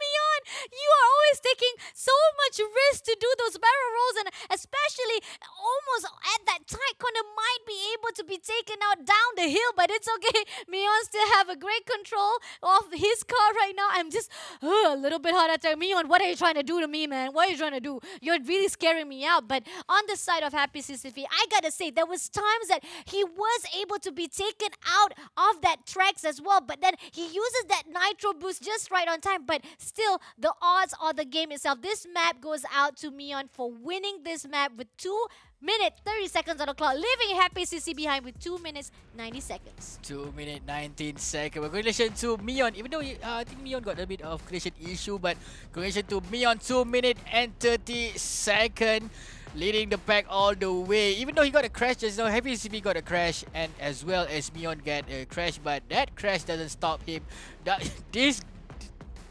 Mion, you are always taking so much risk to do those barrel rolls, and especially almost at that tight corner might be able to be taken out down the hill, but it's okay. Mion still have a great control of his car right now. I'm just a little bit hard at Mion. What are you trying to do to me, man? What are you trying to do? You're really scaring me out. But on the side of Happy CCV, I gotta say, there was times that he was able to be taken out of that tracks as well, but then he uses that nitro boost just right on time. But still, the odds on the game itself. This map goes out to Mion for winning this map with 2 minutes 30 seconds on the clock, leaving Happy CC behind with 2 minutes 90 seconds. 2 minutes 19 seconds. Congratulations to Mion. Even though I think Mion got a bit of connection issue, but congratulations to Mion. 2 minutes and 30 seconds. Leading the pack all the way. Even though he got a crash just now, Happy CCP got a crash, and as well as Mion got a crash, but that crash doesn't stop him.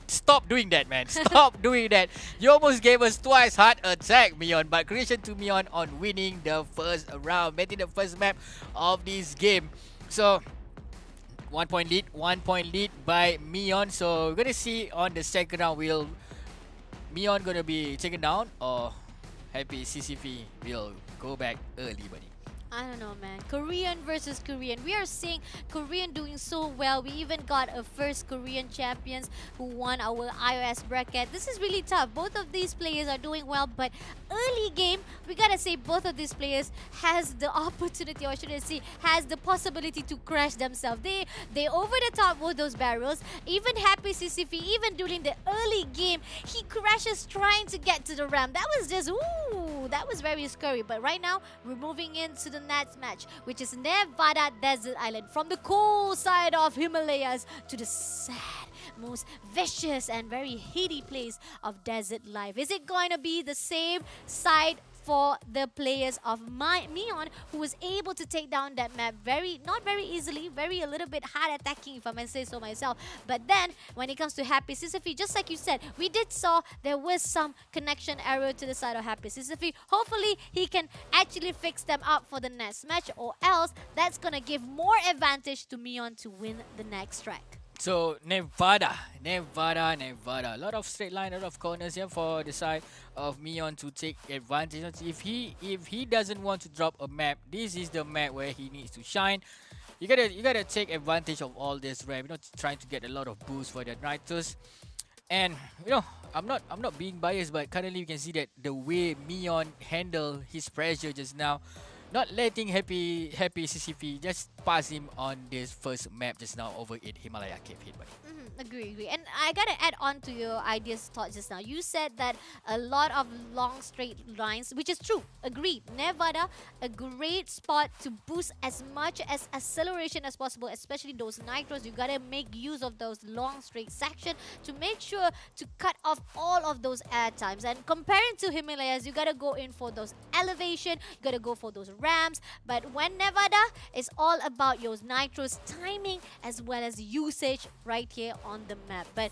Stop doing that, man. Stop doing that. You almost gave us twice heart attack, Mion. But congratulations to Mion on winning the first round, making the first map of this game. So, 1 point lead by Mion. So, we're going to see on the second round, will Mion going to be taken down, or Happy CCV will go back early, buddy? I don't know, man. Korean versus Korean. We are seeing Korean doing so well. We even got a first Korean champions who won our iOS bracket. This is really tough. Both of these players are doing well, but early game, we gotta say both of these players has the opportunity, or should I say, has the possibility to crash themselves. They over the top with those barrels. Even Happy CCV, even during the early game, he crashes trying to get to the ramp. That was just, that was very scary. But right now, we're moving into the next match, which is Nevada Desert Island. From the cool side of Himalayas to the sad, most vicious and very heady place of desert life. Is it going to be the same side for the players of Mion, who was able to take down that map not very easily, a little bit hard attacking, if I may say so myself. But then when it comes to Happy Sisyphe, just like you said, we did saw there was some connection error to the side of Happy Sisyphe. Hopefully he can actually fix them up for the next match, or else that's gonna give more advantage to Mion to win the next track. So Nevada. A lot of straight line, a lot of corners here for the side of Mion to take advantage. If he doesn't want to drop a map, this is the map where he needs to shine. You gotta take advantage of all this ramp. Trying to get a lot of boost for the Nitros. And I'm not being biased, but currently you can see that the way Mion handled his pressure just now, not letting happy CCP just pass him on this first map just now over in Himalaya Cave hit, buddy. Agree. And I gotta add on to your ideas thought just now. You said that a lot of long straight lines, which is true. Agreed. Nevada, a great spot to boost as much as acceleration as possible, especially those nitros. You gotta make use of those long straight section to make sure to cut off all of those air times. And comparing to Himalayas, you gotta go in for those elevation, you gotta go for those ramps. But when Nevada, it's all about your nitros timing as well as usage right here on the map. But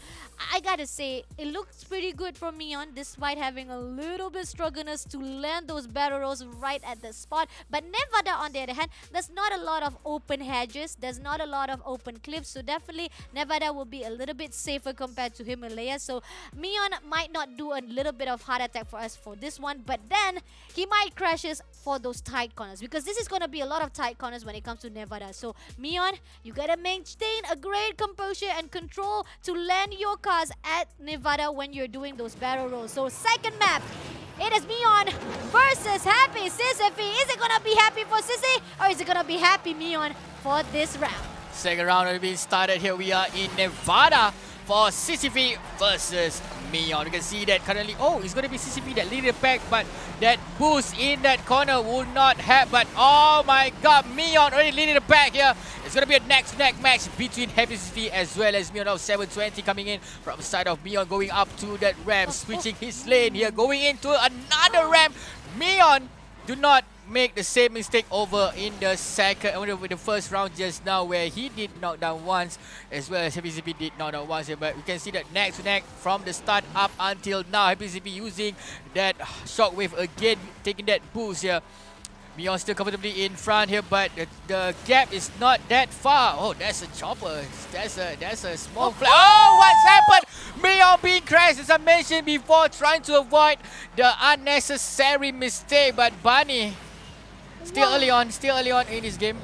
I gotta say, it looks pretty good for Mion despite having a little bit struggleness to land those barrel rolls right at the spot. But Nevada, on the other hand, there's not a lot of open hedges, there's not a lot of open cliffs, so definitely Nevada will be a little bit safer compared to Himalaya. So Mion might not do a little bit of heart attack for us for this one, but then he might crashes for those tight corners, because this is going to be a lot of tight corners when it comes to Nevada. So Mion, you gotta maintain a great composure and control to land your cars at Nevada when you're doing those barrel rolls. So second map, it is Mion versus Happy Sisyphe. Is it gonna be happy for Sissy, or is it gonna be happy Mion for this round? Second round will be started. Here we are in Nevada for CCP versus Mion. You can see that currently, it's going to be CCP that lead the pack, but that boost in that corner will not have. But oh my god, Mion already leading the pack here. It's going to be a neck-to-neck match between Happy CCP as well as Mion. Now 720 coming in from the side of Mion, going up to that ramp, switching his lane here, going into another ramp. Mion, do not make the same mistake over in the first round just now, where he did knock down once as well as Happy CP did knock down once here. But we can see that neck to neck from the start up until now. Happy CP using that shockwave again, taking that boost here. Mion still comfortably in front here, but the gap is not that far. Oh, that's a chopper. That's a small flag. Oh, what's happened? Mion being crashed, as I mentioned before, trying to avoid the unnecessary mistake. But Bunny, still early on in this game.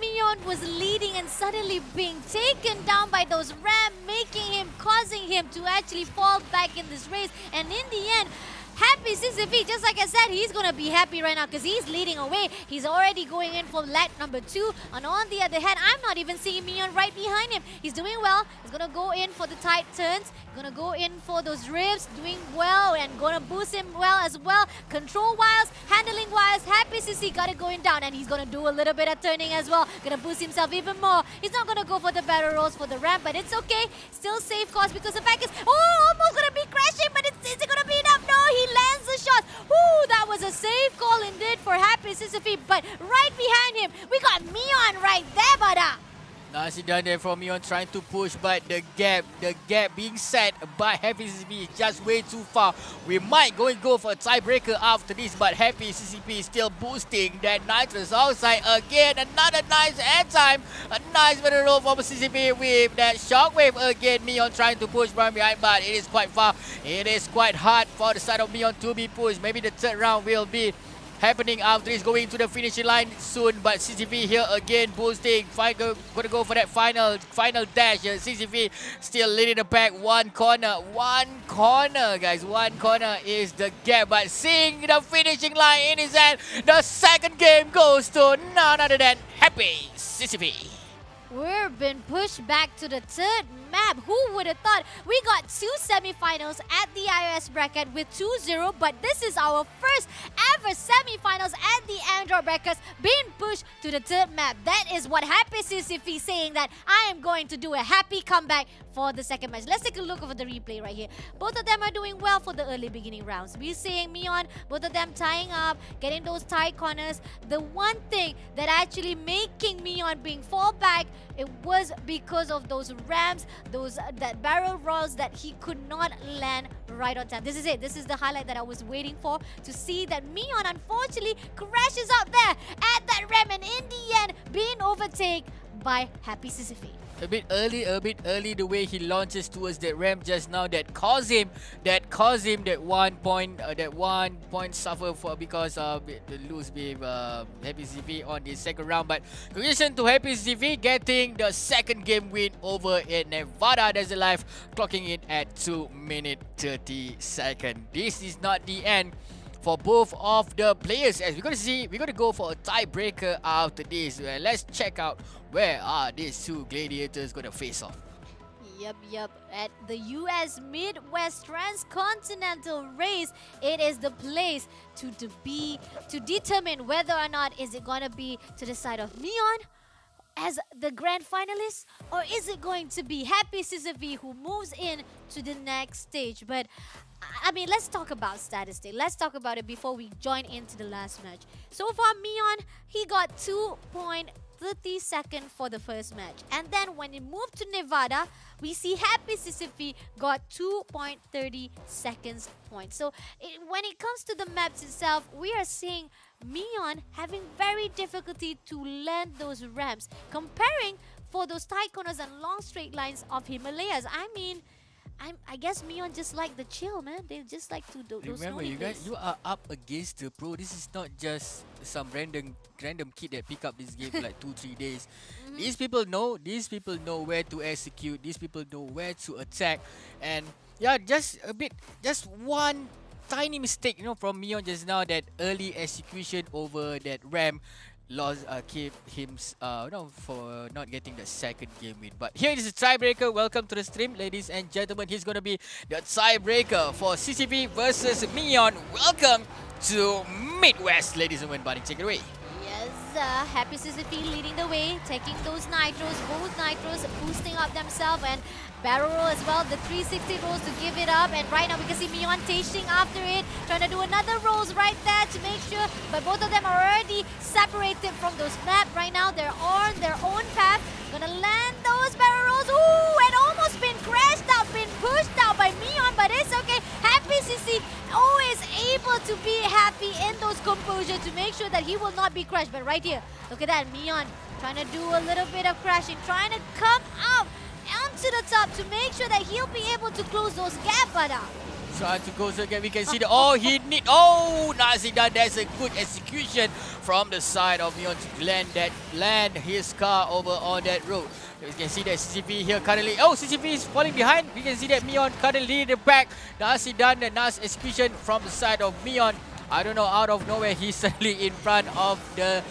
Mion was leading and suddenly being taken down by those ramp, causing him to actually fall back in this race. And in the end, Happy Sisyphe, just like I said, he's going to be happy right now because he's leading away. He's already going in for lap number 2. And on the other hand, I'm not even seeing Mion right behind him. He's doing well. He's going to go in for the tight turns. Going to go in for those ribs, doing well and going to boost him well as well. Control-wise, handling-wise, Happy Sissy got it going down, and he's going to do a little bit of turning as well. Going to boost himself even more. He's not going to go for the barrel rolls for the ramp, but it's okay. Still safe course because the fact is, almost going to be crashing, but is it going to be enough? No, he lands the shot. That was a safe call indeed for Happy Sisyphe, but right behind him, we got Mion right there, Bada. Nicely done there from Mion, trying to push, but the gap being set by Happy CCP is just way too far. We might go for a tiebreaker after this, but Happy CCP is still boosting that nitrous outside again. Another nice airtime, a nice better roll from CCP with that shockwave again. Mion trying to push from behind, but it is quite far. It is quite hard for the side of Mion to be pushed. Maybe the third round will be happening after this, going to the finishing line soon. But CCP here again boosting, gonna go for that final dash here. CCP still leading the pack. One corner guys, one corner is the gap, but seeing the finishing line in his hand, the second game goes to none other than Happy CCP. We've been pushed back to the third map. Who would have thought? We got 2 semifinals at the iOS bracket with 2-0, but this is our first ever semifinals at the Android brackets being pushed to the third map. That is what Happy Sisyphe saying that I am going to do a happy comeback for the second match. Let's take a look over the replay right here. Both of them are doing well for the early beginning rounds. We're seeing Mion, both of them tying up, getting those tight corners. The one thing that actually making Mion being fall back, it was because of those ramps, that barrel rolls that he could not land right on time. This is it. This is the highlight that I was waiting for, to see that Mion unfortunately crashes out there at that ramp, and in the end being overtaken by Happy Sisyphus. A bit early the way he launches towards that ramp just now that caused him that 1 point suffer for because of the lose with Happy CV on the second round. But congratulations to Happy CV getting the second game win over in Nevada. There's a live clocking in at 2 minutes 30 seconds. This is not the end for both of the players, as we're gonna go for a tiebreaker after this. Let's check out where are these two gladiators gonna face off. Yep. At the US Midwest Transcontinental Race, it is the place to determine whether or not is it gonna be to the side of Neon as the grand finalist, or is it going to be Happy Sisyphus who moves in to the next stage? But I mean, let's talk about statistics. Let's talk about it before we join into the last match. So far, Mion, he got 2.30 seconds for the first match. And then when he moved to Nevada, we see Happy Sisyphus got 2.30 seconds points. So when it comes to the maps itself, we are seeing Mion having very difficulty to land those ramps. Comparing for those tight corners and long straight lines of Himalayas. I mean, I guess Mion just like the chill, man. They just like to do those. Remember, you guys, you are up against the pro. This is not just some random kid that pick up this game for like 2-3 days. These people know where to execute. These people know where to attack. And yeah, just one tiny mistake, from Mion just now, that early execution over that ramp lost keep him for not getting the second game win. But here is the tiebreaker. Welcome to the stream, ladies and gentlemen. He's gonna be the tiebreaker for CCP versus Mion. Welcome to Midwest, ladies and gentlemen. Buddy, take it away. Yes, Happy Sisyphus leading the way, taking those nitros, both nitros boosting up themselves, and barrel roll as well, the 360 rolls to give it up. And right now we can see Mion chasing after it, trying to do another rolls right there to make sure, but both of them are already separated from those maps. Right now they're on their own path, gonna land those barrel rolls. Ooh, and almost been crashed out, been pushed out by Mion, but it's okay. Happy CC always able to be happy in those composure to make sure that he will not be crushed. But right here, look at that, Mion trying to do a little bit of crashing, trying to come out onto the top to make sure that he'll be able to close those gaps, but Trying to close again, we can see nicely done. That's a good execution from the side of Mion to land his car over on that road. You can see that CCP here currently. Oh, CCP is falling behind. We can see that Mion currently in the back. Nicely done, the nice execution from the side of Mion. I don't know, out of nowhere, he's suddenly in front of the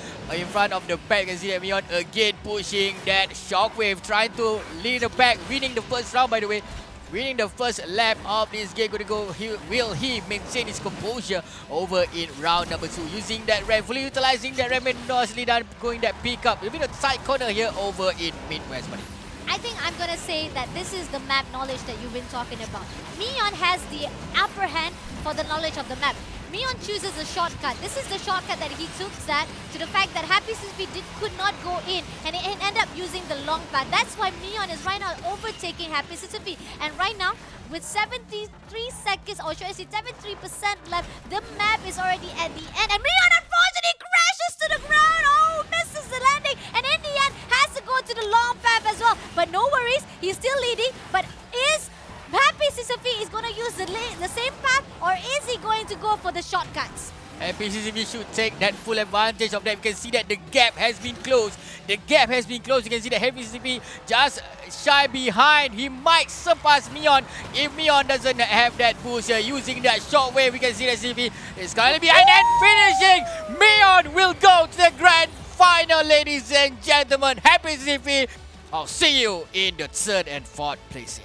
pack. You can see that Mion again pushing that shockwave, trying to lead the pack, winning the first round, by the way. Winning the first lap of this game. Will he maintain his composure over in round number 2? Using that ramp, fully utilizing that ramp, and nicely done going that pick up. A bit of tight corner here over in Midwest, buddy. I think I'm gonna say that this is the map knowledge that you've been talking about. Mion has the upper hand for the knowledge of the map. Mion chooses a shortcut. This is the shortcut that he took that to the fact that Happy Sisyphus could not go in, and it ended up using the long path. That's why Mion is right now overtaking Happy Sisyphus. And right now, with 73 seconds, or should I say 73% left, the map is already at the end. And Mion unfortunately crashes to the ground. Oh, misses the landing. And in the end, has to go to the long path as well. But no worries, he's still leading. But is Happy Sisyphus going to use the same path, or is he going to go for the shortcuts? Happy Sisyphus should take that full advantage of that. You can see that the gap has been closed. The gap has been closed. You can see that Happy Sisyphus just shy behind. He might surpass Mion if Mion doesn't have that boost here. Using that shockwave, we can see that Sisyphus is currently behind and finishing. Mion will go to the grand final, ladies and gentlemen. Happy Sisyphus, I'll see you in the 3rd and 4th placing.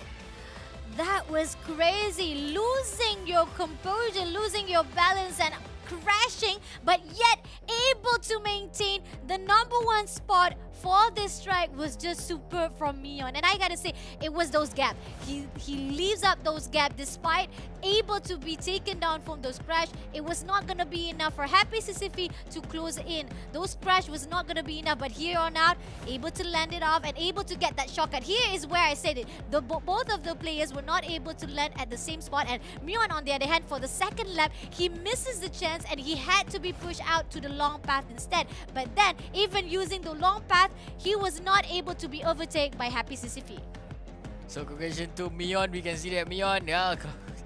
That was crazy. Losing your composure, losing your balance, and crashing, but yet able to maintain the number 1 spot for this strike was just superb from Mion. And I gotta say, it was those gaps. He leaves up those gaps despite able to be taken down from those crash. It was not gonna be enough for Happy Sisyphus to close in. Those crash was not gonna be enough, but here on out, able to land it off and able to get that shortcut. Here is where I said it. Both of the players were not able to land at the same spot, and Mion, on the other hand, for the second lap, he misses the chance and he had to be pushed out to the long path instead. But then, even using the long path, he was not able to be overtaken by Happy Sisyphe. So congratulations to Mion. We can see that Mion,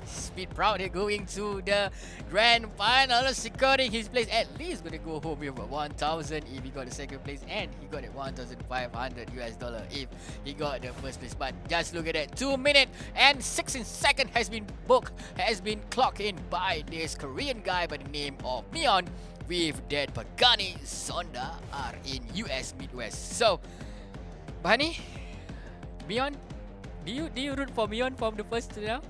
speed proud here going to the grand final, securing his place. At least gonna go home with 1,000 if he got the second place, and he got it $1,500 if he got the first place. But just look at that, 2 minutes and 16 seconds has been clocked in by this Korean guy by the name of Mion, with that Pagani Sonda are in US Midwest. So, Bani, Mion, do you root for Mion from the first to now?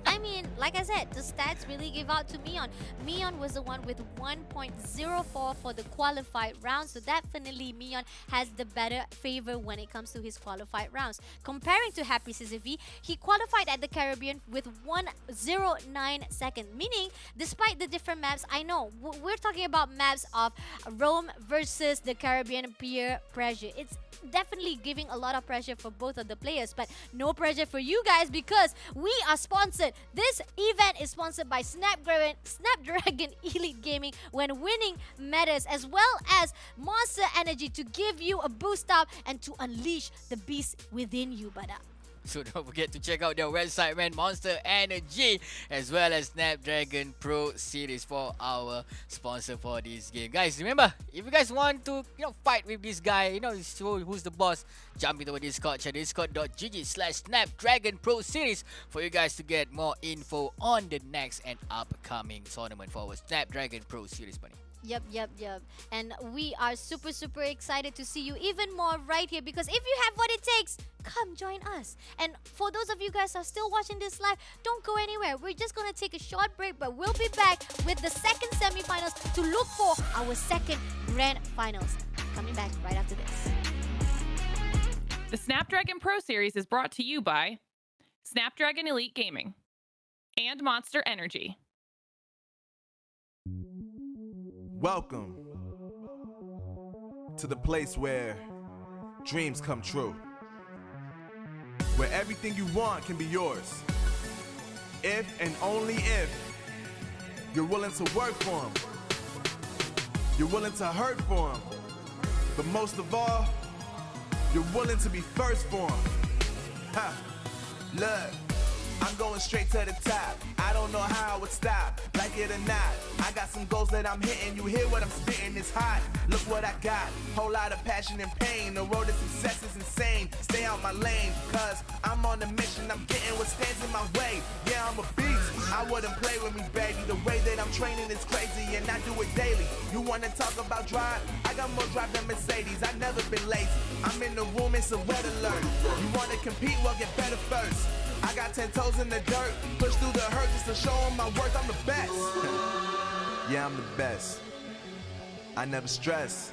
I mean, like I said, the stats really give out to Mion. Mion was the one with 1.04 for the qualified round, so definitely Mion has the better favor when it comes to his qualified rounds. Comparing to Happy Sisyphe, he qualified at the Caribbean with 109 seconds, meaning despite the different maps, I know we're talking about maps of Rome versus the Caribbean peer pressure. It's definitely giving a lot of pressure for both of the players, but no pressure for you guys because we are sponsored. This event is sponsored by Snapdragon Elite Gaming, when winning matters, as well as Monster Energy to give you a boost up and to unleash the beast within you, Bada. So don't forget to check out their website, man, Monster Energy, as well as Snapdragon Pro Series for our sponsor for this game. Guys, remember, if you guys want to, fight with this guy, who's the boss, jump into our Discord, check discord.gg/Snapdragon Pro Series for you guys to get more info on the next and upcoming tournament for our Snapdragon Pro Series, buddy. Yep. And we are super excited to see you even more right here, because if you have what it takes, come join us. And for those of you guys who are still watching this live, don't go anywhere. We're just going to take a short break, but we'll be back with the second semifinals to look for our second grand finals. Coming back right after this. The Snapdragon Pro Series is brought to you by Snapdragon Elite Gaming and Monster Energy. Welcome to the place where dreams come true, where everything you want can be yours, if and only if you're willing to work for them, you're willing to hurt for them, but most of all, you're willing to be first for them. Ha! Look, I'm going straight to the top. I don't know how I would stop, like it or not. I got some goals that I'm hitting. You hear what I'm spitting? It's hot. Look what I got. Whole lot of passion and pain. The road to success is insane. Stay out my lane, cause I'm on a mission. I'm getting what stands in my way. Yeah, I'm a beast. I wouldn't play with me, baby. The way that I'm training is crazy, and I do it daily. You wanna talk about drive? I got more drive than Mercedes. I never been lazy. I'm in the room, it's a red alert. You wanna compete? Well, get better first. I got 10 toes in the dirt, push through the hurt just to show them my worth. I'm the best. Yeah, I'm the best. I never stress.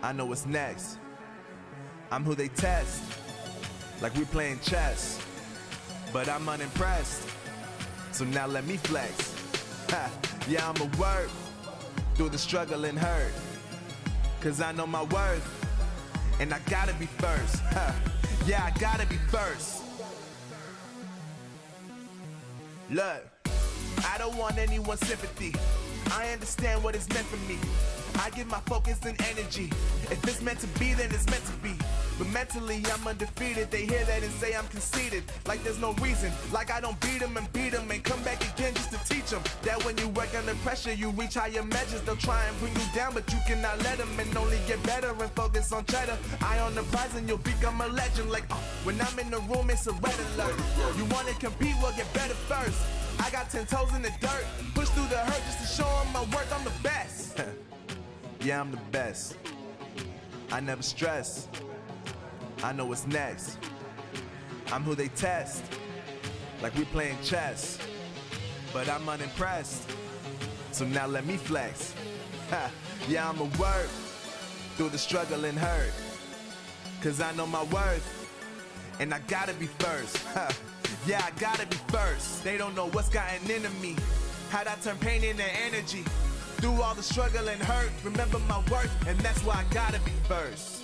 I know what's next. I'm who they test, like we playing chess. But I'm unimpressed, so now let me flex. Ha. Yeah, I'ma work through the struggle and hurt, cause I know my worth, and I gotta be first. Ha. Yeah, I gotta be first. Look, I don't want anyone's sympathy. I understand what it's meant for me. I give my focus and energy. If it's meant to be, then it's meant to be. But mentally, I'm undefeated. They hear that and say I'm conceited. Like there's no reason. Like I don't beat them and come back again just to teach them that when you work under pressure, you reach higher measures. They'll try and bring you down, but you cannot let them, and only get better and focus on cheddar. Eye on the prize and you'll become a legend. Like, when I'm in the room, it's a red alert. You want to compete? Well, get better first. I got 10 toes in the dirt, push through the hurt just to show them my worth. I'm the best. Yeah, I'm the best. I never stress. I know what's next. I'm who they test, like we playing chess. But I'm unimpressed, so now let me flex. Ha. Yeah, I'ma work through the struggle and hurt, cause I know my worth, and I gotta be first. Ha. Yeah, I gotta be first. They don't know what's gotten into me, how'd I turn pain into energy. Through all the struggle and hurt, remember my worth, and that's why I gotta be first.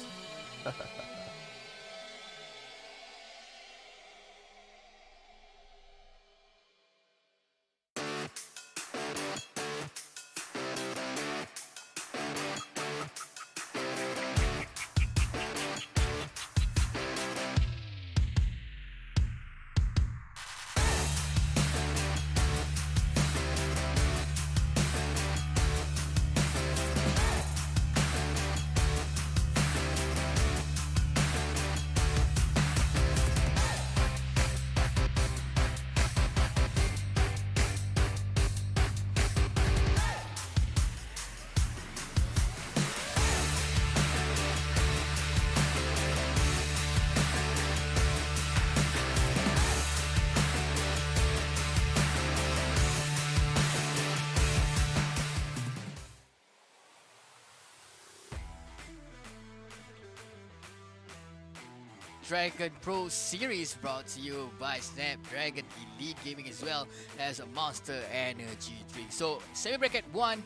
Snapdragon Pro Series brought to you by Snapdragon Elite Gaming as well as a Monster Energy drink. So semi bracket 1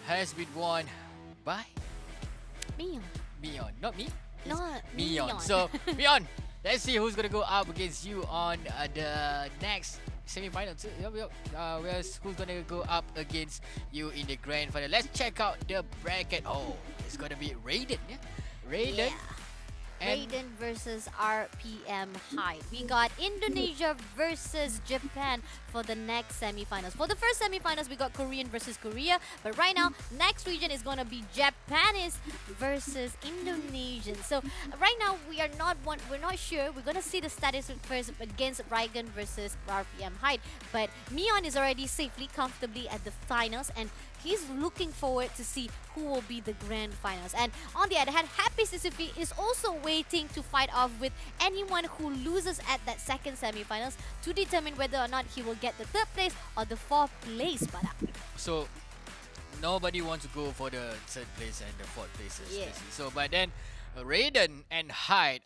has been won by Mion. Mion, not me. It's No, Mion. Mion. So Mion, let's see who's gonna go up against you on the next semi-final. Who's gonna go up against you in the grand final? Let's check out the bracket. Oh, it's gonna be Raiden. Yeah, Raiden. Yeah. And Raiden versus RPM High. We got Indonesia versus Japan for the next semifinals. For the first semifinals, we got Korean versus Korea. But right now, next region is going to be Japanese versus Indonesian. So right now, we're not sure. We're going to see the status first against Raiden versus RPM High. But Mion is already safely, comfortably at the finals, and he's looking forward to see who will be the grand finals. And on the other hand, Happy Sisufi is also waiting to fight off with anyone who loses at that second semifinals to determine whether or not he will get the third place or the fourth place. so nobody wants to go for the third place and the fourth places. Yeah. basically. So, but then Raiden and Hyde,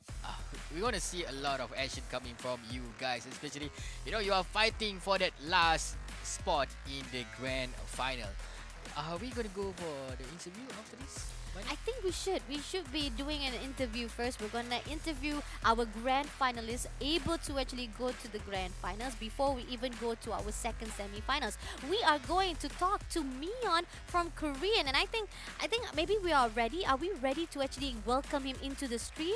we're gonna see a lot of action coming from you guys, especially you are fighting for that last spot in the grand final. Are we gonna go for the interview after this? I think we should. We should be doing an interview first. We're gonna interview our grand finalists able to actually go to the grand finals before we even go to our second semi-finals. We are going to talk to Mion from Korean, and I think maybe we are ready. Are we ready to actually welcome him into the stream?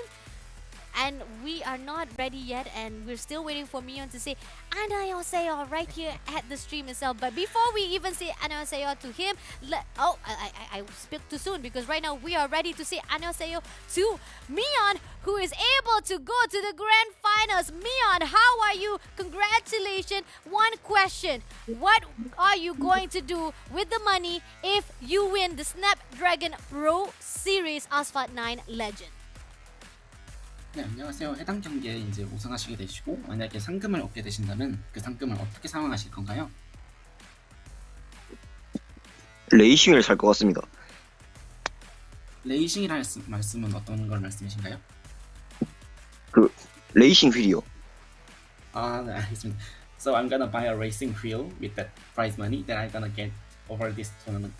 And we are not ready yet, and we're still waiting for Mion to say "Annyeonghaseyo" right here at the stream itself. But before we even say "Annyeonghaseyo" to him, I spoke too soon, because right now we are ready to say "Annyeonghaseyo" to Mion, who is able to go to the grand finals. Mion, how are you? Congratulations. One question: what are you going to do with the money if you win the Snapdragon Pro Series Asphalt 9 Legend? 네, 안녕하세요. 해당 경기에 이제 우승하시게 되시고 만약에 상금을 얻게 되신다면 그 상금을 어떻게 사용하실 건가요? 레이싱을 살 것 같습니다. 레이싱이라는 말씀은 어떤 걸 말씀이신가요? 레이싱 휠이요. 아, 네, 알겠습니다. So I'm gonna buy a racing wheel with that prize money that I'm gonna get over this tournament.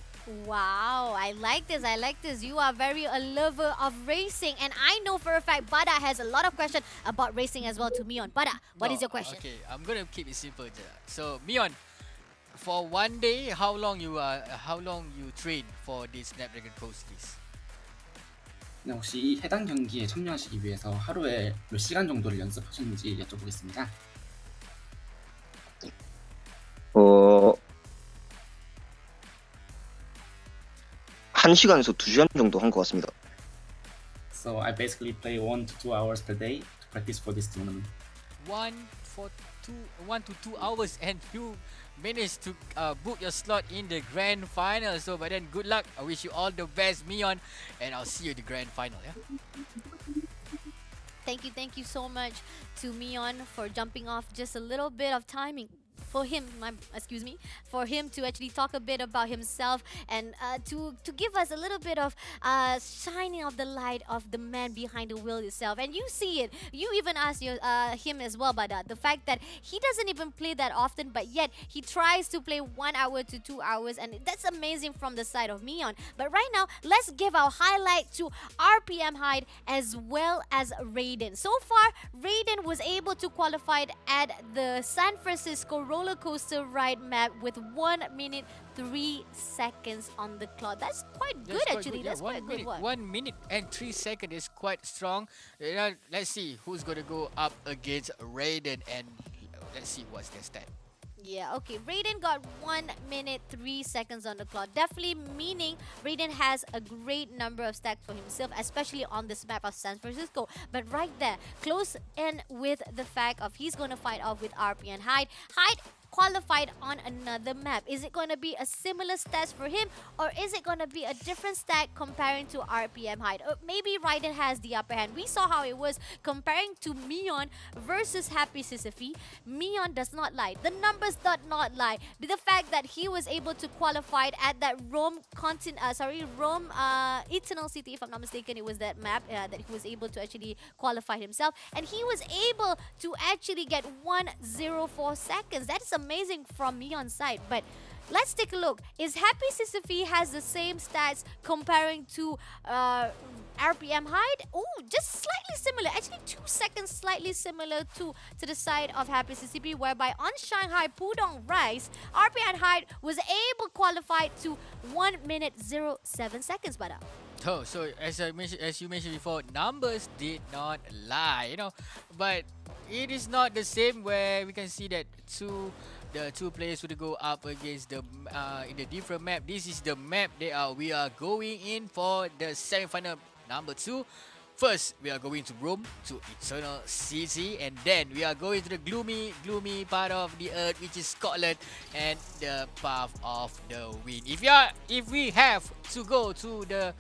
Wow, I like this. You are very a lover of racing, and I know for a fact Bada has a lot of questions about racing as well to Mion. Bada, what is your question? Okay, I'm gonna keep it simple. So Mion, for one day, how long you train for this Snapdragon Pro Series? 네, 혹시 이 해당 경기에 참여하시기 위해서 하루에 몇 시간 정도를 연습하셨는지 여쭤보겠습니다. 1시간에서 2시간 정도 한 것 같습니다. So I basically play 1 to 2 hours per day to practice for this tournament. 1 to 2 hours, and you managed to book your slot in the grand final. So, but then good luck. I wish you all the best, Mion, and I'll see you in the grand final. Yeah. Thank you so much to Mion for jumping off just a little bit of timing. For him to actually talk a bit about himself and to give us a little bit of shining of the light of the man behind the wheel itself. And you see it. You even asked him as well about that. The fact that he doesn't even play that often, but yet he tries to play 1 hour to 2 hours, and that's amazing from the side of Mion. But right now, let's give our highlight to RPM Hyde as well as Raiden. So far, Raiden was able to qualify at the San Francisco roller coaster ride map with 1 minute 3 seconds on the clock. That's quite good, actually. Yeah, That's quite a good one. 1 minute and 3 seconds is quite strong. Let's see who's gonna go up against Raiden, and let's see what's their stat. Yeah, okay. Raiden got 1 minute 3 seconds on the clock. Definitely meaning Raiden has a great number of stacks for himself, especially on this map of San Francisco. But right there, close in with the fact of he's going to fight off with RP and Hyde. Hyde qualified on another map. Is it going to be a similar stats for him, or is it going to be a different stat comparing to RPM height? Or maybe Raiden has the upper hand. We saw how it was comparing to Mion versus Happy Sisyphe. Mion does not lie. The numbers do not lie. The fact that he was able to qualify at that Rome Eternal City, if I'm not mistaken, it was that map that he was able to actually qualify himself, and he was able to actually get 104 seconds. That is amazing from Mion's side. But let's take a look. Is Happy Sisyphe has the same stats comparing to RPM height? Oh, just slightly similar. Actually, 2 seconds slightly similar to the side of Happy Sisyphe, whereby on Shanghai Pudong Rise, RPM height was able to qualify to 1 minute 07 seconds, Bada. Oh, so as you mentioned before, numbers did not lie, but it is not the same where we can see that the two players would go up against the in the different map. This is the map we are going in for the semi-final number 2. First, we are going to Rome, to Eternal City, and then we are going to the gloomy part of the earth, which is Scotland, and the path of the wind. If we have to go to the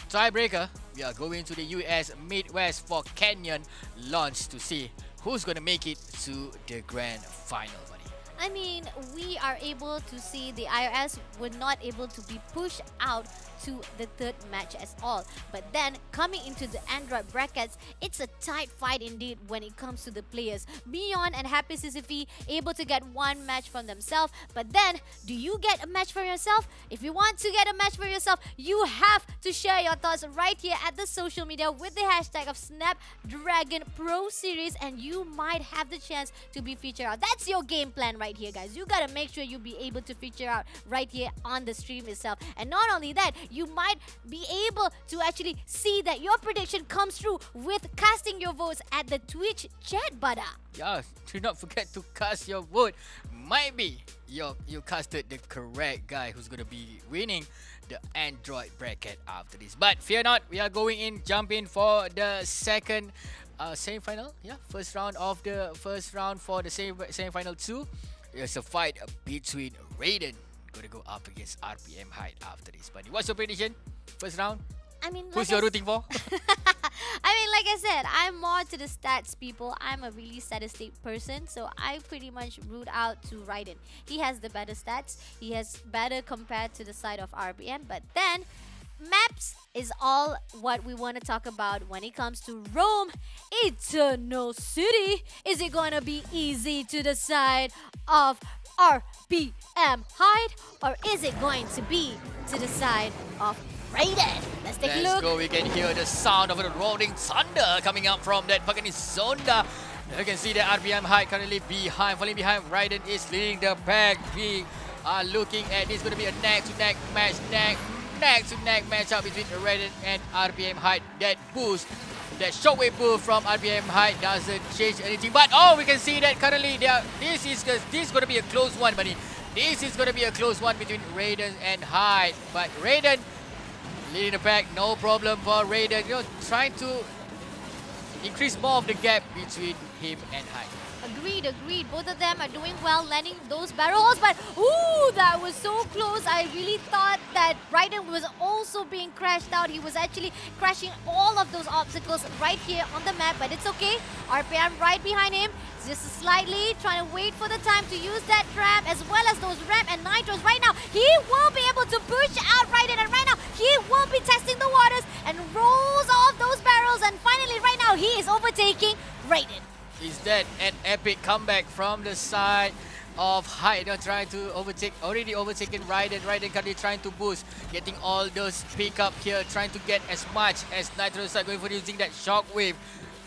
tiebreaker, we are going to the US Midwest for Canyon launch to see who's gonna make it to the grand final, buddy. I mean, we are able to see the iOS were not able to be pushed out to the third match as all. But then, coming into the Android brackets, it's a tight fight indeed when it comes to the players. Mion and Happy Sisyphe able to get one match from themselves. But then, do you get a match for yourself? If you want to get a match for yourself, you have to share your thoughts right here at the social media with the hashtag of Snapdragon Pro Series, and you might have the chance to be featured out. That's your game plan right here, guys. You gotta make sure you be able to feature out right here on the stream itself. And not only that, you might be able to actually see that your prediction comes true with casting your votes at the Twitch chat, Bada. Yeah, do not forget to cast your vote. Might be you casted the correct guy who's gonna be winning the Android bracket after this. But fear not, we are going in, jump in for the second semi-final. Yeah, first round for the semi-final 2. There's a fight between Raiden gonna go up against RPM height after this. Buddy, what's your prediction? First round? I mean, who's you're rooting for? I mean, like I said, I'm more to the stats people. I'm a really statistic person, so I pretty much root out to Raiden. He has the better stats. He has better compared to the side of RPM. But then, maps is all what we want to talk about when it comes to Rome Eternal City. Is it gonna be easy to the side of RPM height, or is it going to be to the side of Raiden? Let's take a look. Let's go. We can hear the sound of the rolling thunder coming up from that fucking Zonda. You can see the RPM height currently falling behind. Raiden is leading the pack. We are looking at this going to be a neck-to-neck match, neck-to-neck matchup between Raiden and RPM height. That shockwave boost from RPM height doesn't change anything. But we can see that currently this is going to be a close one, buddy. This is going to be a close one between Raiden and Hyde. But Raiden leading the pack, no problem for Raiden. Trying to increase more of the gap between him and Hyde. Agreed. Both of them are doing well, landing those barrels. But, ooh, that was so close. I really thought that Raiden was also being crashed out. He was actually crashing all of those obstacles right here on the map. But it's okay. RPM right behind him. Just slightly trying to wait for the time to use that trap as well as those ramp and nitros. Right now, he will be able to push out Raiden. And right now, he will be testing the waters and rolls off those barrels. And finally, right now, he is overtaking Raiden. Is that an epic comeback from the side of Hyde? Trying to already overtaken Raiden. Raiden currently trying to boost, getting all those pick up here, trying to get as much as Nitro side, going for using that shockwave.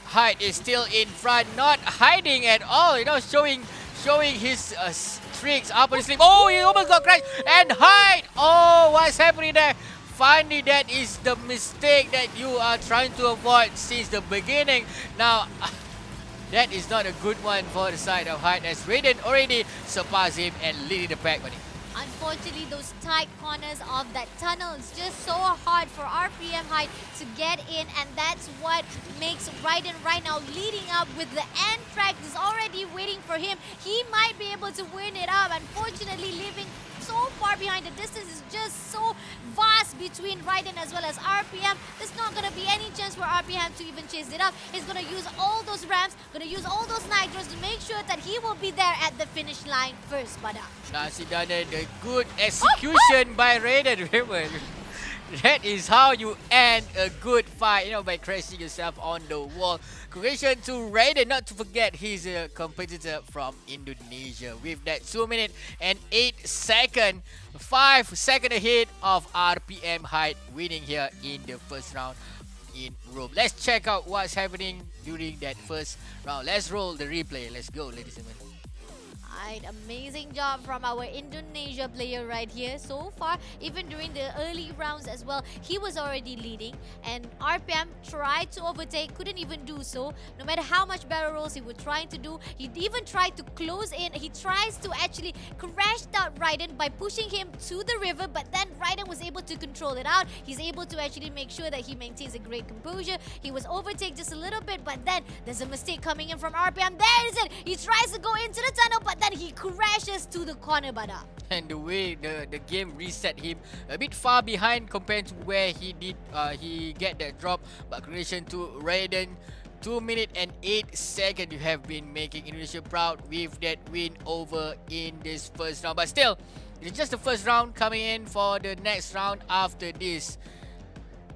Hyde is still in front, not hiding at all, showing his tricks up on his sleeve. Oh, he almost got crashed. And Hyde, what's happening there? Finally, that is the mistake that you are trying to avoid since the beginning. Now, that is not a good one for the side of Hyde, as Raiden already surpassed him and leading the pack, buddy. Unfortunately, those tight corners of that tunnel is just so hard for RPM Height to get in, and that's what makes Raiden right now leading up with the end track is already waiting for him. He might be able to win it up. Unfortunately, leaving so far behind. The distance is just so vast between Raiden as well as RPM. There's not going to be any chance for RPM to even chase it up. He's going to use all those ramps, going to use all those nitros to make sure that he will be there at the finish line first, Bada. Nasi Dana, the good execution by Raiden. Remember, that is how you end a good fight, by crashing yourself on the wall. Congratulations to Raiden, not to forget he's a competitor from Indonesia with that 2 minute and 8 second, 5 second ahead of RPM Height, winning here in the first round in Rome. Let's check out what's happening during that first round. Let's roll the replay. Let's go, ladies and gentlemen. Right, amazing job from our Indonesia player right here. So far, even during the early rounds as well, he was already leading, and RPM tried to overtake, couldn't even do so. No matter how much barrel rolls he was trying to do, he even tried to close in. He tries to actually crash out Raiden by pushing him to the river, but then Raiden was able to control it out. He's able to actually make sure that he maintains a great composure. He was overtaken just a little bit, but then there's a mistake coming in from RPM. There is it! He tries to go into the tunnel, but then he crashes to the corner, Bada. And the way the game reset him a bit far behind compared to where he did he get that drop. But congratulations to Raiden, 2 minute and 8 second. You have been making Indonesia proud with that win over in this first round. But still, it's just the first round. Coming in for the next round after this,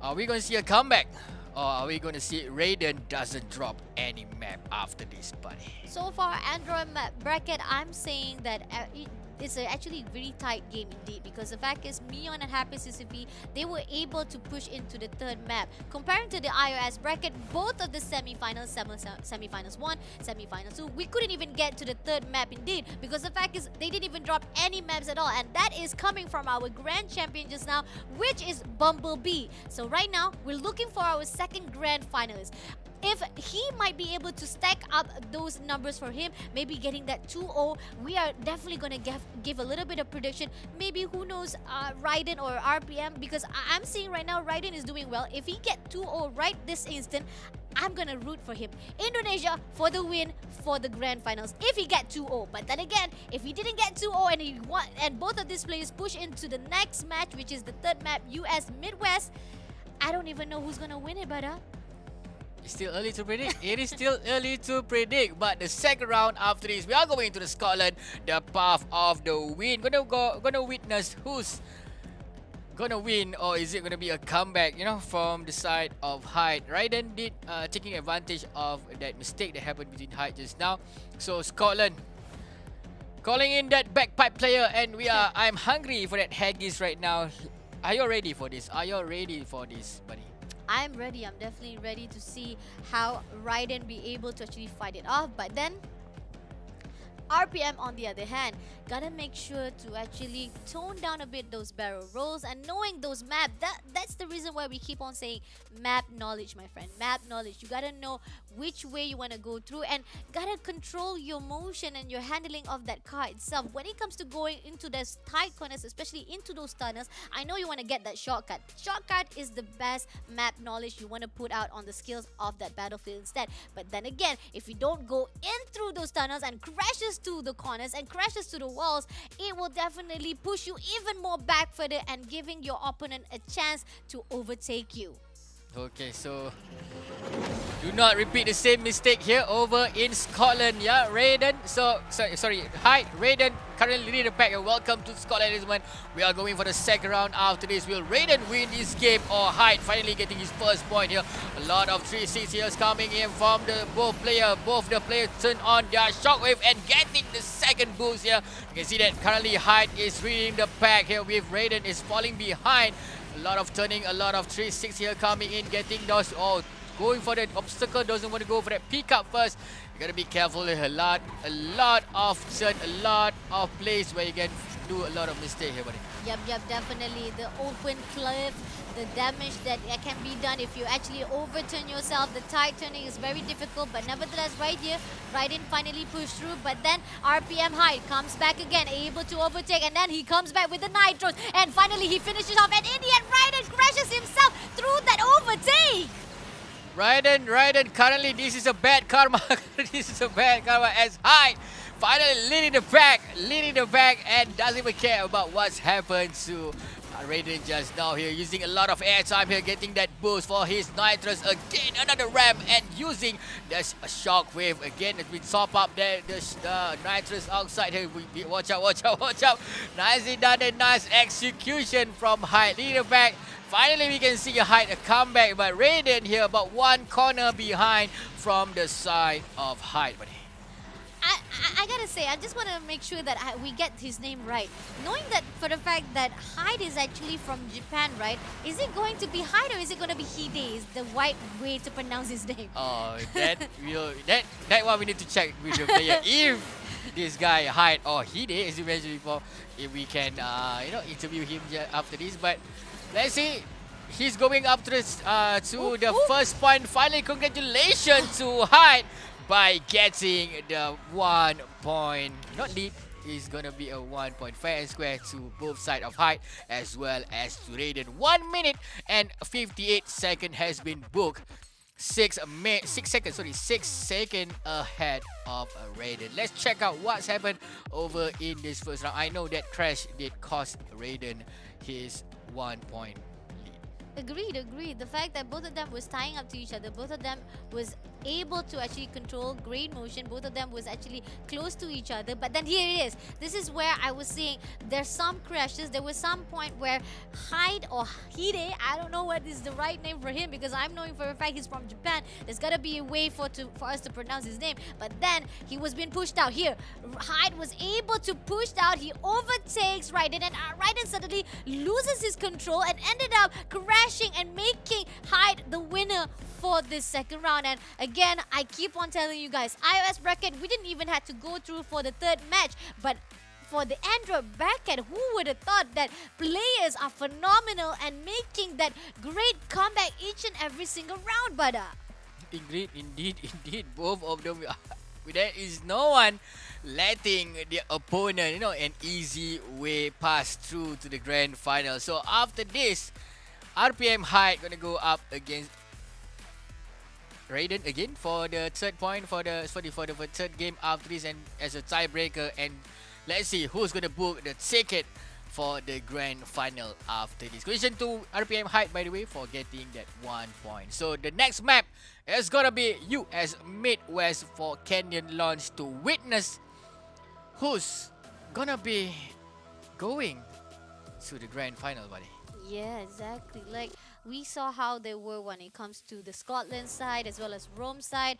are we going to see a comeback? Or are we going to see Raiden doesn't drop any map after this, buddy? So far, Android map bracket, I'm saying that it's actually a very tight game indeed, because the fact is Mion and Happy CCP, they were able to push into the third map. Comparing to the iOS bracket, both of the semi-finals 1, semi-finals 2, we couldn't even get to the third map indeed, because the fact is they didn't even drop any maps at all, and that is coming from our grand champion just now, which is Bumblebee. So right now, we're looking for our second grand finalist. If he might be able to stack up those numbers for him, maybe getting that 2-0, we are definitely going to give a little bit of prediction. Maybe, who knows, Raiden or RPM, because I'm seeing right now Raiden is doing well. If he get 2-0 right this instant, I'm going to root for him. Indonesia for the win for the grand finals if he get 2-0. But then again, if he didn't get 2-0 and he won, and both of these players push into the next match, which is the third map, US Midwest, I don't even know who's going to win it, but It's still early to predict. It is still early to predict. But the second round after this, we are going to the Scotland, the path of the win. Gonna witness who's gonna win, or is it gonna be a comeback, from the side of Hyde. Raiden did taking advantage of that mistake that happened between Hyde just now. So Scotland calling in that bagpipe player, and I'm hungry for that haggis right now. Are you ready for this? Are you ready for this, buddy? I'm ready. I'm definitely ready to see how Raiden be able to actually fight it off. But then RPM, on the other hand, gotta make sure to actually tone down a bit those barrel rolls, and knowing those maps. That's the reason why we keep on saying map knowledge, my friend. Map knowledge. You gotta know which way you want to go through, and gotta control your motion and your handling of that car itself. When it comes to going into those tight corners, especially into those tunnels, I know you want to get that shortcut. Shortcut is the best map knowledge you want to put out on the skills of that battlefield instead. But then again, if you don't go in through those tunnels and crashes to the corners and crashes to the walls, it will definitely push you even more back further and giving your opponent a chance to overtake you. Okay, so do not repeat the same mistake here over in Scotland, yeah, Raiden. Hi, Raiden, currently leading the pack, and welcome to Scotland, ladies and gentlemen. We are going for the second round after this. Will Raiden win this game, or Hyde finally getting his first point here? A lot of 3-6 here coming in from both the players turn on their shockwave and getting the second boost here. You can see that currently Hyde is leading the pack here, with Raiden is falling behind. A lot of turning, a lot of 3-6 here coming in, getting those, going for that obstacle, doesn't want to go for that pick up first. You gotta be careful. A lot of turn, a lot of place where you can do a lot of mistake here, buddy. Yep, definitely. The open cliff, the damage that can be done if you actually overturn yourself. The tide turning is very difficult, but nevertheless right here, Raiden finally pushed through, but then RPM Hyde comes back again, able to overtake, and then he comes back with the nitros, and finally he finishes off, and in the end Raiden crashes himself through that overtake. Raiden, currently this is a bad karma. This is a bad karma as Hyde finally leading the pack and doesn't even care about what's happened to Raiden just now here, using a lot of airtime here, getting that boost for his nitrous again, another ram, and using this shockwave again. It's been top up there, the nitrous outside here. Watch out. Nicely done and nice execution from Hyde, leading the pack. Finally, we can see Hyde a comeback, but Raiden here about one corner behind from the side of Hyde. I gotta say, I just want to make sure that we get his name right. Knowing that for the fact that Hyde is actually from Japan, right? Is it going to be Hyde or is it going to be Hide? Is the right way to pronounce his name? Oh, that one we need to check with the player. If this guy Hyde or Hide, as you mentioned before, if we can interview him after this. But let's see. He's going up to the first point. Finally, congratulations to Hyde by getting the 1 point, not lead, is gonna be a 1 point fair and square to both sides of Hyde as well as to Raiden. 1 minute and 58 seconds has been booked. 6 seconds ahead of Raiden. Let's check out what's happened over in this first round. I know that crash did cost Raiden his 1 point. Agreed. The fact that both of them was tying up to each other, both of them was able to actually control grade motion, both of them was actually close to each other. But then here it is. This is where I was saying there's some crashes. There was some point where Hyde or Hide, I don't know what is the right name for him because I'm knowing for a fact he's from Japan. There's gotta be a way for us to pronounce his name. But then he was being pushed out here. Hyde was able to push out. He overtakes Raiden, and Raiden suddenly loses his control and ended up crashing and making Hyde the winner for this second round. And again, I keep on telling you guys, iOS bracket, we didn't even have to go through for the third match, but for the Android bracket, who would have thought that players are phenomenal and making that great comeback each and every single round, brother? Indeed, both of them. There is no one letting the opponent, an easy way pass through to the grand final. So after this, RPM Hyde gonna go up against Raiden again for the third point for the third game after this, and as a tiebreaker. And let's see who's gonna book the ticket for the grand final after this. Congratulations to RPM Hyde, by the way, for getting that 1 point. So the next map is gonna be US Midwest for Canyon Launch to witness who's gonna be going to the grand final, buddy. Yeah, exactly. Like, we saw how they were when it comes to the Scotland side as well as Rome side.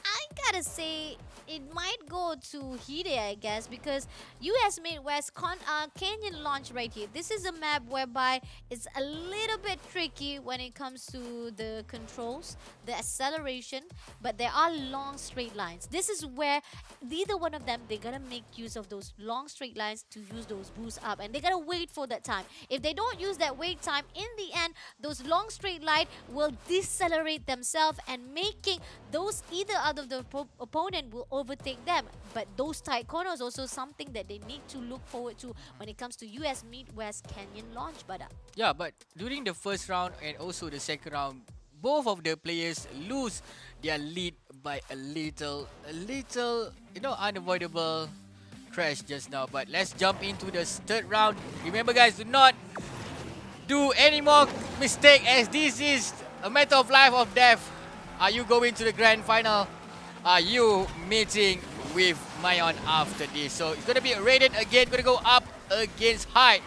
I gotta say, it might go to Hide, I guess, because US Midwest Canyon Launch right here. This is a map whereby it's a little bit tricky when it comes to the controls, the acceleration, but there are long straight lines. This is where neither one of them, they gotta make use of those long straight lines to use those boosts up, and they gotta wait for that time. If they don't use that wait time, in the end, those long straight line will decelerate themselves and making those either out of the opponent will overtake them. But those tight corners also something that they need to look forward to when it comes to US Midwest Canyon Launch, brother. Yeah, but during the first round and also the second round, both of the players lose their lead by a little, unavoidable crash just now. But let's jump into the third round. Remember, guys, do not do any more mistake, as this is a matter of life or death. Are you going to the grand final? Are you meeting with Mayon after this? So it's gonna be Raiden again, gonna go up against Hyde.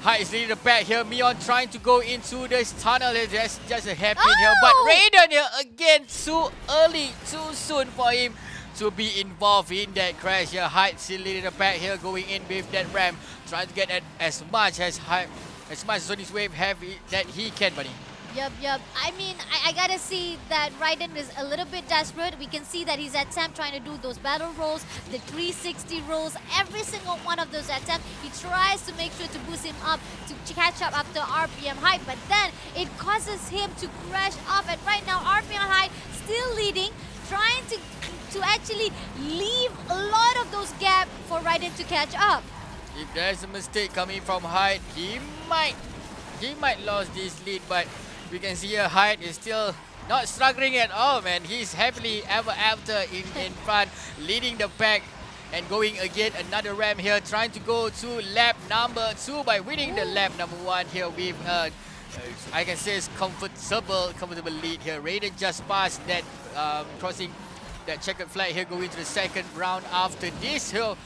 Hyde is leading the pack here. Mion trying to go into this tunnel. That's just a hairpin here. But Raiden here again, too early, too soon for him to be involved in that crash here. Hyde still leading the pack here, going in with that ram, trying to get as much as Hyde, as much as on his wave heavy that he can, buddy. Yup. I mean, I gotta see that Raiden is a little bit desperate. We can see that he's attempt trying to do those battle rolls, the 360 rolls, every single one of those attempts. He tries to make sure to boost him up to catch up after RPM height, but then it causes him to crash off. And right now, RPM height still leading, trying to actually leave a lot of those gaps for Raiden to catch up. If there's a mistake coming from Hyde, he might lose this lead, but we can see here Hyde is still not struggling at all, man. He's happily ever after in front, leading the pack and going again another ramp here, trying to go to lap number 2 by winning the lap number 1 here with I can say it's comfortable lead here. Raiden just passed that crossing that checkered flag here, going to the second round after this hill.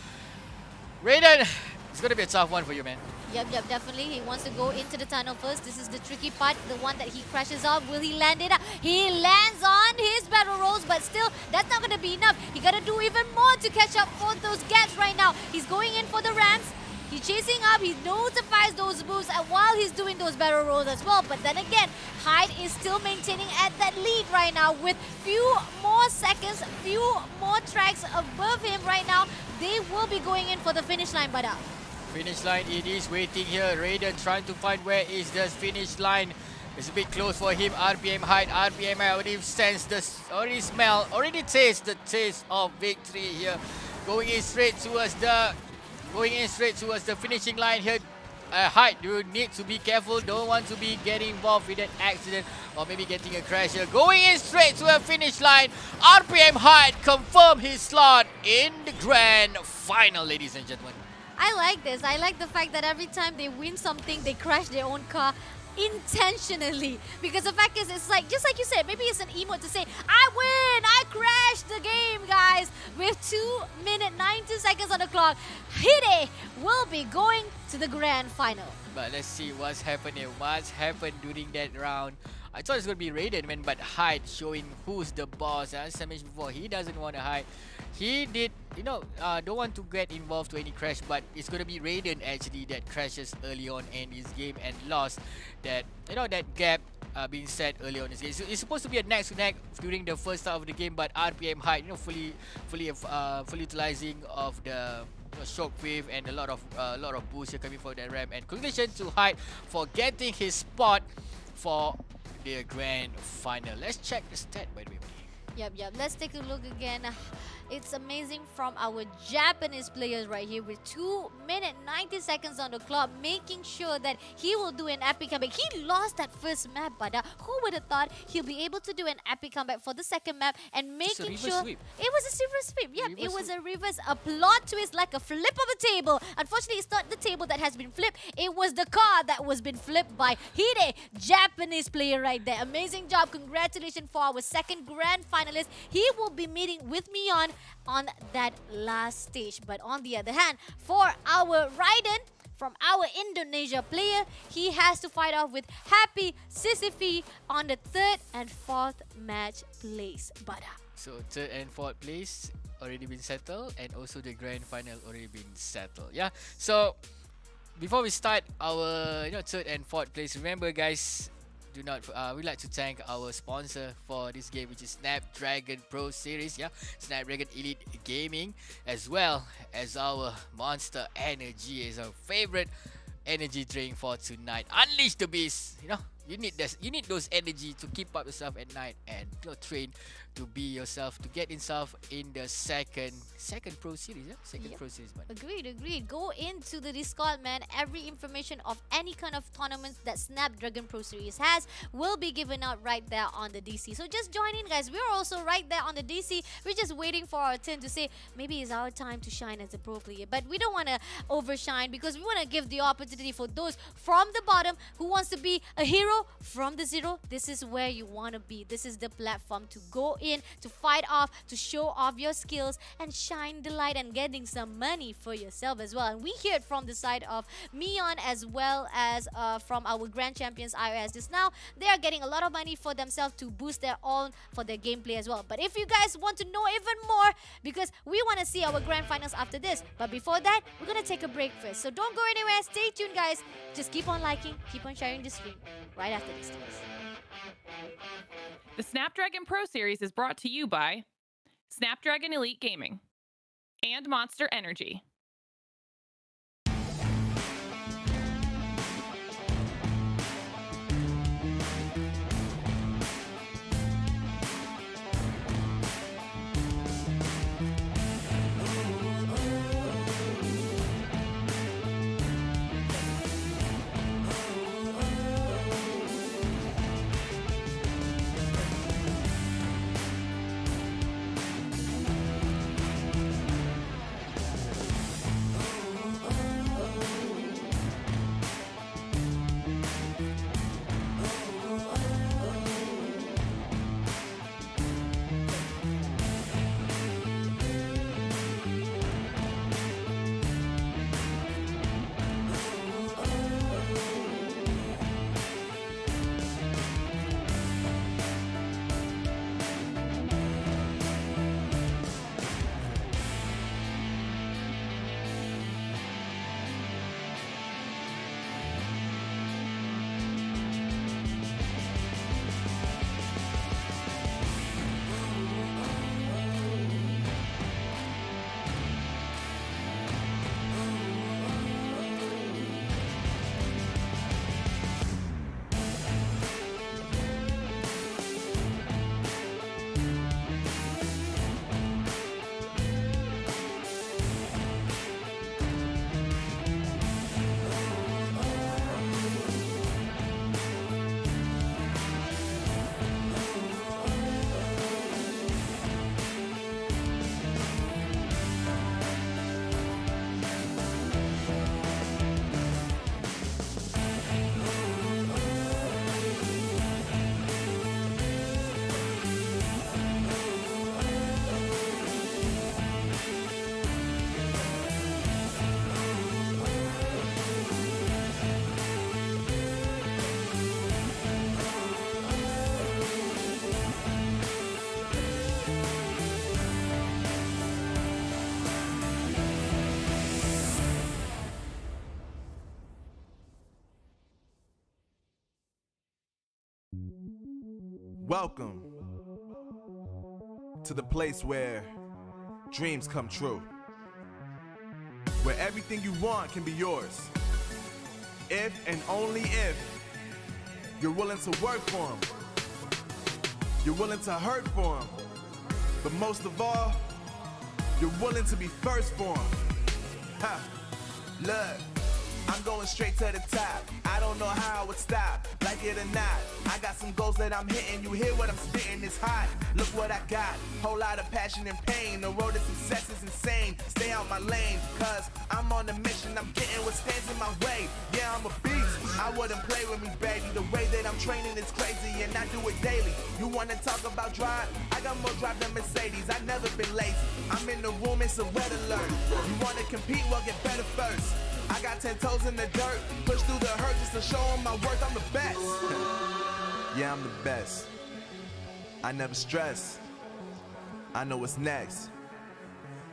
Raiden, it's gonna be a tough one for you, man. Yup, definitely. He wants to go into the tunnel first. This is the tricky part, the one that he crashes off. Will he land it up? He lands on his battle rolls, but still, that's not going to be enough. He got to do even more to catch up for those gaps right now. He's going in for the ramps. He's chasing up. He notifies those moves while he's doing those barrel rolls as well. But then again, Hyde is still maintaining at that lead right now with few more seconds, few more tracks above him right now. They will be going in for the finish line, Bada. Finish line, it is waiting here. Raiden trying to find where is the finish line. It's a bit close for him. RPM Hyde, RPM Hyde already sense this, already smell, already taste the taste of victory here. Going in straight towards the finishing line here. Hyde, you need to be careful. Don't want to be getting involved with an accident or maybe getting a crash here. Going in straight to a finish line. RPM Hyde confirm his slot in the grand final, ladies and gentlemen. I like this. I like the fact that every time they win something, they crash their own car intentionally. Because the fact is, it's like, just like you said, maybe it's an emote to say, I win! I crashed the game, guys! With 2 minutes, 90 seconds on the clock, Hide will be going to the grand final. But let's see what's happening. What's happened during that round. I thought it's going to be Raiden, man, but Hyde showing who's the boss. As I mentioned before, he doesn't want to hide. He did, don't want to get involved to any crash, but it's going to be Raiden actually that crashes early on in his game and lost that, that gap being set early on in his game. So it's supposed to be a neck to neck during the first half of the game, but RPM Hyde, fully utilizing of the shockwave and a lot of boost here coming for that ramp. And congratulations to Hyde for getting his spot for the grand final. Let's check the stat, by the way. Yup. Let's take a look again. It's amazing from our Japanese players right here with 2 minutes 90 seconds on the clock, making sure that he will do an epic comeback. He lost that first map, but who would have thought he'll be able to do an epic comeback for the second map and making sure sweep. It was a reverse sweep. Yep, it was a reverse, a plot twist like a flip of a table. Unfortunately, it's not the table that has been flipped. It was the car that was been flipped by Hide, Japanese player right there. Amazing job. Congratulations for our second grand finalist. He will be meeting with Mion on that last stage. But on the other hand, for our Raiden, from our Indonesia player, he has to fight off with Happy Sisyphe on the 3rd and 4th match place. Bada. So 3rd and 4th place already been settled, and also the grand final already been settled. Yeah. So before we start our 3rd and 4th place, remember guys, we'd like to thank our sponsor for this game, which is Snapdragon Pro Series, Snapdragon Elite Gaming, as well as our Monster Energy is our favorite energy drink for tonight. Unleash the beast. You need this. You need those energy to keep up yourself at night and train to be yourself, to get yourself in the second Pro Series. Pro Series. Man. Agreed. Go into the Discord, man. Every information of any kind of tournaments that Snapdragon Pro Series has will be given out right there on the DC. So just join in, guys. We're also right there on the DC. We're just waiting for our turn to say maybe it's our time to shine as a pro player. But we don't want to overshine, because we want to give the opportunity for those from the bottom who wants to be a hero from the zero. This is where you want to be. This is the platform to go in, to fight off, to show off your skills and shine the light and getting some money for yourself as well. And we hear it from the side of Mion as well as from our Grand Champions iOS. Just now, they are getting a lot of money for themselves to boost their own for their gameplay as well. But if you guys want to know even more, because we want to see our grand finals after this. But before that, we're going to take a break first. So don't go anywhere. Stay tuned, guys. Just keep on liking, keep on sharing the stream. Right right after this. The Snapdragon Pro Series is brought to you by Snapdragon Elite Gaming and Monster Energy. Welcome to the place where dreams come true. Where everything you want can be yours. If and only if you're willing to work for them. You're willing to hurt for them. But most of all, you're willing to be first for them. Ha! Look, I'm going straight to the top. I don't know how I would stop, like it or not. I got some goals that I'm hitting. You hear what I'm spitting, it's hot. Look what I got, whole lot of passion and pain. The road to success is insane. Stay out my lane, cause I'm on a mission. I'm getting what stands in my way. Yeah, I'm a beast, I wouldn't play with me, baby. The way that I'm training is crazy and I do it daily. You wanna talk about drive? I got more drive than Mercedes. I never been lazy. I'm in the room, it's a red alert. You wanna compete? Well, get better first. I got 10 toes in the dirt, push through the hurt just to show them my worth. I'm the best. Yeah, I'm the best. I never stress. I know what's next.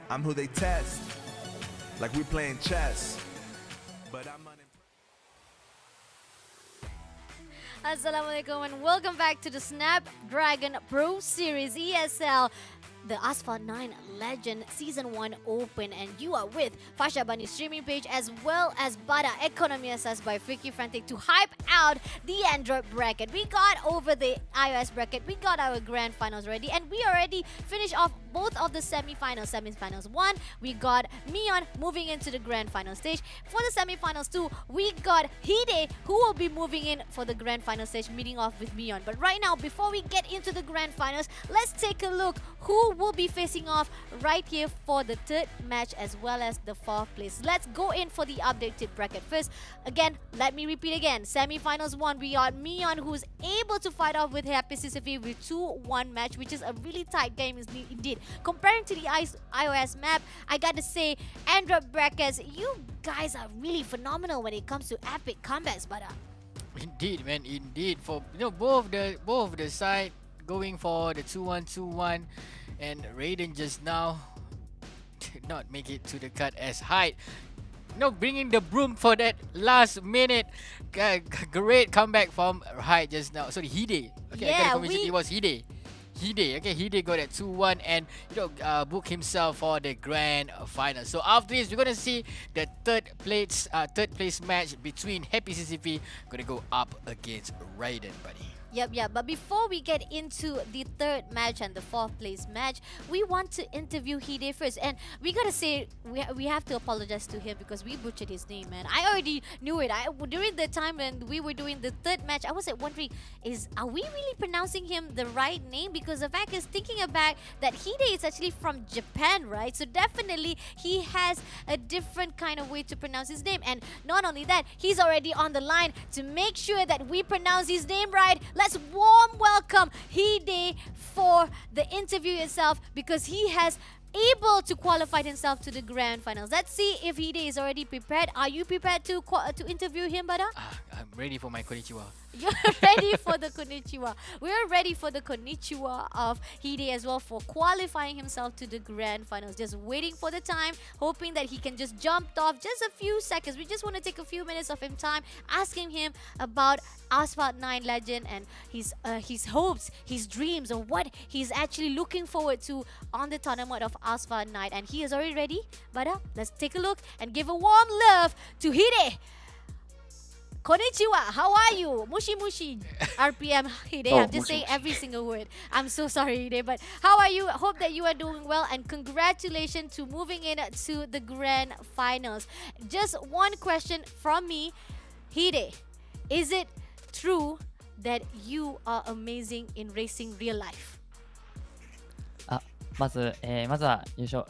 I'm who they test, like we playing chess. But I'm Assalamualaikum and welcome back to the Snapdragon Pro Series ESL, the Asphalt 9 Legend Season 1 Open, and you are with Fasha Bani's streaming page as well as Bada Economy Assessed by Freaky Frantic to hype out the Android bracket. We got over the iOS bracket, we got our grand finals ready, and we already finished off both of the semi-finals. Semi-finals 1, we got Mion moving into the grand final stage. For the semi-finals 2, we got Hide, who will be moving in for the grand final stage, meeting off with Mion. But right now, before we get into the grand finals, let's take a look who will be facing off right here for the third match as well as the fourth place. Let's go in for the updated bracket first. Again, let me repeat again. Semi-finals 1, we got Mion, who's able to fight off with Happy CCP with 2-1 match, which is a really tight game indeed. Comparing to the iOS map, I gotta say, Android brackets, you guys are really phenomenal when it comes to epic comebacks, but Indeed, man, indeed. For both the side going for the 2-1-2-1, and Raiden just now did not make it to the cut as Hyde bringing the broom for that last minute. Great comeback from Hyde just now. Sorry, Hide. Okay, I got Yeah, to confirm it was Hide. Okay, Hide got that 2-1 and book himself for the grand final. So after this, we're gonna see the third place match between Happy CCP gonna go up against Raiden, buddy. Yep. But before we get into the third match and the fourth place match, we want to interview Hide first. And we gotta say, we have to apologize to him because we butchered his name, man. I already knew it. During the time when we were doing the third match, I was wondering, are we really pronouncing him the right name? Because the fact is, thinking back, that Hide is actually from Japan, right? So definitely he has a different kind of way to pronounce his name. And not only that, he's already on the line to make sure that we pronounce his name right. Let's warm welcome Hide for the interview itself, because he has able to qualify himself to the grand finals. Let's see if Hide is already prepared. Are you prepared to interview him, Bada? I'm ready for my konnichiwa. You're ready for the konnichiwa. We're ready for the konnichiwa of Hide as well, for qualifying himself to the grand finals. Just waiting for the time, hoping that he can just jump off just a few seconds. We just want to take a few minutes of him time, asking him about Asphalt 9 Legend and his hopes, his dreams, and what he's actually looking forward to on the tournament of Asphalt 9. And he is already ready. Bada, let's take a look and give a warm love to Hide. Konnichiwa, how are you? Mushi mushi. RPM Hide. Oh, I'm just saying every single word. I'm so sorry, Hide. But how are you? Hope that you are doing well, and congratulations to moving in to the grand finals. Just one question from me. Hide, is it true that you are amazing in racing real life? まずは優勝、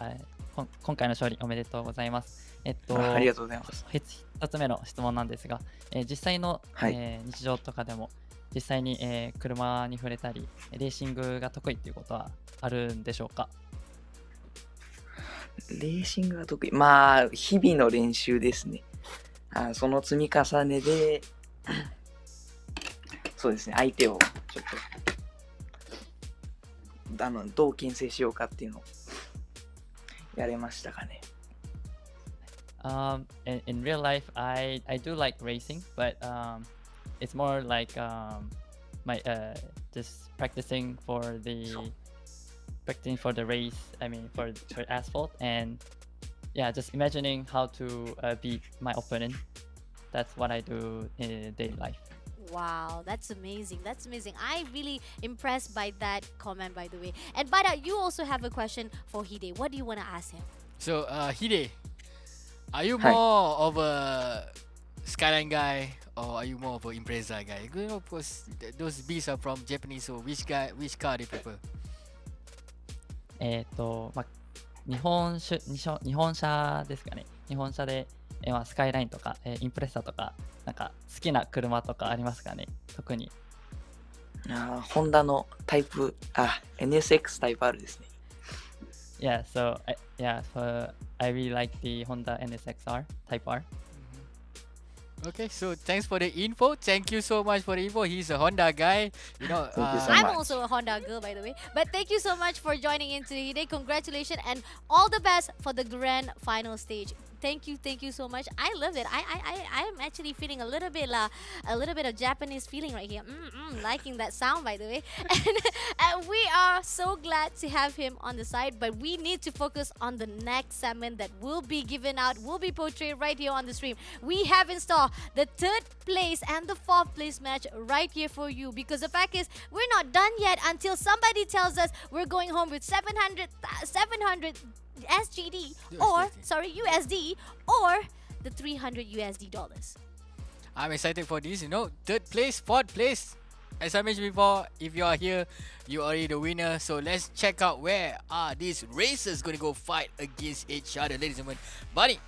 今回の勝利おめでとうございます。ありがとうございます。一つ目の質問なんですが、実際の、日常とかでも実際に、車に触れたりレーシングが得意っていうことはあるんでしょうか？レーシングが得意。まあ、日々の練習ですね。その積み重ねで、そうですね、相手をちょっとどう牽制しようかっていうのをやれましたかね。In real life, I do like racing, but it's more like my just practicing for the race. I mean, for asphalt, and yeah, just imagining how to beat my opponent. That's what I do in daily life. Wow, that's amazing. That's amazing. I'm really impressed by that comment, by the way. And Bada, you also have a question for Hide. What do you want to ask him? So, Hide, are you more of a skyline guy or are you more of an Impreza guy? You know, of course, those beasts are from Japanese, so which car do you prefer? 日本車ですかね。日本車で、スカイラインとか、インプレッサーとか、なんか好きな車とかありますかね。特に。ホンダのタイプ、NSX タイプ R ですね。Yeah, so I really like the Honda NSXR Type R. Okay, so thanks for the info. Thank you so much for the info. He's a Honda guy. You know, Thank you so I'm much. also a Honda girl, by the way. But thank you so much for joining in today. Congratulations and all the best for the grand final stage. Thank you so much. I love it. I am actually feeling a little bit of Japanese feeling right here. Liking that sound, by the way. And we are so glad to have him on the side. But we need to focus on the next segment that will be given out, will be portrayed right here on the stream. We have in store the third place and the fourth place match right here for you. Because the fact is, we're not done yet until somebody tells us we're going home with 700 SGD or USD or the 300 USD dollars. I'm excited for this. You know, third place, fourth place. As I mentioned before, if you are here, you are already the winner. So let's check out where are these racers going to go fight against each other, ladies and gentlemen. Buddy.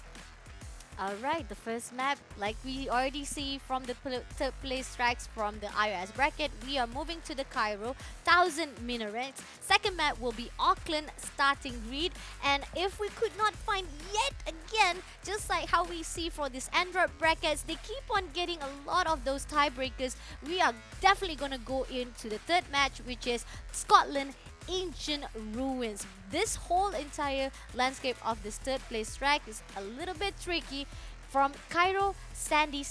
Alright, the first map, like we already see from the third place tracks from the iOS bracket, we are moving to the Cairo 1000 minarets. Second map will be Auckland starting grid, and if we could not find yet again, just like how we see for this Android brackets, they keep on getting a lot of those tiebreakers. We are definitely going to go into the third match, which is Scotland ancient ruins. This whole entire landscape of this third place track is a little bit tricky. From Cairo, sandy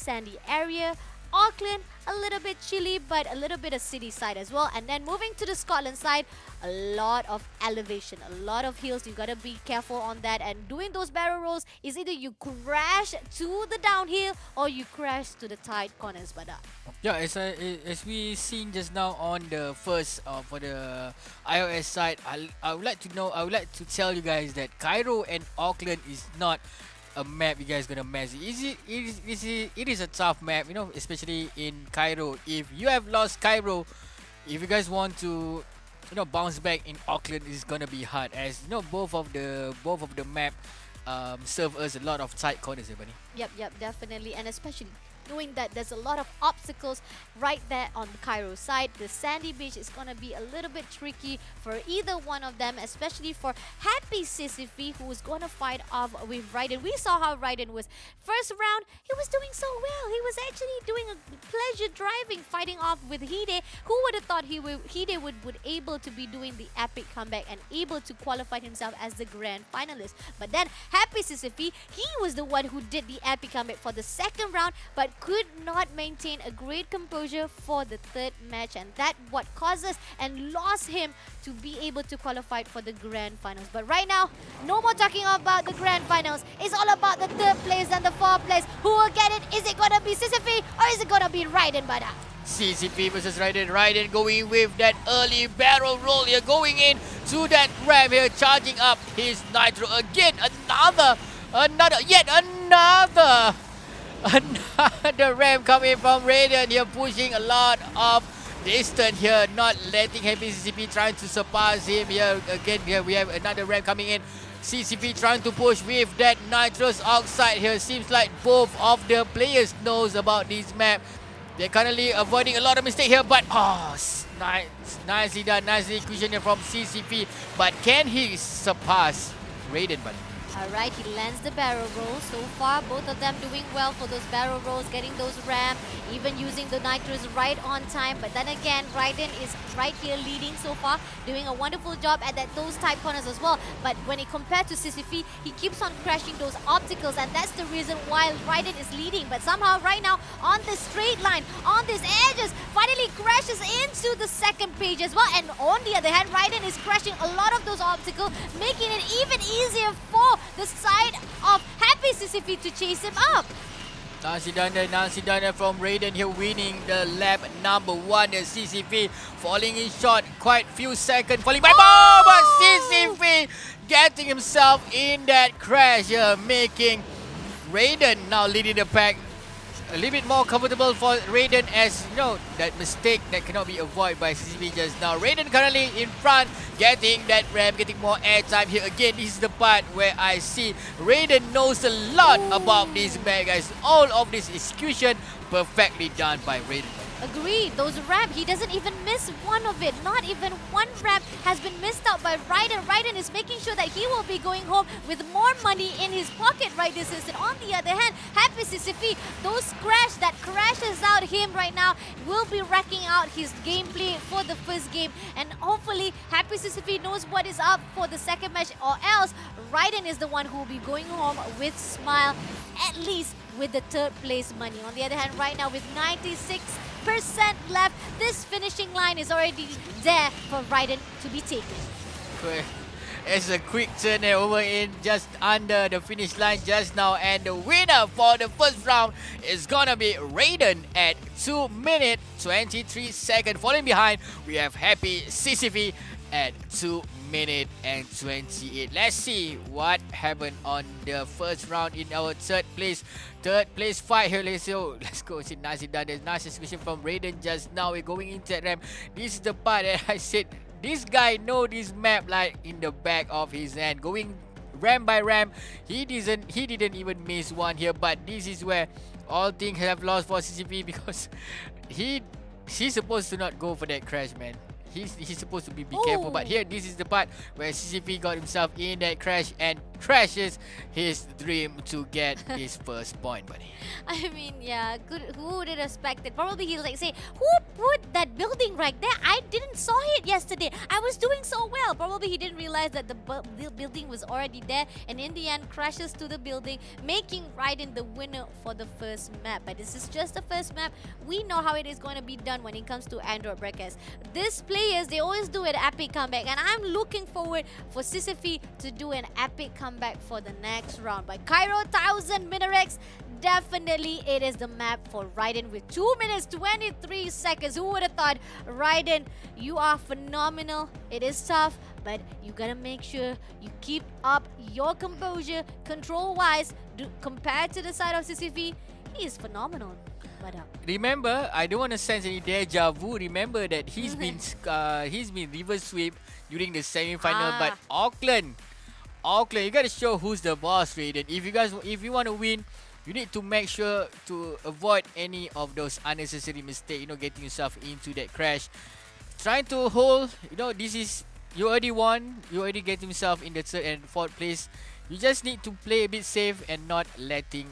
area. Auckland, a little bit chilly, but a little bit of city side as well. And then moving to the Scotland side, a lot of elevation, a lot of hills. You gotta be careful on that. And doing those barrel rolls is either you crash to the downhill or you crash to the tight corners. But Yeah, as we seen just now on the first for the iOS side, I would like to tell you guys that Cairo and Auckland is not a map you guys gonna mess. It is a tough map, you know, especially in Cairo. If you have lost Cairo, if you guys want to, you know, bounce back in Auckland, is gonna be hard, as you know both of the map serve us a lot of tight corners, everybody. Yep, definitely. And especially knowing that there's a lot of obstacles right there on the Cairo side. The sandy beach is gonna be a little bit tricky for either one of them, especially for Happy Sisyphe, who is gonna fight off with Raiden. We saw how Raiden was first round. He was doing so well. He was actually doing a pleasure driving, fighting off with Hide. Who would have thought Hide would able to be doing the epic comeback and able to qualify himself as the grand finalist. But then Happy Sisyphe, he was the one who did the epic comeback for the second round, but could not maintain a great composure for the third match, and that what causes and lost him to be able to qualify for the grand finals. But right now, no more talking about the grand finals. It's all about the third place and the fourth place. Who will get it? Is it gonna be Sisyphe or is it gonna be Raiden, Bada? CCP versus Raiden. Raiden going with that early barrel roll here, going in to that ram here, charging up his nitro again. Yet another ram coming from Raiden here, pushing a lot of distance here, not letting Happy CCP trying to surpass him here. Again, here we have another ram coming in. CCP trying to push with that nitrous oxide here. Seems like both of the players knows about this map. They're currently avoiding a lot of mistake here, but nicely done, nicely execution here from CCP. But can he surpass Raiden, buddy? Alright, he lands the barrel roll. So far, both of them doing well for those barrel rolls, getting those ram, even using the nitros right on time. But then again, Raiden is right here leading so far, doing a wonderful job at those tight corners as well. But when he compared to Sisyphe, he keeps on crashing those obstacles, and that's the reason why Raiden is leading. But somehow right now, on this straight line, on these edges, finally crashes into the second page as well. And on the other hand, Raiden is crashing a lot of those obstacles, making it even easier for the side of Happy Sisyphe to chase him up. Nicely done from Raiden here, winning the lap number 1. CCP falling in short, quite few seconds, falling by but CCP getting himself in that crash here, making Raiden now leading the pack. A little bit more comfortable for Raiden, as you know, that mistake that cannot be avoided by CCP just now. Raiden currently in front, getting that ram, getting more airtime here. Again, this is the part where I see Raiden knows a lot about this map, guys. All of this execution perfectly done by Raiden. Agreed. Those ramp, he doesn't even miss one of it. Not even one ramp has been missed out by Raiden. Raiden is making sure that he will be going home with more money in his pocket right this instant. On the other hand, Happy Sisyphe, those crash that crashes out him right now will be racking out his gameplay for the first game. And hopefully, Happy Sisyphe knows what is up for the second match, or else Raiden is the one who will be going home with smile, at least with the third place money. On the other hand, right now with 96% left, this finishing line is already there for Raiden to be taken. It's a quick turn over in just under the finish line just now, and the winner for the first round is gonna be Raiden at 2 minutes 23 seconds. Falling behind, we have Happy Sisyphe at 2 minutes and 28. Let's see what happened on the first round in our third place fight here. Let's go. See, nicely done. There's nice execution from Raiden just now. We're going into that ramp. This is the part that I said this guy know this map like in the back of his hand. Going ram by ram, he didn't even miss one here. But this is where all things have lost for CCP, because he's supposed to not go for that crash, man. He's supposed to be careful, but here this is the part where CCP got himself in that crash and crashes his dream to get his first point, buddy. I mean, yeah, good. Who would have expected? Probably he'll like say, who put that building right there? I didn't saw it yesterday. I was doing so well. Probably he didn't realize that the building was already there, and in the end crashes to the building, making Raiden the winner for the first map. But this is just the first map. We know how it is going to be done when it comes to Android brackets. These players, they always do an epic comeback, and I'm looking forward for Sisyphe to do an epic comeback for the next round. But Cairo 1000 Minarex, definitely it is the map for Raiden with 2 minutes 23 seconds. Who would have thought? Raiden, you are phenomenal. It is tough, but you gotta make sure you keep up your composure control wise. Compared to the side of Sisyphe, he is phenomenal. But remember, I don't want to sense any deja vu. Remember that he's been reverse sweep during the semi-final. But Auckland, you gotta show who's the boss, Raiden. If you want to win, you need to make sure to avoid any of those unnecessary mistakes. You know, getting yourself into that crash, trying to hold. You know, you already won. You already get yourself in the third and fourth place. You just need to play a bit safe and not letting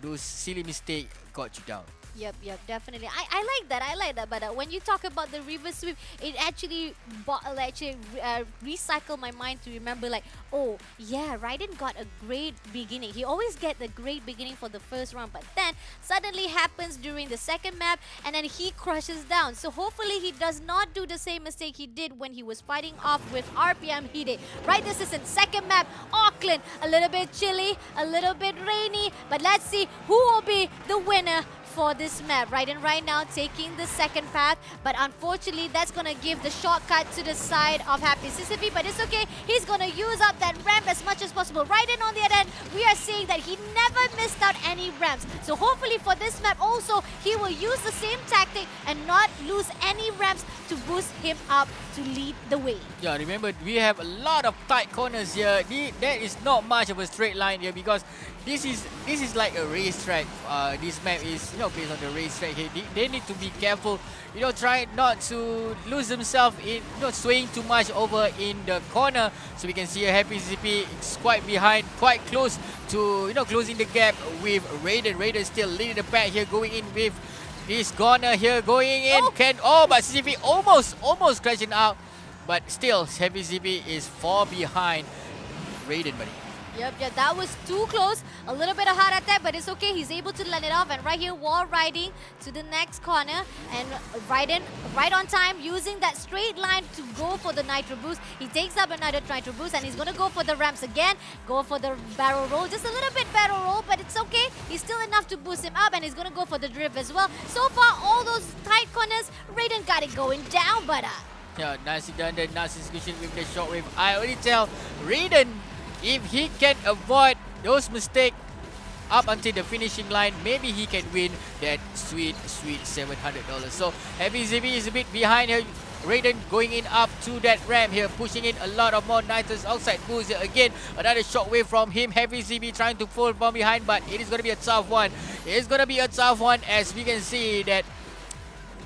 those silly mistakes got you down. Yep, definitely. I like that. But when you talk about the reverse sweep, it actually recycled my mind to remember like, oh yeah, Raiden got a great beginning. He always get the great beginning for the first round, but then suddenly happens during the second map, and then he crushes down. So hopefully he does not do the same mistake he did when he was fighting off with RPM Hide. Right, this is in second map, Auckland. A little bit chilly, a little bit rainy, but let's see who will be the winner for this map. Raiden right now taking the second path, but unfortunately that's gonna give the shortcut to the side of Happy Sisyphe, but it's okay. He's gonna use up that ramp as much as possible. Raiden on the other end, we are seeing that he never missed out any ramps. So hopefully for this map also, he will use the same tactic and not lose any ramps to boost him up to lead the way. Yeah, remember we have a lot of tight corners here. There is not much of a straight line here because this is like a racetrack. This map is, you know, based on the racetrack here. They need to be careful, you know, try not to lose themselves in, you know, swaying too much over in the corner. So we can see a Happy CCP is quite behind, quite close to, you know, closing the gap with Raiden. Raiden still leading the pack here, going in with this corner here, going in. But CCP almost crashing out, but still Happy CCP is far behind Raiden, buddy. Yep, that was too close. A little bit of heart attack, but it's okay. He's able to land it off. And right here, wall riding to the next corner. And Raiden, right on time, using that straight line to go for the Nitro Boost. He takes up another Nitro Boost, and he's going to go for the ramps again. Go for the barrel roll. Just a little bit barrel roll, but it's okay. He's still enough to boost him up, and he's going to go for the drift as well. So far, all those tight corners, Raiden got it going down, but... Yeah, nicely done there. Nice execution with the shockwave. I already tell Raiden, if he can avoid those mistakes up until the finishing line, maybe he can win that sweet $700. So Happy ZB is a bit behind here. Raiden going in up to that ramp here, pushing in a lot of more nitrous outside boost here. Again, another shockwave from him. Heavy ZB trying to fall from behind, but it is going to be a tough one. It is going to be a tough one, as we can see that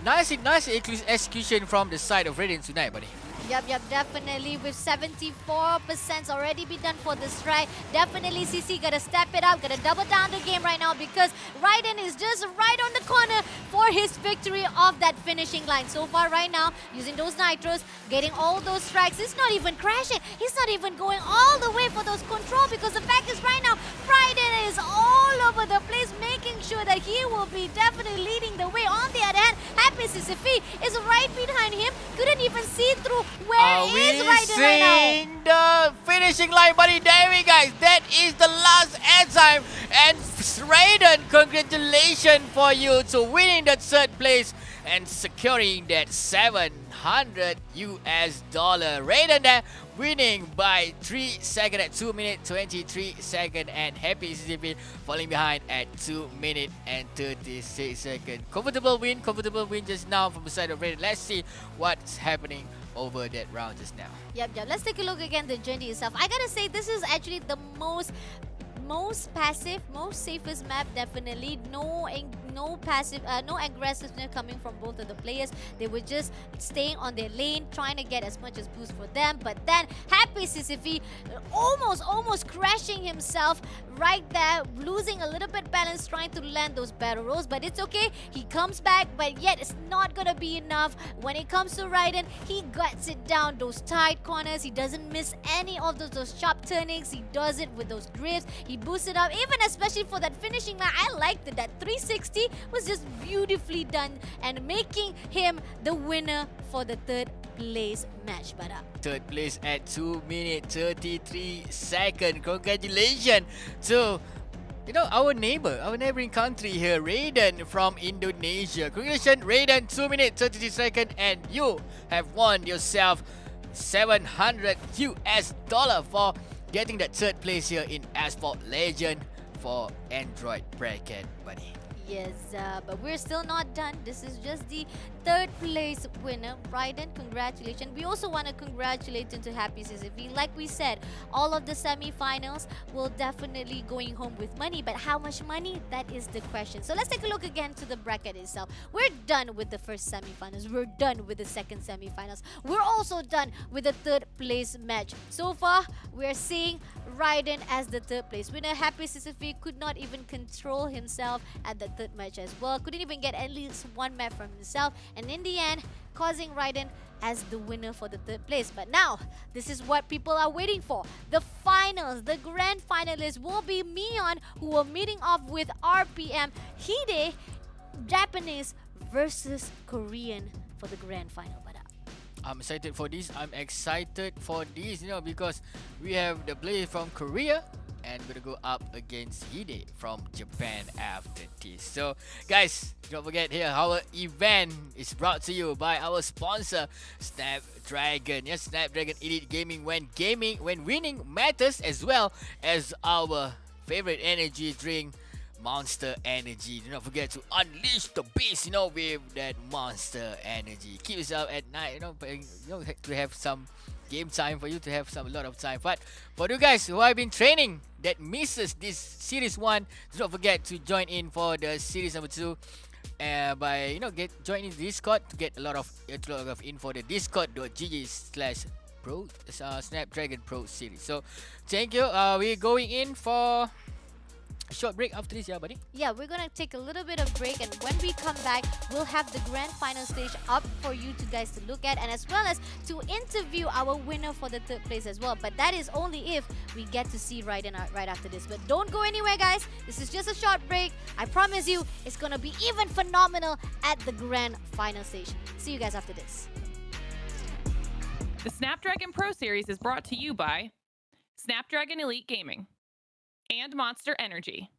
nice execution from the side of Raiden tonight, buddy. Yep, definitely. With 74% already been done for this try. Definitely CC gotta step it up, gotta double down the game right now, because Raiden is just right on the corner for his victory of that finishing line. So far right now, using those nitros, getting all those strikes. He's not even crashing. He's not even going all the way for those control, because the fact is right now, Raiden is all over the place, making sure that he will be definitely leading the way. On the other hand, Happy Sisyphe is right behind him. Couldn't even see through. Where is Raiden right now? Seeing the finishing line, buddy? There we go. That is the last air time. And Raiden, congratulations for you to winning that third place and securing that $700 US. Raiden there winning by 3 seconds at 2 minutes 23 seconds, and Happy CCP falling behind at 2 minutes and 36 seconds. Comfortable win just now from the side of Raiden. Let's see what's happening over that round just now. Yep. Let's take a look again the journey itself. I gotta say, this is actually the most passive, most safest map, definitely. no passive, no aggressiveness coming from both of the players. They were just staying on their lane, trying to get as much as boost for them. But then Happy Sisyphe almost crashing himself right there, losing a little bit balance, trying to land those barrel rolls. But it's okay. He comes back, but yet it's not gonna be enough. When it comes to Raiden, he guts it down. Those tight corners, he doesn't miss any of those sharp turnings. He does it with those drifts. He boosts it up, even especially for that finishing line. I liked it. That 360 was just beautifully done and making him the winner for the third place match. But Third place at 2 minutes 33 seconds. Congratulations to our neighboring country here, Raiden from Indonesia. Congratulations, Raiden, 2 minutes 33 seconds, and you have won yourself $700 for getting that third place here in Asphalt Legend for Android bracket, buddy. yes, but we're still not done. This is just the third place winner, Raiden. Congratulations. We also want to congratulate into Happy Sisyphe. Like we said, all of the semi-finals will definitely going home with money. But how much money? That is the question. So let's take a look again to the bracket itself. We're done with the first semi-finals. We're done with the second semi-finals. We're also done with the third place match. So far, we're seeing Raiden as the third place winner. Happy Sisyphe could not even control himself at the third match as well. Couldn't even get at least one map from himself. And in the end, causing Raiden as the winner for the third place. But now, this is what people are waiting for. The finals, the grand finalists will be Mion, who are meeting off with RPM, Hide, Japanese versus Korean for the grand final. But I'm excited for this. Because we have the player from Korea and we're gonna go up against Hide from Japan after this. So guys, don't forget here, our event is brought to you by our sponsor, Snapdragon. Yes, Snapdragon Elite Gaming, when winning matters, as well as our favorite energy drink, Monster Energy. Do not forget to unleash the beast, with that Monster Energy. Keep yourself at night, to have some game time, for you to have a lot of time. But for you guys who have been training that misses this series 1, do not forget to join in for the series number 2 by join in Discord to get a lot of info. The discord.gg/pro Snapdragon Pro series. So thank you. We're going in for a short break after this, buddy. yeah, we're gonna take a little bit of break, and when we come back, we'll have the grand final stage up for you guys to look at, and as well as to interview our winner for the third place as well. But that is only if we get to see Raiden right after this. But don't go anywhere, guys. This is just a short break. I promise you, it's gonna be even phenomenal at the grand final stage. See you guys after this. The Snapdragon Pro Series is brought to you by Snapdragon Elite Gaming and Monster Energy.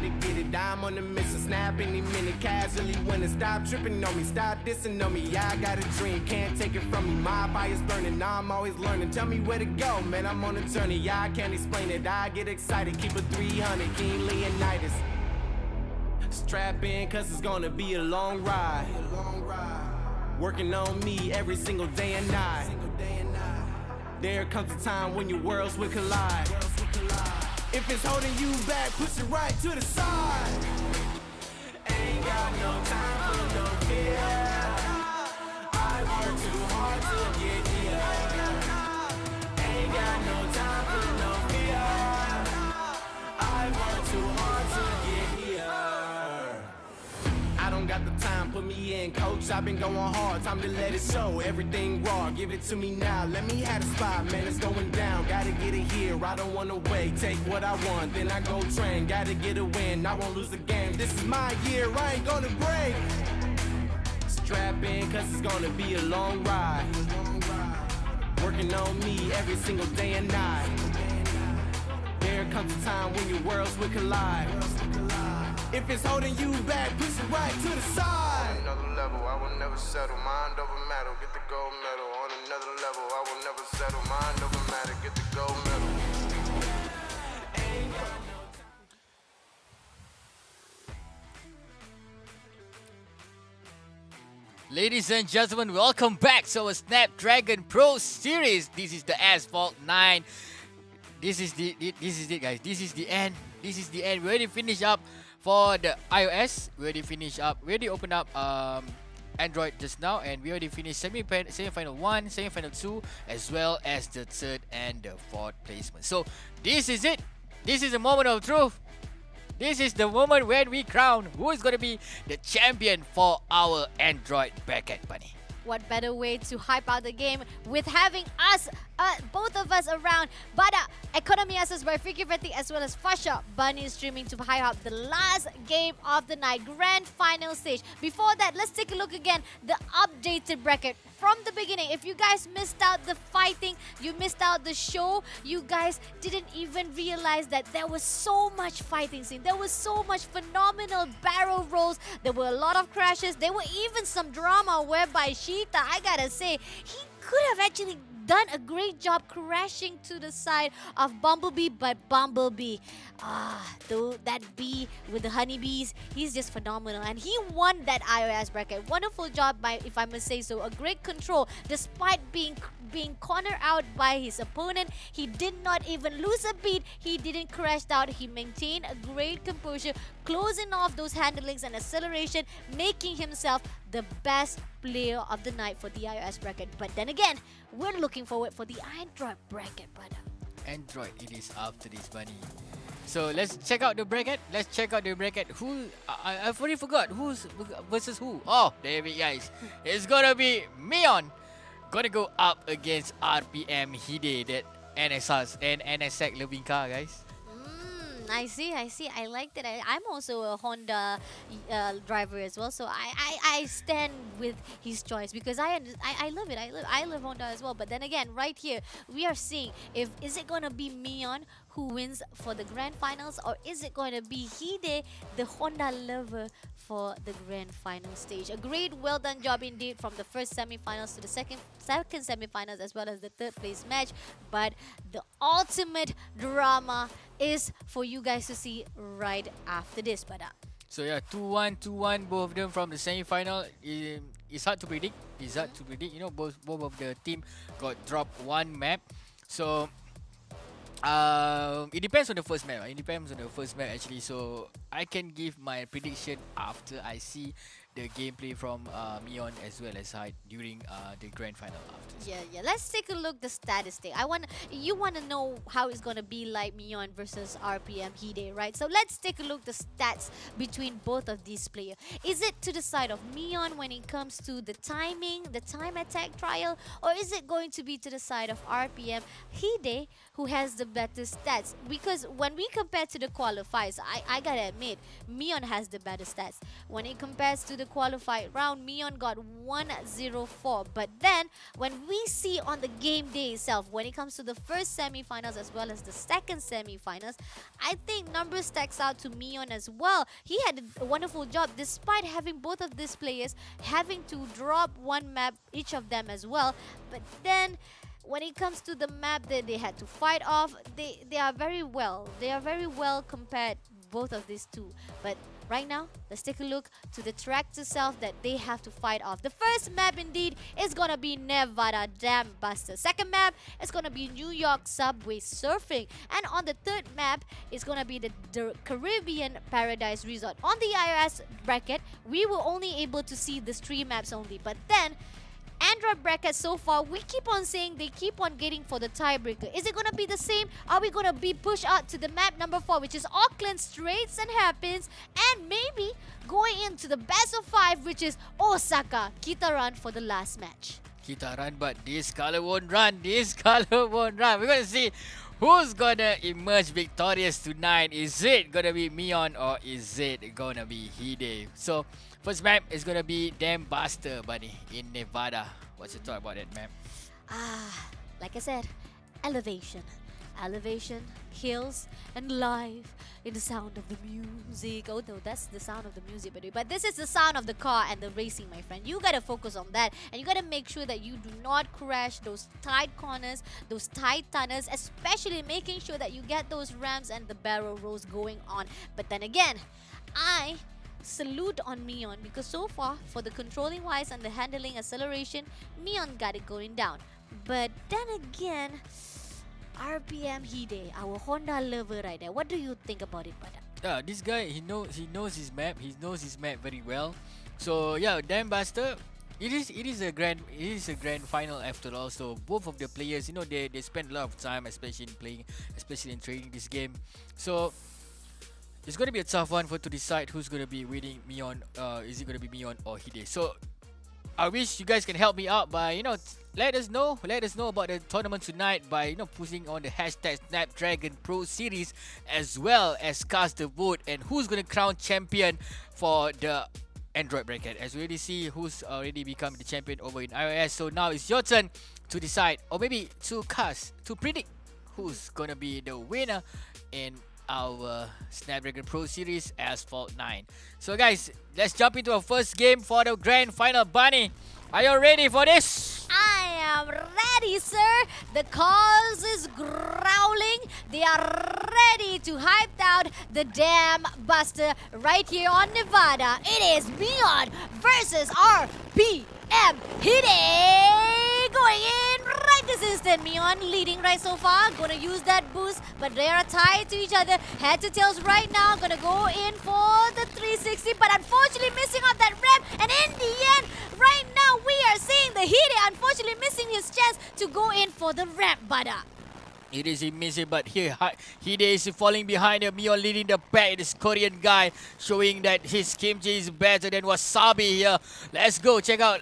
to get it. I'm on the mission, snap any minute, casually winning. Stop tripping on me, stop dissing on me. Yeah, I got a dream, can't take it from me. My fire's burning, I'm always learning. Tell me where to go, man, I'm on a journey. Yeah, I can't explain it, I get excited. Keep it 300, King Leonidas. Strap in, cause it's gonna be a long ride. Working on me every single day and night. There comes a time when your worlds will collide. If it's holding you back, push it right to the side. Ain't got no time for no fear. I work too hard to get here. Ain't got no time for no fear. I work too hard to get here. I don't got the time, put me in, coach. I've been going hard, time to let it show. Everything raw, give it to me now. Let me have the spot, man, it's going down. Gotta get it here, I don't wanna wait. Take what I want, then I go train. Gotta get a win, I won't lose the game. This is my year, I ain't gonna break. Strap in, cause it's gonna be a long ride. Working on me every single day and night. There comes a time when your worlds will collide. If it's holding you back, push it right to the side. On another level, I will never settle. Mind over matter, get the gold medal. On another level, I will never settle. Mind over matter, get the gold medal. Ladies and gentlemen, welcome back to our Snapdragon Pro Series. This is the Asphalt 9. This is it, guys. This is the end. This is the end. We already finished up for the iOS. We already opened up Android just now, and we already finished semi-final 1, semi-final 2, as well as the third and the fourth placement. So this is it. This is the moment of truth. This is the moment when we crown who is going to be the champion for our Android bracket, Bunny. What better way to hype out the game with having us, both of us around. Bada, Economy Access by Freaky Fretty, as well as Fasha Bunny streaming to hype up the last game of the night, grand final stage. Before that, let's take a look again, the updated bracket from the beginning. If you guys missed out the fighting, you missed out the show, you guys didn't even realize that there was so much fighting scene. There was so much phenomenal barrel rolls. There were a lot of crashes. There were even some drama whereby Sheeta, I gotta say, he could have actually done a great job crashing to the side of Bumblebee, but Bumblebee, though that bee with the honeybees, he's just phenomenal, and he won that iOS bracket. Wonderful job, if I must say so. A great control, despite being cornered out by his opponent. He did not even lose a beat. He didn't crash out. He maintained a great composure, closing off those handlings and acceleration, making himself the best player of the night for the iOS bracket. But then again, we're looking forward for the Android bracket, brother. Android, it is after this, Bunny. So let's check out the bracket. Who I've already forgot who's versus who. Oh, there we guys. It's gonna be Mion gonna go up against RPM Hide, that NSX and NSX loving car, guys. I see. I like that. I'm also a Honda driver as well, so I stand with his choice because I love it. I love Honda as well. But then again, right here we are seeing is it gonna be Mion who wins for the grand finals, or is it going to be Hide, the Honda lover, for the grand final stage? A great, well done job indeed from the first semi-finals to the second semi-finals, as well as the third place match. But the ultimate drama is for you guys to see right after this. But so yeah, 2-1, both of them from the semi-final. It's hard to predict. You know, both of the team got dropped one map. So it depends on the first map. Actually. So I can give my prediction after I see the gameplay from Mion as well as Hyde during the grand final after. Yeah. Let's take a look the statistic. You wanna know how it's gonna be like Mion versus RPM Hide, right? So let's take a look the stats between both of these players. Is it to the side of Mion when it comes to the timing, the time attack trial, or is it going to be to the side of RPM Hide, who has the better stats? Because when we compare to the qualifiers, I gotta admit, Mion has the better stats. When it compares to the the qualified round, Mion got 104. But then, when we see on the game day itself, when it comes to the first semi-finals as well as the second semi-finals, I think numbers stacks out to Mion as well. He had a wonderful job despite having both of these players having to drop one map, each of them as well. But then, when it comes to the map that they had to fight off, they are very well. They are very well compared, both of these two. But right now, let's take a look to the track itself that they have to fight off. The first map indeed is gonna be Nevada Dam Buster. Second map is gonna be New York Subway Surfing. And on the third map is gonna be the Caribbean Paradise Resort. On the iOS bracket, we were only able to see the 3 maps only. But then, Android bracket so far, we keep on saying they keep on getting for the tiebreaker. Is it going to be the same? Are we going to be pushed out to the map number 4, which is Auckland Straits and Hairpins, and maybe going into the best of 5, which is Osaka? Kita run for the last match. Kita run, but this color won't run. This color won't run. We're going to see who's going to emerge victorious tonight. Is it going to be Mion or is it going to be Hide? So, first map is going to be Dam Buster, buddy, in Nevada. What's your thought about that map? Like I said, elevation. Elevation, hills, and life in the sound of the music. Oh no, that's the sound of the music, but this is the sound of the car and the racing, my friend. You gotta focus on that, and you gotta make sure that you do not crash those tight corners, those tight tunnels, especially making sure that you get those ramps and the barrel rolls going on. But then again, I salute on Mion because so far, for the controlling wise and the handling acceleration, Mion got it going down. But then again, RPM Hide, our Honda lover right there. What do you think about it, Pada? Yeah, this guy, he knows his map. He knows his map very well. So yeah, Dam Buster, it is a grand final after all. So both of the players, they spend a lot of time, especially in training this game. So it's gonna be a tough one to decide who's gonna be winning, Mion. Is it gonna be Mion or Hide? So I wish you guys can help me out by let us know about the tournament tonight by posting on the hashtag Snapdragon Pro Series, as well as cast the vote and who's gonna crown champion for the Android bracket. As we already see who's already become the champion over in iOS. So now it's your turn to decide, or maybe to predict who's gonna be the winner in our Snapdragon Pro Series Asphalt 9. So guys, let's jump into our first game for the grand final. Bunny, are you ready for this? I am ready, sir. The cause is growling. They are ready to hype out the Dam Buster right here on Nevada. It is Mion versus RPM Hide. Going in right this instant. Mion leading right so far. Gonna use that boost, but they are tied to each other. Head to tails right now. Gonna go in for the 360, but unfortunately missing out that ramp. And in the end, right now we are seeing the Hide unfortunately missing his chance to go in for the ramp, Bada. It is missing, but here Hide is falling behind him. Mion leading the pack. This Korean guy showing that his kimchi is better than wasabi here. Let's go check out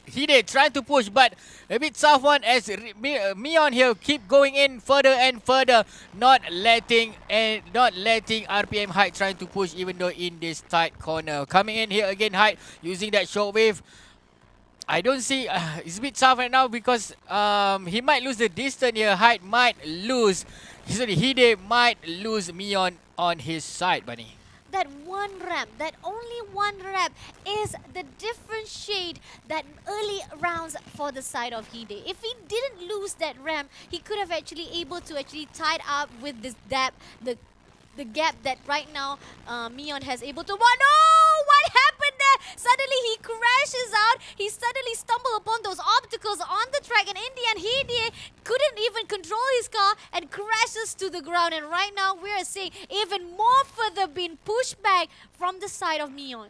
Hide trying to push, but a bit tough one as Mion here keep going in further and further, not letting RPM Hide trying to push even though in this tight corner. Coming in here again, Hide using that shockwave. I don't see, it's a bit tough right now because he might lose the distance here. Hide might lose, Hide might lose Mion on his side, Bunny. That one ramp, that only one ramp is the different shade that early rounds for the side of Hide. If he didn't lose that ramp, he could have actually able to tied up with this the gap that right now Mion has able to. Oh no! What happened there? Suddenly he crashes out. He suddenly stumbled upon those obstacles on the track, and in the end, Hide couldn't even control his car and crashes to the ground. And right now, we are seeing even more further being pushed back from the side of Mion.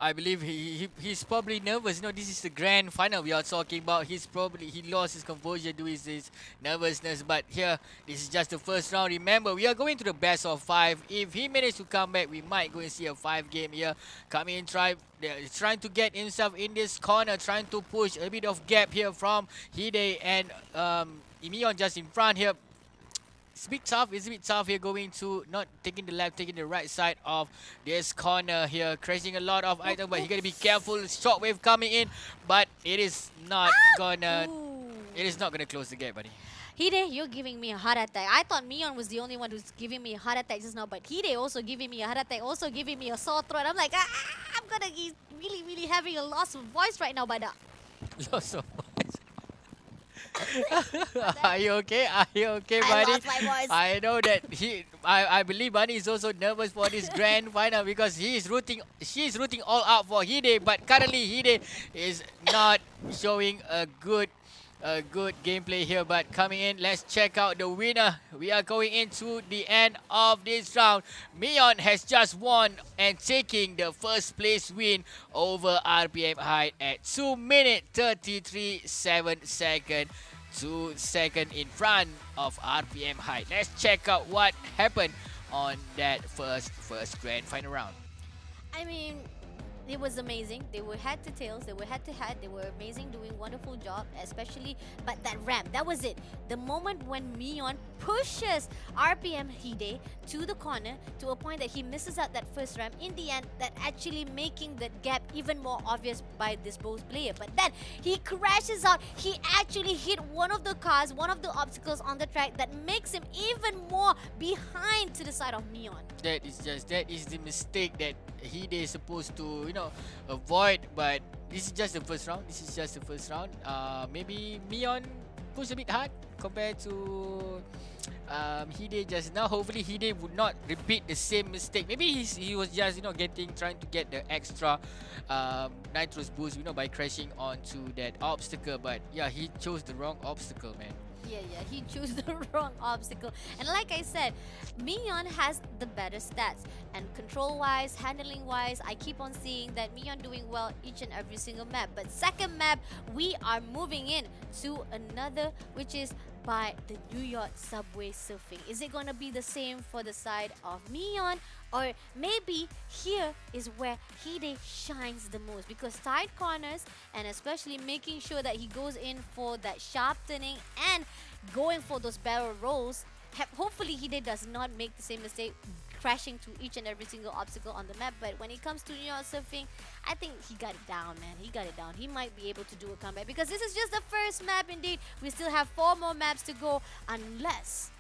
I believe he's probably nervous. This is the grand final we are talking about. He lost his composure due to his nervousness. But here, this is just the first round. Remember, we are going to the best of 5. If he managed to come back, we might go and see a 5 game here. Coming in, trying to get himself in this corner, trying to push a bit of gap here from Hide and Mion just in front here. It's a bit tough. It's a bit tough here going to not taking the left, taking the right side of this corner here. Crashing a lot of items, but you gotta be careful. Shockwave coming in, but it is not gonna... It is not gonna close the gap, buddy. Hide, you're giving me a heart attack. I thought Mion was the only one who's giving me a heart attack just now, but Hide also giving me a heart attack, also giving me a sore throat. I'm like, I'm gonna be really, really having a loss of voice right now, but Lost of voice. Are you okay? Are you okay, I buddy? lost my voice. I know that I believe Bunny is also nervous for this grand final because she's rooting all out for Hide, but currently Hide is not showing a good gameplay here. But coming in, let's check out the winner. We are going into the end of this round. Mion has just won and taking the first place win over RPM Height at 2 minutes 33.7 seconds. 2 seconds in front of RPM Height. Let's check out what happened on that first grand final round. I mean, it was amazing. They were head to tails, they were head to head, they were amazing, doing wonderful job, especially, but that ramp, that was it. The moment when Mion pushes RPM Hide to the corner to a point that he misses out that first ramp, in the end, that actually making that gap even more obvious by this Bose player. But then he crashes out, he actually hit one of the cars, one of the obstacles on the track that makes him even more behind to the side of Mion. That is the mistake that Hide is supposed to, avoid. But this is just the first round. Maybe Mion pushed a bit hard compared to Hide just now. Hopefully Hide would not repeat the same mistake. Maybe he was just trying to get the extra nitrous boost, by crashing onto that obstacle. But yeah, he chose the wrong obstacle, man. Yeah, he chose the wrong obstacle. And like I said, Mion has the better stats. And control-wise, handling-wise, I keep on seeing that Mion doing well each and every single map. But second map, we are moving in to another, which is by the New York subway surfing. Is it gonna be the same for the side of Mion? Or maybe here is where Hide shines the most, because tight corners and especially making sure that he goes in for that sharp turning and going for those barrel rolls. Hopefully Hide does not make the same mistake, crashing to each and every single obstacle on the map. But when it comes to New York surfing, I think he got it down, man. He got it down. He might be able to do a comeback because this is just the first map indeed. We still have 4 more maps to go unless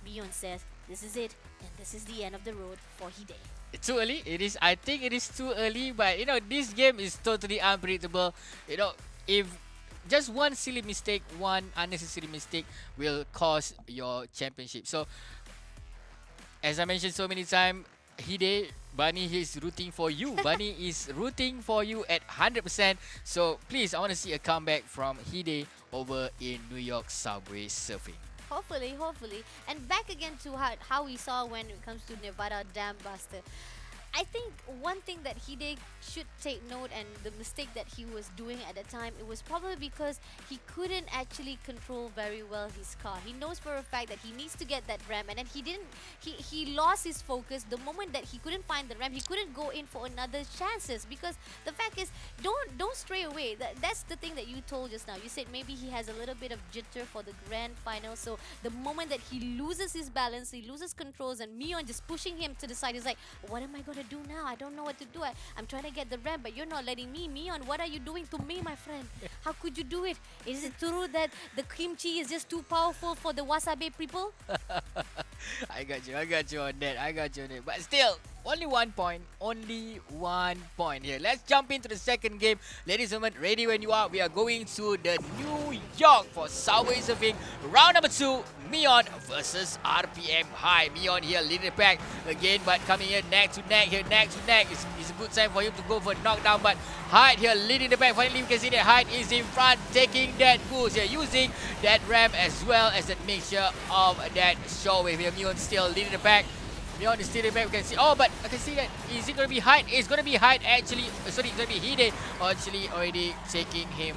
Mion says this is it and this is the end of the road for Hide. It's too early. I think it is too early, but this game is totally unpredictable. If just one silly mistake, one unnecessary mistake will cost your championship. So as I mentioned so many times, Hide, Bunny is rooting for you. Bunny is rooting for you at 100%. So please, I want to see a comeback from Hide over in New York subway surfing. Hopefully. And back again to how we saw when it comes to Nevada Dam Buster. I think one thing that Hide should take note, and the mistake that he was doing at the time, it was probably because he couldn't actually control very well his car. He knows for a fact that he needs to get that ramp, and then he lost his focus. The moment that he couldn't find the ramp, he couldn't go in for another chances, because the fact is, don't stray away. That's the thing that you told just now. You said maybe he has a little bit of jitter for the grand final, so the moment that he loses his balance, he loses controls, and Mion just pushing him to the side, he's like, what am I going to do now? I don't know what to do. I'm trying to get the ramp, but you're not letting me. Mion, what are you doing to me, my friend? How could you do it? Is it true that the kimchi is just too powerful for the wasabi people? I got you on that. But still, only 1 point. Only 1 point here. Let's jump into the second game. Ladies and gentlemen, ready when you are. We are going to the New York for subway surfing. Round number 2, Mion versus RPM High. Mion here leading the pack again, but coming here neck to neck. It's a good time for him to go for a knockdown, but Hyde here leading the pack. Finally, we can see that Hyde is in front, taking that boost here, using that ramp as well as a mixture of that shockwave here. Mion still leading the pack. Mion is still in the back. We can see. Oh, but I can see that. Is it going to be Hyde? It's going to be Hyde actually. Sorry, it's going to be Hide actually already taking him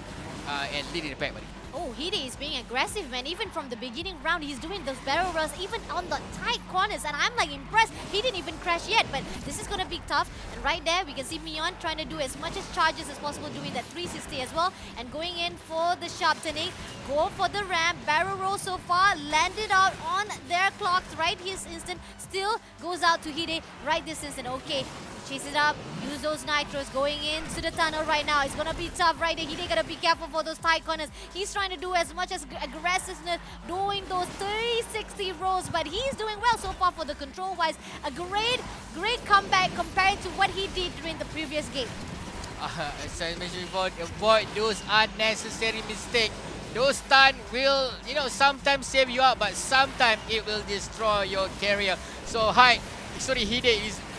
and leading the pack, buddy. Oh, Hide is being aggressive, man. Even from the beginning round, he's doing those barrel rolls, even on the tight corners. And I'm like impressed. He didn't even crash yet, but this is gonna be tough. And right there, we can see Mion trying to do as much as charges as possible, doing that 360 as well. And going in for the sharp turning. Go for the ramp. Barrel roll so far. Landed out on their clocks right this instant. Still goes out to Hide right this instant. Okay. Chase it up, use those nitros, going into the tunnel right now. It's gonna be tough right there. Hide gotta be careful for those tight corners. He's trying to do as much as aggressiveness, doing those 360 rolls, but he's doing well so far for the control-wise. A great comeback compared to what he did during the previous game. As I mentioned before, avoid those unnecessary mistakes. Those stun will, sometimes save you up, but sometimes it will destroy your career. So, Hide,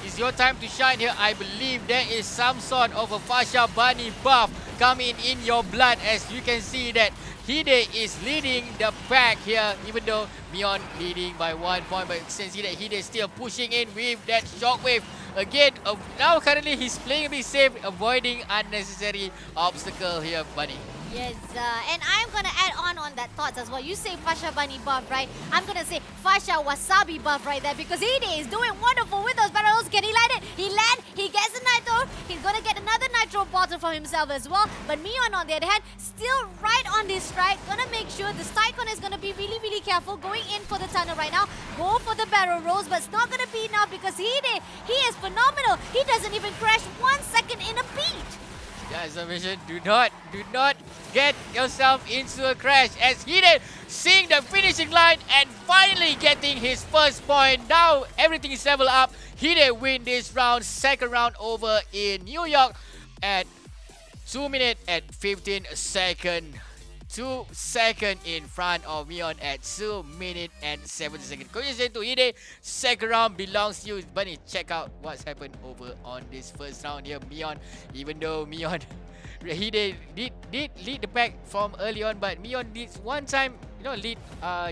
it's your time to shine here. I believe there is some sort of a Fasha Bunny buff coming in your blood, as you can see that Hide is leading the pack here, even though Mion leading by 1 point. But since Hide is still pushing in with that shockwave. Again, now currently he's playing a bit safe, avoiding unnecessary obstacle here, Bunny. Yes, and I'm gonna add on that thoughts as well. You say Fasha Bunny buff, right? I'm gonna say Fasha Wasabi buff right there, because Hide is doing wonderful with those barrels. Can he land it? He gets a nitro. He's gonna get another nitro bottle for himself as well. But Mion, on the other hand, still right on this strike. Gonna make sure the Stikon is gonna be really careful. Going in for the tunnel right now. Go for the barrel rolls, but it's not gonna be enough because he is phenomenal. He doesn't even crash 1 second in a beat. Yeah, as I mentioned, do not get yourself into a crash, as Hide seeing the finishing line and finally getting his first point. Now everything is level up. Hide win this round, second round over in New York at 2 minutes and 15 seconds. 2 seconds in front of Mion at 2 minutes and 7 seconds. Congratulations to Hide. Second round belongs to you. Bunny, check out what's happened over on this first round here. Mion, even though Mion, Hide did lead the pack from early on, but Mion did one time, lead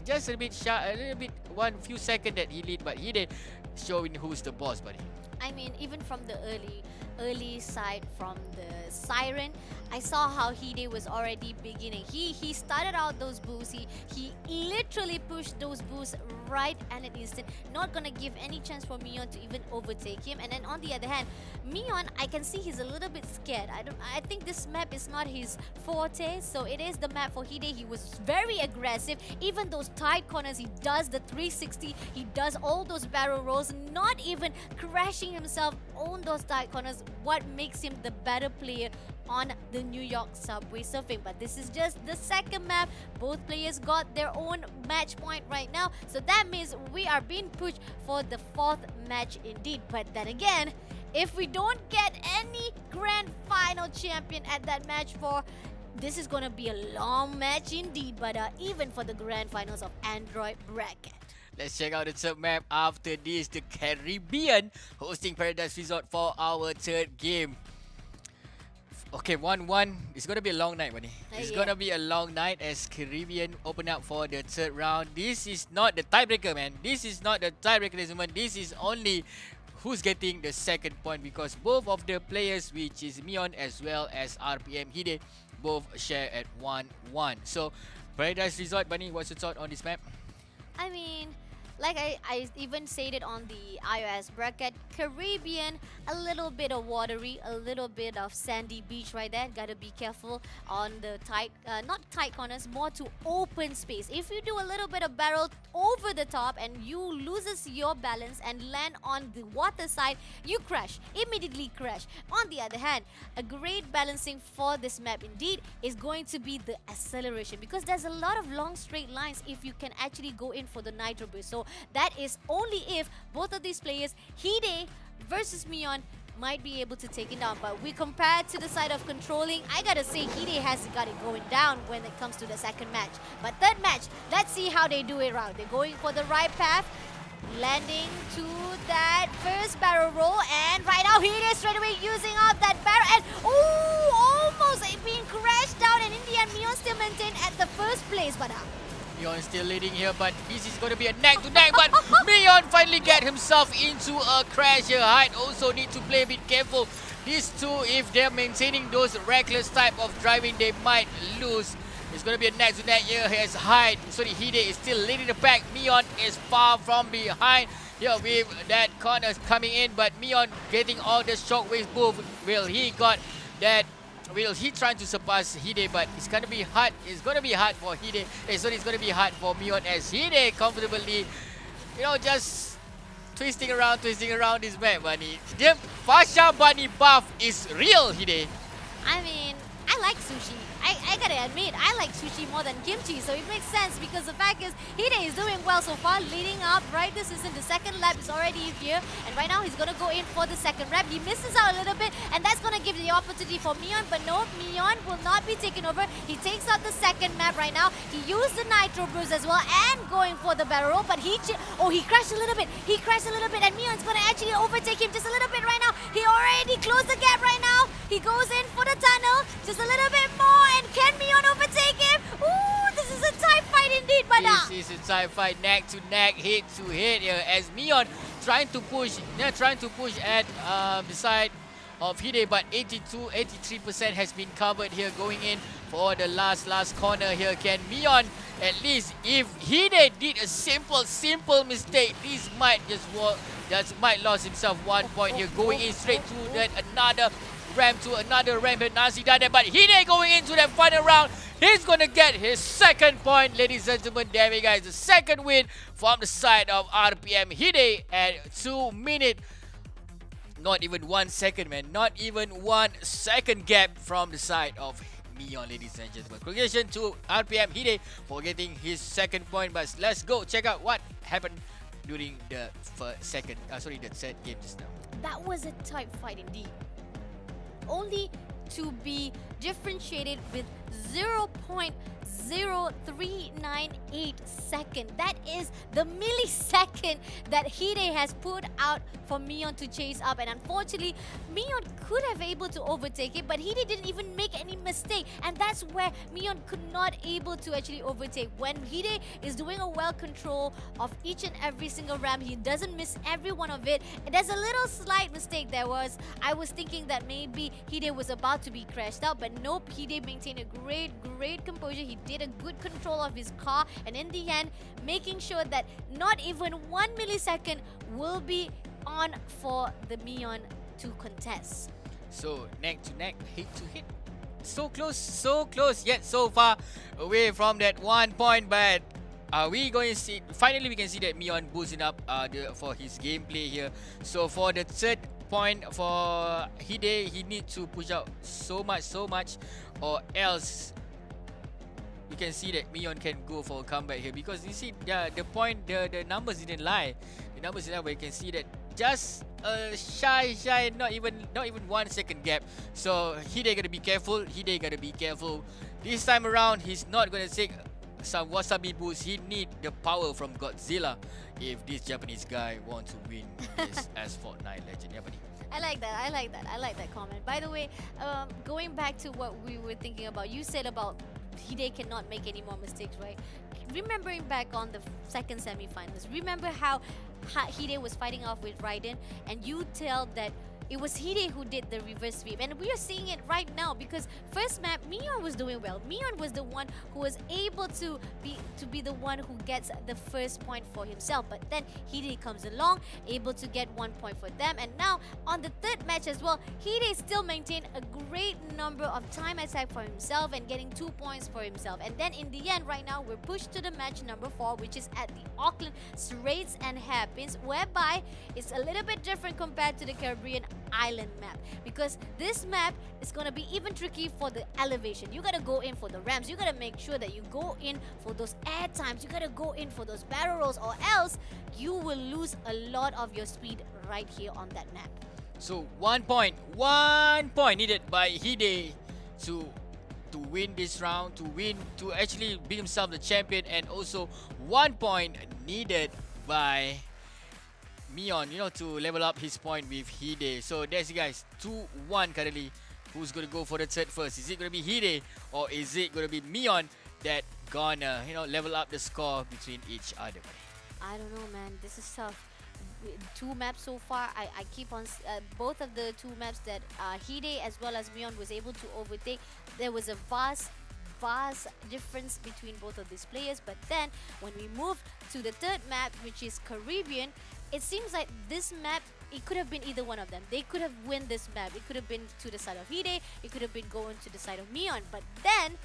just a bit shy, a little bit, one few seconds that he lead, but Hide showing who's the boss, buddy. I mean, even from the early side, from the Siren, I saw how Hide was already beginning. He started out those boosts. He literally pushed those boosts right at an instant. Not gonna give any chance for Mion to even overtake him. And then on the other hand, Mion, I can see he's a little bit scared. I think this map is not his forte, so it is the map for Hide. He was very aggressive. Even those tight corners, he does the 360. He does all those barrel rolls, not even crashing himself on those tight corners. What makes him the better player on the New York subway surfing. But this is just the second map. Both players got their own match point right now, so that means we are being pushed for the fourth match indeed. But then again, if we don't get any grand final champion at that match 4, this is gonna be a long match indeed. But even for the grand finals of Android bracket. Let's check out the third map after this. The Caribbean hosting Paradise Resort for our third game. Okay, 1-1. It's going to be a long night, buddy. It's going to be a long night as Caribbean open up for the third round. This is not the tiebreaker, man. This is not the tiebreaker, gentlemen. This is only who's getting the second point, because both of the players, which is Mion as well as RPM Hide, both share at 1-1. So, Paradise Resort, Bunny, what's your thought on this map? I mean, like I even said it on the iOS bracket, Caribbean, a little bit of watery, a little bit of sandy beach right there. Gotta be careful on the tight, not tight corners, more to open space. If you do a little bit of barrel over the top and you loses your balance and land on the water side, you crash, immediately crash. On the other hand, a great balancing for this map indeed is going to be the acceleration, because there's a lot of long straight lines if you can actually go in for the nitro boost. So that is only if both of these players, Hide versus Mion, might be able to take it down. But we compare to the side of controlling, I gotta say Hide has got it going down when it comes to the second match. But third match, let's see how they do it around. They're going for the right path, landing to that first barrel roll, and right now Hide straight away using up that barrel, and almost being crashed down, and in the end Mion still maintained at the first place. But Mion still leading here, but this is going to be a neck to neck. But Mion finally get himself into a crash here. Hide also need to play a bit careful. These two, if they're maintaining those reckless type of driving, they might lose It's going to be a neck to neck here as Hide is still leading the pack. Mion is far from behind here with that corner coming in, but Mion getting all the shockwave move. Will he trying to surpass Hide, but it's gonna be hard. It's gonna be hard for Hide. It's gonna be hard for Mion as Hide comfortably, just twisting around this map, Bunny. The Fasha Bunny buff is real, Hide. I mean, I like sushi. I gotta admit, I like sushi more than kimchi, so it makes sense because the fact is, Hide is doing well so far, leading up, right? This is in the second lap, is already here, and right now he's gonna go in for the second lap. He misses out a little bit, and that's gonna give the opportunity for Mion, but no, Mion will not be taken over. He takes out the second map right now. He used the Nitro Bruise as well, and going for the barrel roll, but he crashed a little bit. And Mion's gonna actually overtake him just a little bit right now. He already closed the gap right now. He goes in for the tunnel, just a little bit more, and can Mion overtake him? Ooh, this is a tight fight indeed, but This is a tight fight, neck to neck, hit to hit here, as Mion trying to push at the side of Hide, but 83% has been covered here, going in for the last corner here. Can Mion at least, if Hide did a simple mistake, this might might lose himself 1 point here, going in straight to that another ramp here. Nasi done that, but Hide going into that final round. He's gonna get his second point, ladies and gentlemen. There we go, guys. The second win from the side of RPM. Hide at 2 minutes. Not even 1 second, man. Not even 1 second gap from the side of Mion, ladies and gentlemen. Congratulations to RPM Hide for getting his second point. But let's go check out what happened during the third game just now. that was a tight fight indeed. Only to be differentiated with 0.0398 second. That is the millisecond that Hide has put out for Mion to chase up, and unfortunately Mion could have able to overtake it, but Hide didn't even make any mistake, and that's where Mion could not able to actually overtake. When Hide is doing a well control of each and every single ramp, he doesn't miss every one of it. There's a little slight mistake I was thinking that maybe Hide was about to be crashed out, but nope, Hide maintained a great composure. He did a good control of his car, and in the end making sure that not even 1 millisecond will be on for the Mion to contest. So neck to neck, hit to hit. So close, yet so far away from that 1 point. But we going to see, finally we can see that Mion boosting up for his gameplay here. So for the third point for Hide, he needs to push out so much, or else you can see that Mion can go for a comeback here, because you see the numbers didn't lie. The numbers didn't lie, but you can see that just a shy, not even 1 second gap. So Hide gotta be careful. This time around, he's not gonna take some wasabi boost. He need the power from Godzilla if this Japanese guy wants to win this Asphalt 9 Legend. Yeah, buddy. I like that comment. By the way, going back to what we were thinking about, you said about Hide cannot make any more mistakes, right? Remembering back on the second semi-finals, remember how Hide was fighting off with Raiden, and you tell that it was Hide who did the reverse sweep, and we are seeing it right now, because first map Mion was doing well. Mion was the one who was able to be the one who gets the first point for himself, but then Hide comes along, able to get 1 point for them, and now on the third match as well, Hide still maintained a great number of time attack for himself and getting 2 points for himself. And then in the end, right now we're pushed to the match number 4, which is at the Auckland Straits and Hairpins, whereby it's a little bit different compared to the Caribbean Island map, because this map is gonna be even tricky for the elevation. You gotta go in for the ramps, you gotta make sure that you go in for those air times, you gotta go in for those barrel rolls, or else you will lose a lot of your speed right here on that map. So 1 point needed by Hide to win this round, to actually be himself the champion, and also 1 point needed by Mion, to level up his point with Hide. So that's it, guys. 2-1 currently. Who's gonna go for the third first? Is it gonna be Hide, or is it gonna be Mion that gonna level up the score between each other? I don't know, man. This is tough. 2 maps so far. I keep on both of the 2 maps that Hide as well as Mion was able to overtake. There was a vast vast difference between both of these players. But then when we move to the third map, which is Caribbean, it seems like this map, it could have been either one of them. They could have won this map. It could have been to the side of Hide. It could have been going to the side of Mion. But then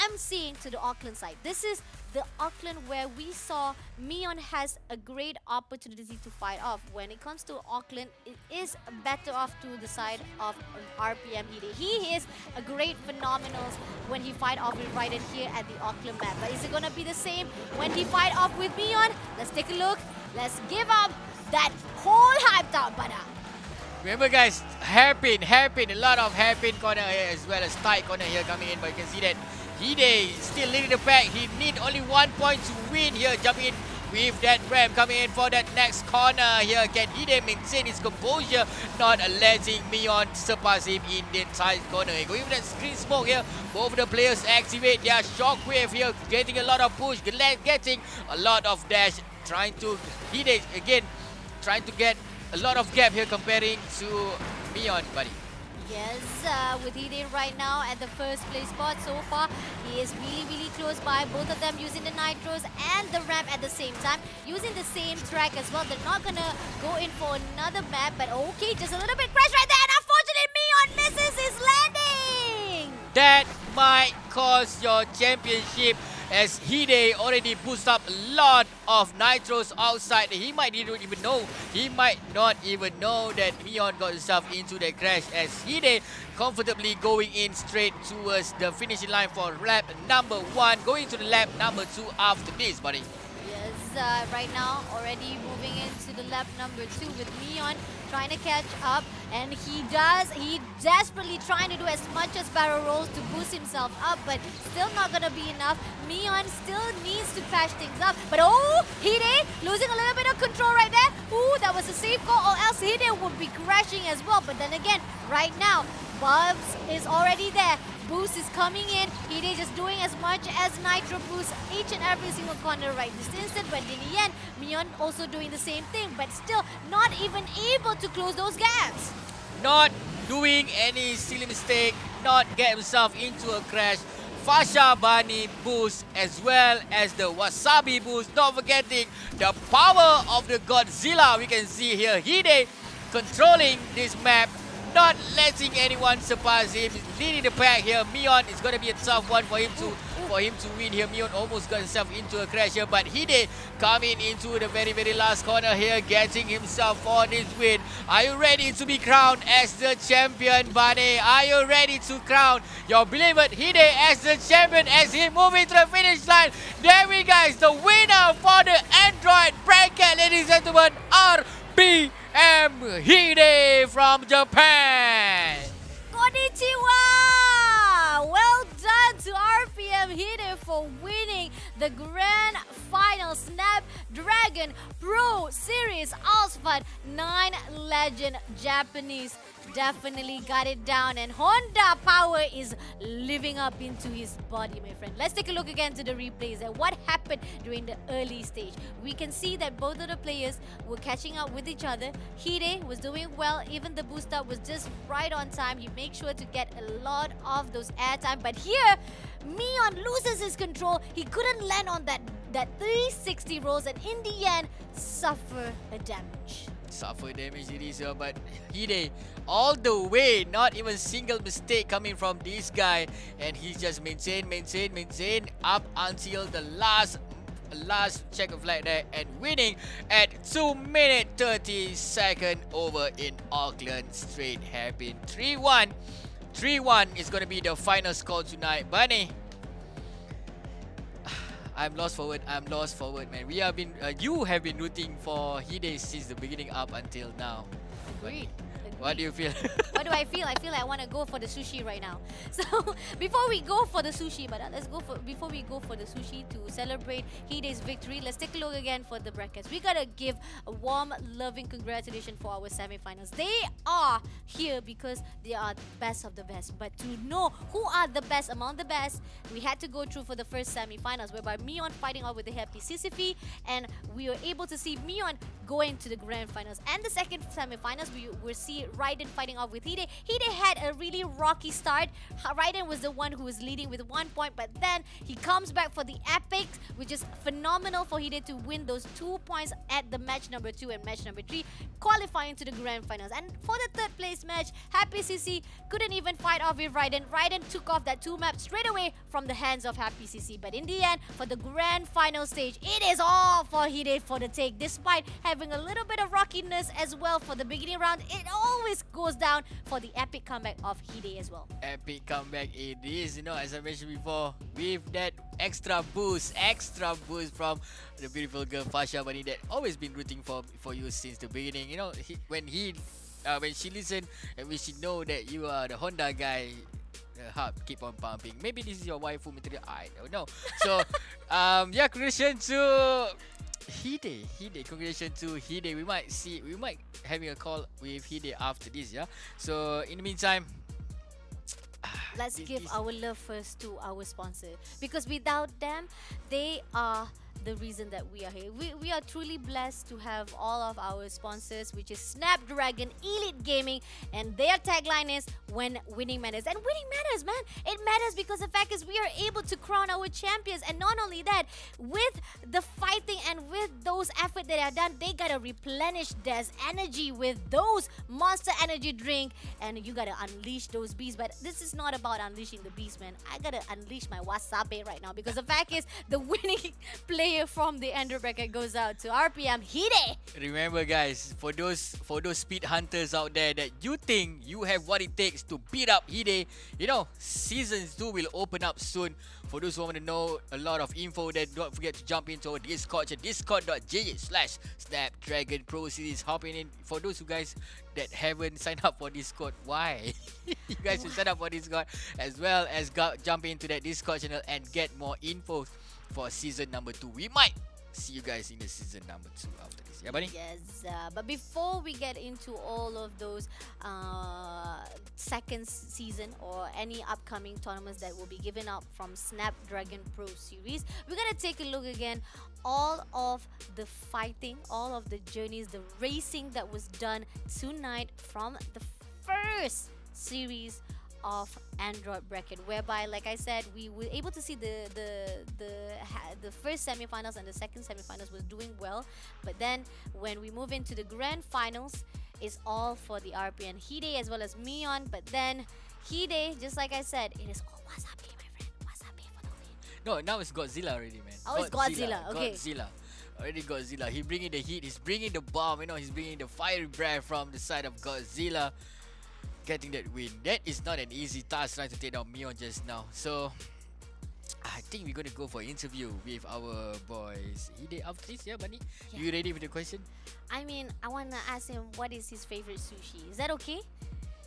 I'm seeing to the Auckland side. This is the Auckland where we saw Mion has a great opportunity to fight off. When it comes to Auckland, it is better off to the side of RPM Hide. He is a great phenomenal when he fight off with Raiden here at the Auckland map. But is it gonna be the same when he fight off with Mion? Let's take a look. Let's give up that whole hyped out banner. Remember guys, hairpin, a lot of hairpin corner here as well as tight corner here coming in, but you can see that Hide still leading the pack. He need only 1 point to win here, jumping in with that ram coming in for that next corner here. Can Hide maintain his composure, not letting Mion surpass him in the tight corner. Going with that screen smoke here, both of the players activate their shockwave here, getting a lot of push, getting a lot of dash, trying to Hide again, trying to get a lot of gap here comparing to Mion, buddy. Yes, with Hide right now at the first place spot so far, he is really close by. Both of them using the nitros and the ramp at the same time, using the same track as well. They're not gonna go in for another map, but okay, just a little bit crash right there, and unfortunately Mion misses his landing. That might cost your championship, as Hide already boosted up a lot of nitros outside. He might not even know. He might not even know that Mion got himself into that crash, as Hide comfortably going in straight towards the finishing line for lap number 1, going to the lap number 2 after this, buddy. Yes, right now already moving into the lap number 2 with Mion trying to catch up, and he desperately trying to do as much as barrel rolls to boost himself up, but still not gonna be enough. Mion still needs to patch things up, but oh, Hide losing a little bit of control right there. Ooh, that was a safe call, or else Hide would be crashing as well. But then again, right now, Bubs is already there. Boost is coming in. Hide just doing as much as nitro boost each and every single corner right this instant. But in the end, Mion also doing the same thing, but still not even able to close those gaps. Not doing any silly mistake, not get himself into a crash. Fasha Bani boost as well as the Wasabi boost. Not forgetting the power of the Godzilla. We can see here Hide controlling this map, not letting anyone surpass him. He's leading the pack here. Mion is going to be a tough one for him to win here. Mion almost got himself into a crash here, but Hide coming into the very last corner here, getting himself for this win. Are you ready to be crowned as the champion, buddy? Are you ready to crown your beloved Hide as the champion as he moving to the finish line? There we go, the winner for the Android bracket, ladies and gentlemen, RP Hide from Japan. Konnichiwa! Well done to RPM Hide for winning the grand final Snapdragon Pro Series Asphalt 9 Legend Japanese. Definitely got it down, and Honda power is living up into his body, my friend. Let's take a look again to the replays and what happened during the early stage. We can see that both of the players were catching up with each other. Hide was doing well, even the boost up was just right on time. He makes sure to get a lot of those air time, but here Mion loses his control. He couldn't land on that 360 rolls, and in the end suffer a damage. Suffer damage it is here, but Hide all the way, not even single mistake coming from this guy, and he just maintain up until the last check of flag there, and winning at 2 minutes 30 seconds over in Auckland. Straight hairpin 3-1. 3-1 is going to be the final score tonight, Bunny. I'm lost forward, man. We have been, you have been rooting for Hide since the beginning up until now. Agreed. What do you feel? What do I feel? I feel like I want to go for the sushi right now. So before we go for the sushi, before we go for the sushi to celebrate Hide's victory, let's take a look again for the brackets. We gotta give a warm, loving congratulations for our semi-finals. They are here because they are the best of the best. But to know who are the best among the best, we had to go through for the first semi-finals, whereby Mion fighting out with the happy Sisyphe, and we were able to see Mion going to the grand finals. And the second semi-finals, we will see Raiden fighting off with Hide. Hide had a really rocky start. Raiden was the one who was leading with 1 point, but then he comes back for the epic, which is phenomenal for Hide to win those 2 points at the match number 2 and match number 3, qualifying to the grand finals. And for the third place match, Happy CC couldn't even fight off with Raiden. Raiden took off that 2 map straight away from the hands of Happy CC. But in the end, for the grand final stage, it is all for Hide for the take. Despite having a little bit of rockiness as well for the beginning round, it always goes down for the epic comeback of Hide as well. Epic comeback it is, as I mentioned before, with that extra boost from the beautiful girl Fasha Bani that always been rooting for you since the beginning. When she listen and when she know that you are the Honda guy, the heart keep on pumping. Maybe this is your waifu material, I don't know. So congratulations to Hide. Congratulations to Hide. We might having a call with Hide after this, yeah. So in the meantime, let's give our love first to our sponsor, because without them, they are the reason that we are here. We are truly blessed to have all of our sponsors, which is Snapdragon Elite Gaming, and their tagline is "When winning matters." And winning matters, man. It matters because the fact is we are able to crown our champions, and not only that, with the fighting and with those efforts that are done, they gotta replenish their energy with those Monster Energy drink, and you gotta unleash those beasts. But this is not about unleashing the beast, man. I gotta unleash my wasabi right now, because the fact is the winning player from the Ender bracket goes out to RPM Hide. Remember, guys, for those speed hunters out there that you think you have what it takes to beat up Hide, season 2 will open up soon. For those who want to know a lot of info, then don't forget to jump into our Discord at discord.gg/Snapdragon Pro Series. Hopping in. For those you guys that haven't signed up for Discord, why? You guys should sign up for Discord as well as jump into that Discord channel and get more info for season number 2. We might see you guys in the season number 2 after this. Yeah, buddy? Yes, but before we get into all of those second season or any upcoming tournaments that will be given out from Snapdragon Pro Series, we're gonna take a look again all of the fighting, all of the journeys, the racing that was done tonight from the first series of Android bracket, whereby, like I said, we were able to see the first semi-finals and the second semi-finals was doing well, but then when we move into the grand finals, it's all for the RPN Hide as well as Mion. But then Hide, just like I said, it is all wasabi, my friend, wasabi for the win. No, now it's Godzilla already, man. Oh, it's Godzilla. Okay. Godzilla. Already Godzilla. He's bringing the heat. He's bringing the bomb. He's bringing the fiery breath from the side of Godzilla. Getting that win. That is not an easy task trying to take down Mion just now. So I think we're gonna go for an interview with our boys Hide after this, yeah, Bunny? Yeah. You ready with the question? I mean, I wanna ask him what is his favorite sushi. Is that okay?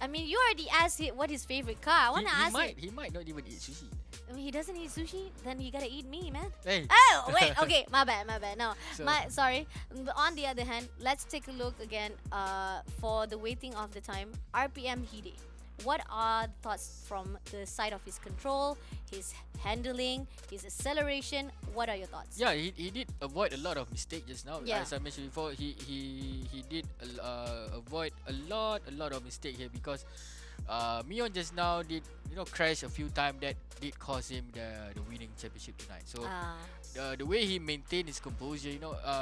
I mean, you already asked him what his favorite car. I wanna ask him. He might not even eat sushi. I mean, he doesn't eat sushi, then he gotta eat me, man. Hey. Oh, wait, okay, my bad. No, So- sorry. On the other hand, let's take a look again for the waiting of the time. RPM Hide. What are the thoughts from the side of his control, his handling, his acceleration? What are your thoughts? Yeah, he did avoid a lot of mistakes just now. Yeah. As I mentioned before, he did avoid a lot of mistake here, because Mion just now did crash a few times that did cause him the winning championship tonight. So the way he maintained his composure,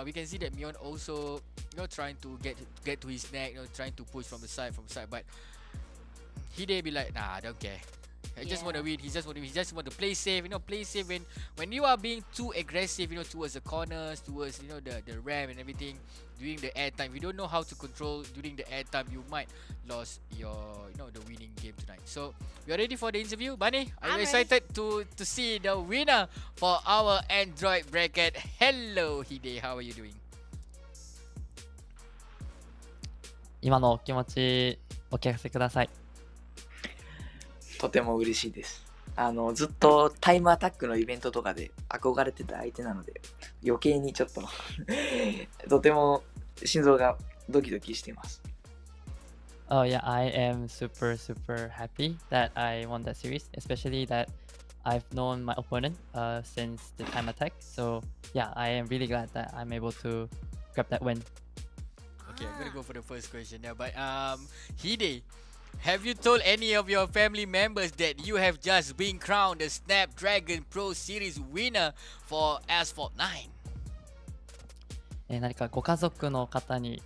we can see that Mion also trying to get to his neck, trying to push from the side, but Hide be like, nah, I don't care. I just want to win. He just want to play safe. Play safe when you are being too aggressive. Towards the corners, towards the ramp and everything. During the air time, if you don't know how to control during the air time, you might lose your the winning game tonight. So we are ready for the interview, Bunny. Are you excited to see the winner for our Android bracket? Hello, Hide. How are you doing? 今のお気持ちお聞かせください。とても嬉しいです。ずっとタイムアタックのイベントとかで憧れてた相手なので、余計にちょっととても心臓がドキドキしています。Oh yeah, I am super happy that I won that series, especially that I've known my opponent since the time attack. So yeah, I am really glad that I'm able to grab that win. Okay, I'm gonna go for the first question now. But Hide, have you told any of your family members that you have just been crowned the Snapdragon Pro Series winner for Asphalt 9? 何かご家族の方に、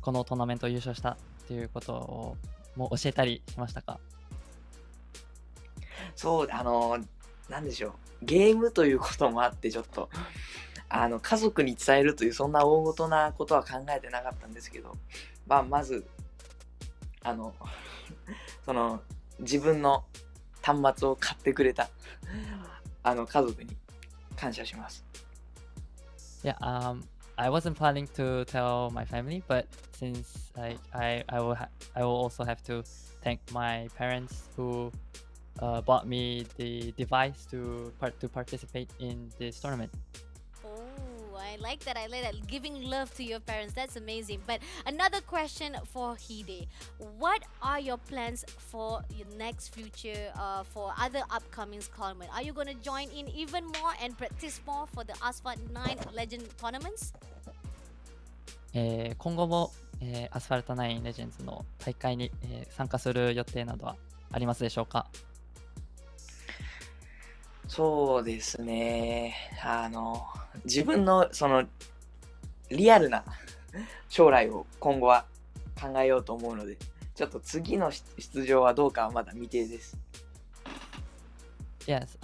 このトーナメントを優勝したっていうことをもう教えたりしましたか？そう、なんでしょう。ゲームということもあって、ちょっと、家族に伝えるという、そんな大ごとなことは考えてなかったんですけど、まず、その、自分の端末を買ってくれた、家族に感謝します。Yeah, I wasn't planning to tell my family, but since I will also have to thank my parents who bought me the device to participate in this tournament. Oh, I like that. I like that. Giving love to your parents. That's amazing. But another question for Hide. What are your plans for your next future, for other upcoming tournament? Are you going to join in even more and practice more for the Asphalt 9 Legend tournaments? 今後も、アスファルト9レジェンズの大会に、参加する予定などはありますでしょうか？そうですね。自分のそのリアルな将来を今後は考えようと思うので、ちょっと次の出場はどうかはまだ未定です。Yes,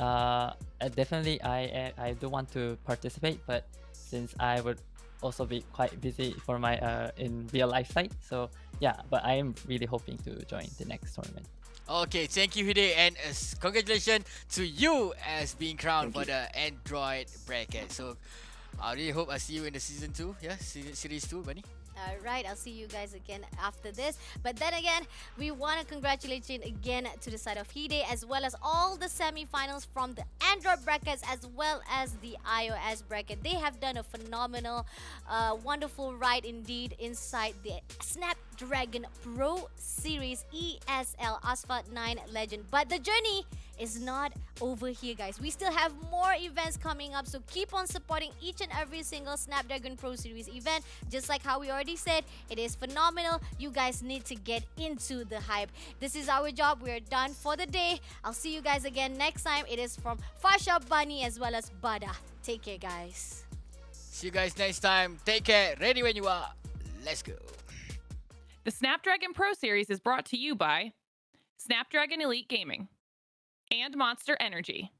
definitely I do want to participate, but since I would also be quite busy for my in real life side, so yeah, but I am really hoping to join the next tournament. Okay, thank you, Hide, and congratulations to you as being crowned for the Android bracket. So I really hope I see you in the season 2, yeah, series 2, Bunny. All right, I'll see you guys again after this. But then again, we want to congratulate you again to the side of Hide, as well as all the semi-finals from the Android brackets as well as the iOS bracket. They have done a phenomenal, wonderful ride indeed inside the Snapdragon Pro Series ESL Asphalt 9 Legend. But the journey is not over here, guys. We still have more events coming up, so keep on supporting each and every single Snapdragon Pro Series event. Just like how we already said, it is phenomenal. You guys need to get into the hype. This is our job. We're done for the day. I'll see you guys again next time. It is from Fasha, Bunny, as well as Bada. Take care, guys. See you guys next time. Take care. Ready when you are. Let's go. The Snapdragon Pro Series is brought to you by Snapdragon Elite Gaming and Monster Energy.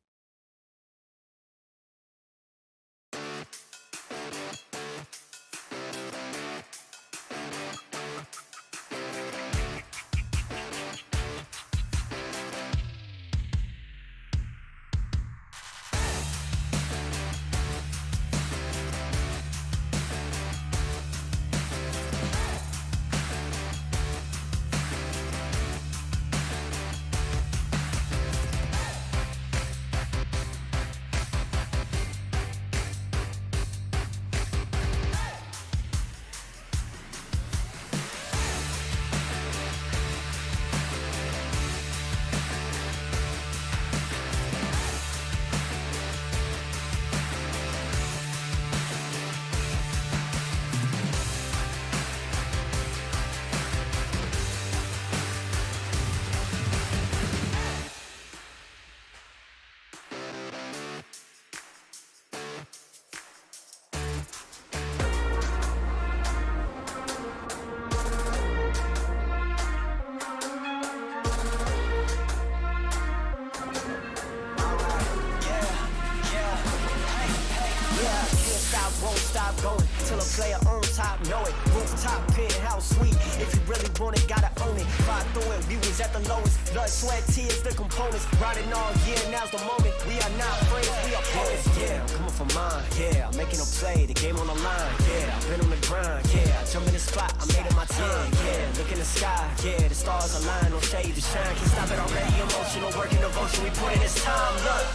Won't stop going till a player on top know it. Rooftop penthouse suite. If you really want it, gotta own it. Fight through it, we was at the lowest. Blood, sweat, tears, the components. Riding all year, now's the moment. We are not friends, we are opponents. Yeah, I'm coming for mine. Yeah, I'm making a play, the game on the line. Yeah, I've been on the grind. Yeah, I jump in the spot, I made it my time. Yeah, look in the sky. Yeah, the stars align, no shade to shine. Can't stop it already. Emotional work and devotion. We put in this time. Look.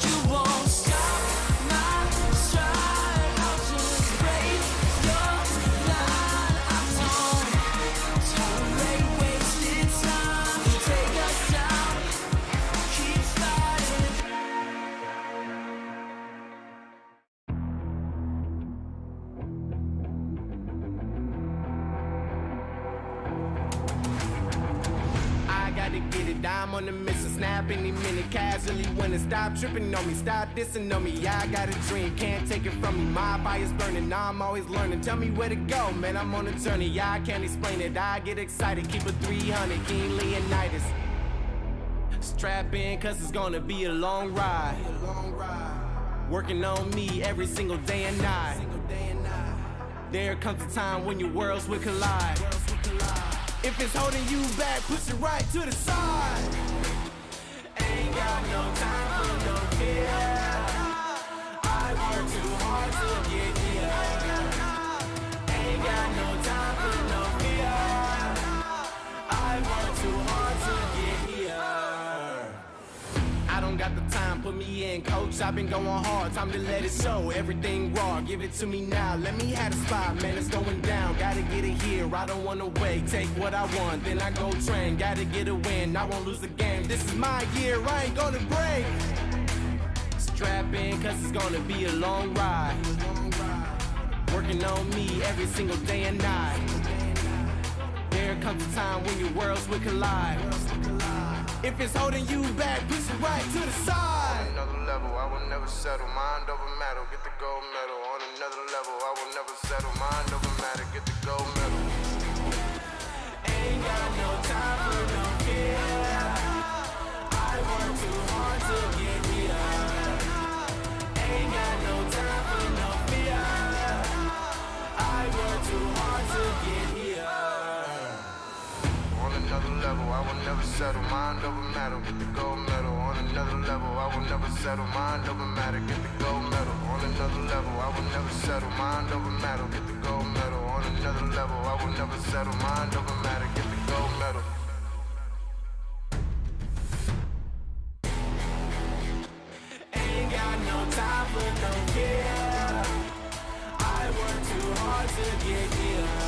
You won't stop my stride. I'll just break your line. I don't tolerate wasted time. Take us down. Keep fighting. got to get it. I'm on the mission, snap any minute, casually winning. Stop tripping on me, stop dissing on me. Yeah, I got a dream, can't take it from me. My fire's burning, I'm always learning. Tell me where to go, man, I'm on a journey. Yeah, I can't explain it, I get excited. Keep it 300, King Leonidas. Strap in, cause it's gonna be a long ride. Working on me every single day and night. There comes a time when your worlds will collide. If it's holding you back, push it right to the side. Ain't got no time for no fear. I work too hard to get here. Ain't got no time for no fear. I work too hard to get here. I don't got the time, put me in, coach. I've been going hard, time to let it show. Everything raw, give it to me now. Let me have the spot, man, it's going down. Gotta get it here, I don't wanna wait. Take what I want, then I go train. Gotta get a win, I won't lose the game. This is my year, I ain't gonna break. Strap in, cause it's gonna be a long ride. Working on me every single day and night. There comes a time when your worlds will collide. If it's holding you back, push it right to the side. On another level, I will never settle. Mind over matter, get the gold medal. On another level, I will never settle. Mind over matter, get the gold medal. Ain't got no time for no fear. I work too hard to get here. Ain't got no time for no fear. I work too hard to get here. On another level, I will never settle. Mind over matter, get the gold medal. On another level, I will never settle. Mind over matter, get the gold medal. On another level, I will never settle. Mind over matter, get the gold medal. On another level, I will never settle. Mind over matter, get the gold medal. Ain't got no time for no fear. I work too hard to get here.